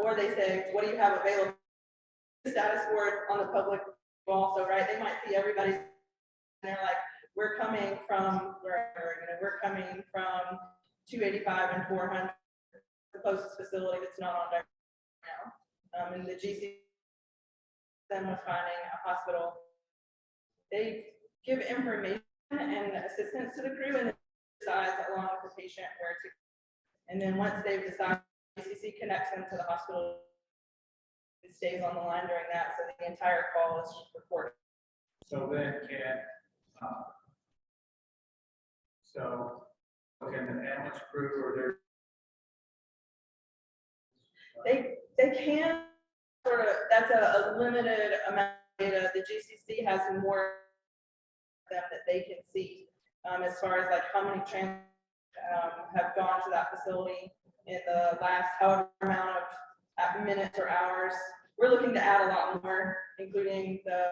or they say, what do you have available? Status board on the public also, right? They might see everybody's, and they're like, we're coming from wherever, we're coming from 285 and 400, the closest facility that's not on there now. And the GC then was finding a hospital. They give information and assistance to the crew and decides along with the patient where to. And then once they've decided, GCC connects them to the hospital. It stays on the line during that, so the entire call is recorded. So then can the ambulance crew or they can sort of, that's a limited amount of data. The GCC has more them that they can see as far as like how many trans have gone to that facility in the last however amount of minutes or hours. We're looking to add a lot more, including the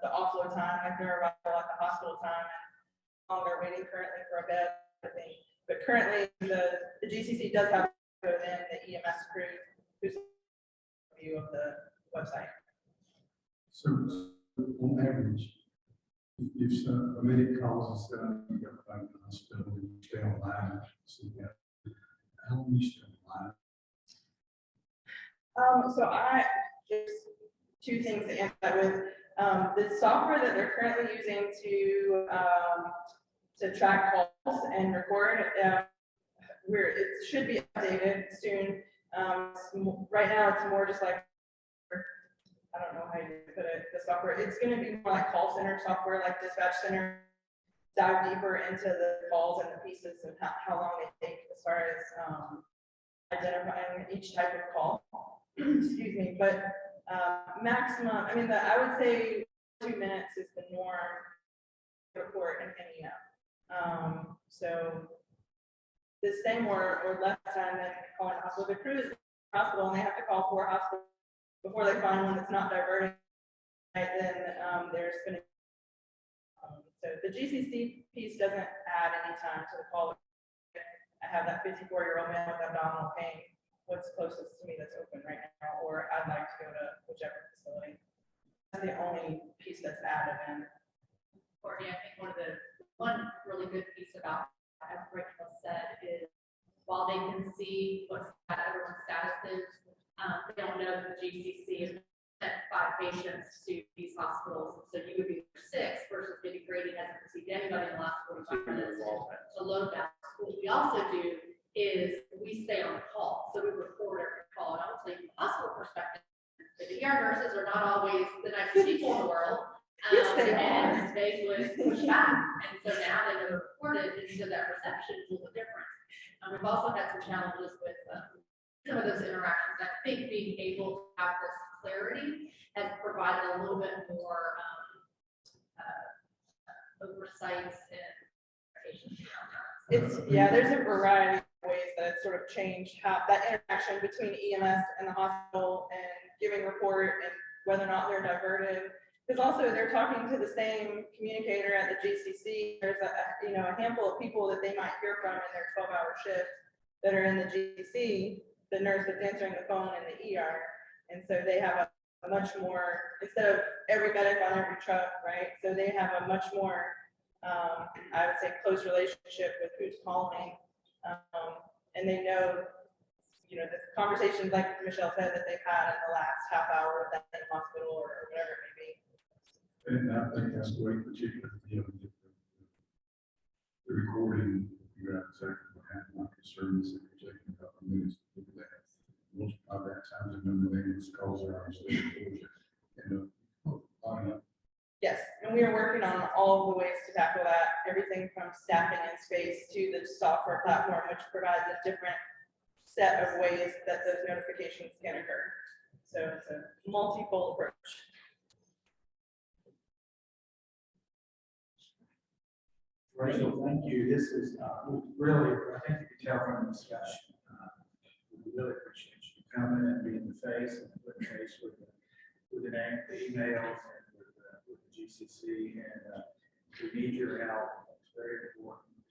offload time, like their arrival at the hospital time, and longer waiting currently for a bed, I think. But currently, the GCC does have then the EMS crew who's view of the website. So on average, if a medic calls us, you got to find the hospital, and you stay online, so you got, how long you stay online? So there's two things to answer that with. The software that they're currently using to track calls and record, it should be updated soon. Right now, it's more just like, I don't know how you put it, the software. It's going to be more like call center software, like dispatch center. Dive deeper into the calls and the pieces and how long they take as far as identifying each type of call. Excuse me, but maximum, I mean, I would say 2 minutes is the norm report and hanging up. So the same or less time than calling a hospital. The crew is in the hospital and they have to call 4 hospitals before they find one that's not diverting. Right, then there's going to so the GCC piece doesn't add any time to the call. I have that 54-year-old man with abdominal pain. What's closest to me that's open right now, or I'd like to go to whichever facility. That's the only piece that's added in. Courtney, I think one really good piece about, as Rachel said, is while they can see what everyone's status is, they don't know that the GCC is sent 5 patients to these hospitals. So you would be 6 versus maybe Grady hasn't received anybody in the last 45 minutes to load that. What we also do is we stay on the call. So we record every call. And I would say from a hospital perspective, the ER nurses are not always the nicest people in the world. Yes, they and they would push back. And so now they never reported, and so that reception is a little different. We've also had some challenges with some of those interactions. I think being able to have this clarity has provided a little bit more oversights and patients. There's a variety of ways that it's sort of changed how that interaction between EMS and the hospital and giving report and whether or not they're diverted. Because also they're talking to the same communicator at the GCC. There's a handful of people that they might hear from in their 12-hour shift that are in the GCC, the nurse that's answering the phone in the ER. And so they have a much more, instead of every medic on every truck, right? So they have a much more, I would say, close relationship with who's calling. And they know, the conversations, like Michelle said, that they've had in the last half hour at that same hospital or whatever it may be. And I think that's great, particularly, the recording, you got exactly what happened. My concern is that you're taking a couple of minutes to do that. Most of that times, the ambulance calls are obviously recorded. Yes, and we are working on all of the ways to tackle that, everything from staffing and space to the software platform, which provides a different set of ways that those notifications can occur. So it's a multi-fold approach. Rachel, thank you. This is really, I think you can tell from the discussion. We really appreciate you coming and being the face and putting face with the emails and with the GCC. And we need your help. It's very important.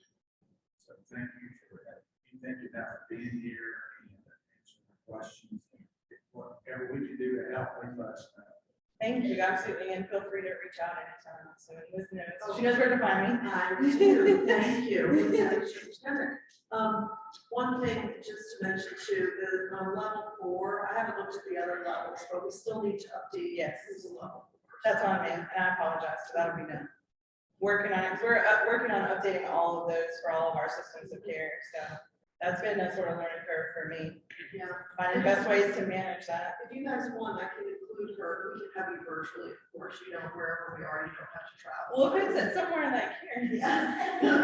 So thank you for that. Thank you for being here and answering the questions. Whatever we can do to help, please let us know. Thank you, absolutely, and feel free to reach out anytime. So Liz knows, she knows where to find me. I do, thank you. One thing just to mention too, the level 4, I haven't looked at the other levels, but we still need to update. Yes. Who's a level 4. That's on me, and I apologize, so that'll be done. Working on it, 'cause we're working on updating all of those for all of our systems of care, so that's been a sort of learning curve for me. Yeah. Finding the best ways to manage that. If you guys want, I can include her, we can have you virtually, of course, wherever we are, you don't have to travel. Well, if it's somewhere like here. Yeah. But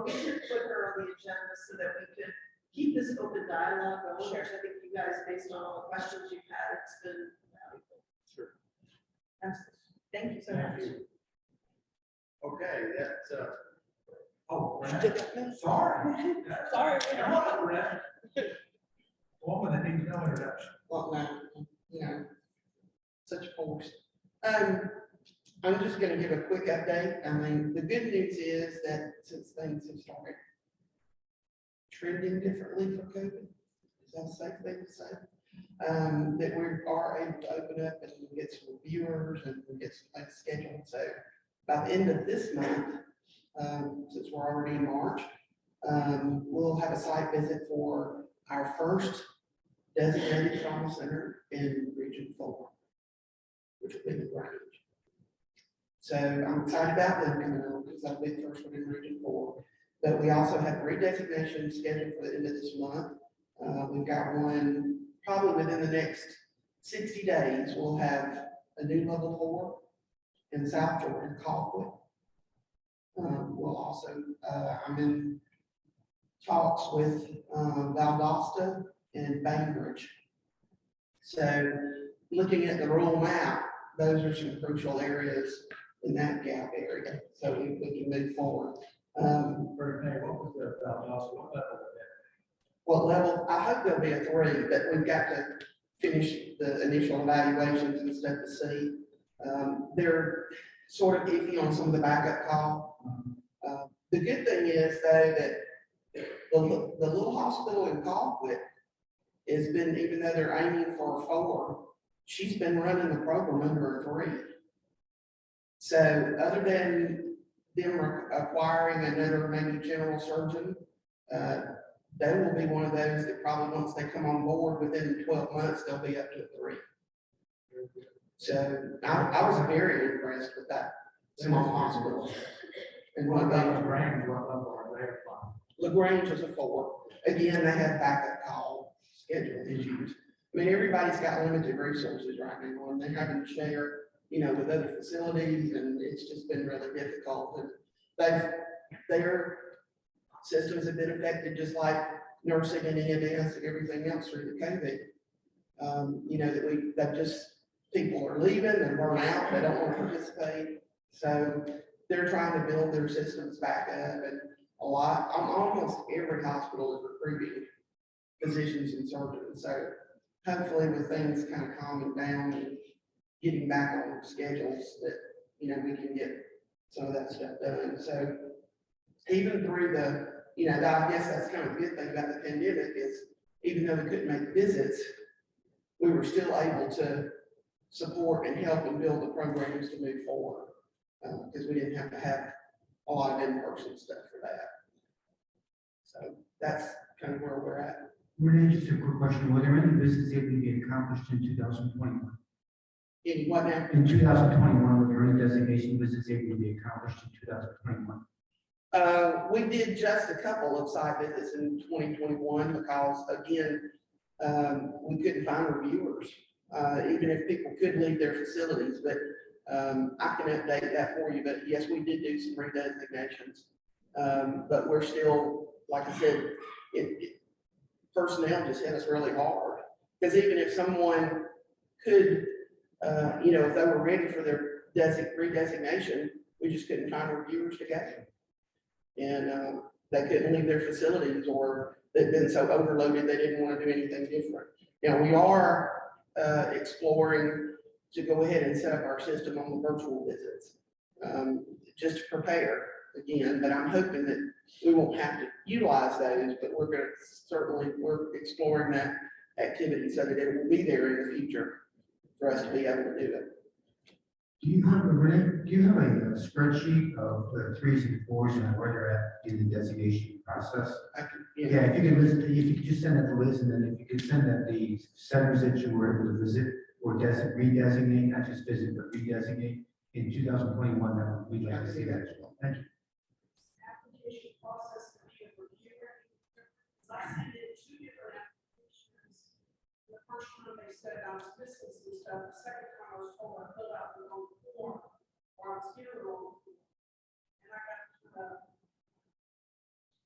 we should put her on the agenda so that we can keep this open dialogue going, which I think you guys, based on all the questions you've had, it's been valuable. Sure. Absolutely. Thank you so much. Okay, that's, oh, Sorry. Sorry. Woman that needs no introduction. Well, no, such force. I'm just gonna give a quick update. I mean, the good news is that since things have started trending differently for COVID, is that a safe thing to say? That we are able to open up and get some viewers and get some things scheduled. So by the end of this month, since we're already in March, we'll have a site visit for our first designated trauma center in Region 4, which will be the Grange. So I'm excited about them coming on because that'll be the first one in Region 4. But we also have redesignation scheduled for the end of this month. We've got one probably within the next 60 days. We'll have a new level 4 in South Jordan, Colquitt. We'll also, I'm in talks with Valdosta and Bainbridge. So looking at the rural map, those are some crucial areas in that gap area. So we can move forward. What was the Valdosta, what level was that? What level? I hope there'll be a 3, but we've got to finish the initial evaluations and stuff to see. They're sort of iffy on some of the backup call. The good thing is though that the little hospital in Colquitt has been, even though they're aiming for a 4, she's been running the program under a 3. So other than them acquiring another maybe general surgeon, they will be one of those that probably once they come on board within 12 months, they'll be up to a 3. So I was very impressed with that small hospital. And What what about they, LaGrange, what level are they from? LaGrange is a 4. Again, they have backup call schedule issues. I mean, everybody's got limited resources right now, and they're having to share, with other facilities, and it's just been really difficult. And their systems have been affected just like nursing and EMS and everything else through the COVID. People are leaving, they're burnt out, they don't want to participate. So they're trying to build their systems back up, and almost every hospital is recruiting physicians and surgeons. So hopefully with things kind of calming down and getting back on schedules that, we can get some of that stuff done. So even through I guess that's kind of a good thing about the pandemic is even though we couldn't make visits, we were still able to support and help and build the programs to move forward. Because we didn't have to have a lot of in-person stuff for that. So that's kind of where we're at. Renee, just a quick question. Were there any visits able to be accomplished in 2021? In what now? In 2021, were there any designation visits able to be accomplished in 2021? We did just a couple of site visits in 2021 because, again, we couldn't find reviewers, even if people could leave their facilities. But I can update that for you. But yes, we did do some redesignations. But we're still, like I said, personnel just hit us really hard. Because even if someone could, if they were ready for their redesignation, we just couldn't find reviewers to go. And they couldn't leave their facilities, or they'd been so overloaded they didn't want to do anything different. Now we are exploring to go ahead and set up our system on the virtual visits, just to prepare again. But I'm hoping that we won't have to utilize those, but we're exploring that activity so that it will be there in the future for us to be able to do it. Do you have a spreadsheet of the 3s and 4s and where they're at in the designation process? Yeah, if you could just send that to Liz, and then if you could send that the centers that you were able to visit or redesignate, not just visit, but redesignate in 2021, then we'd like to see that as well. Thank you. Application process for being a reviewer. I sent in 2 different applications. The first one, they said I was missing some stuff. The second time I was told I filled out the wrong form, or I was given the wrong form. And I got,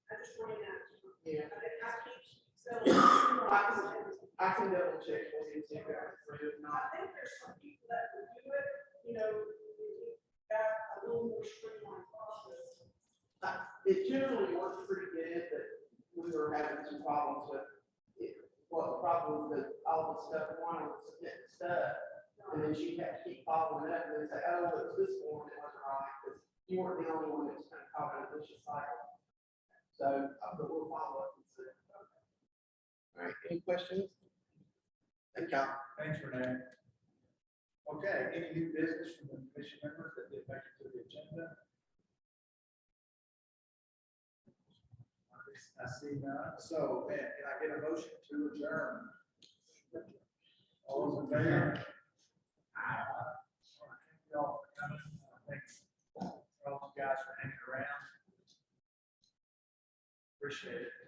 I just ran out. Yeah. I keep I can double check for you, see if that's approved or not. I think there's some people that would do it, got a little more streamlined process. It generally works pretty good, but we were having some problems with it. Well, the problem with all the stuff, one would submit the stuff, and then she had to keep following up and say, oh, it was this form that wasn't right, because you weren't the only one that was kind of caught in a vicious cycle. So, but we'll follow up and see. All right, any questions? Thank y'all. Thanks, Renee. Okay, any new business from the commission members that did make it to the agenda? I see none. So, man, can I get a motion to adjourn? All those in favor? Aye. Thank you all for coming. Thanks, all you guys for hanging around. Appreciate it.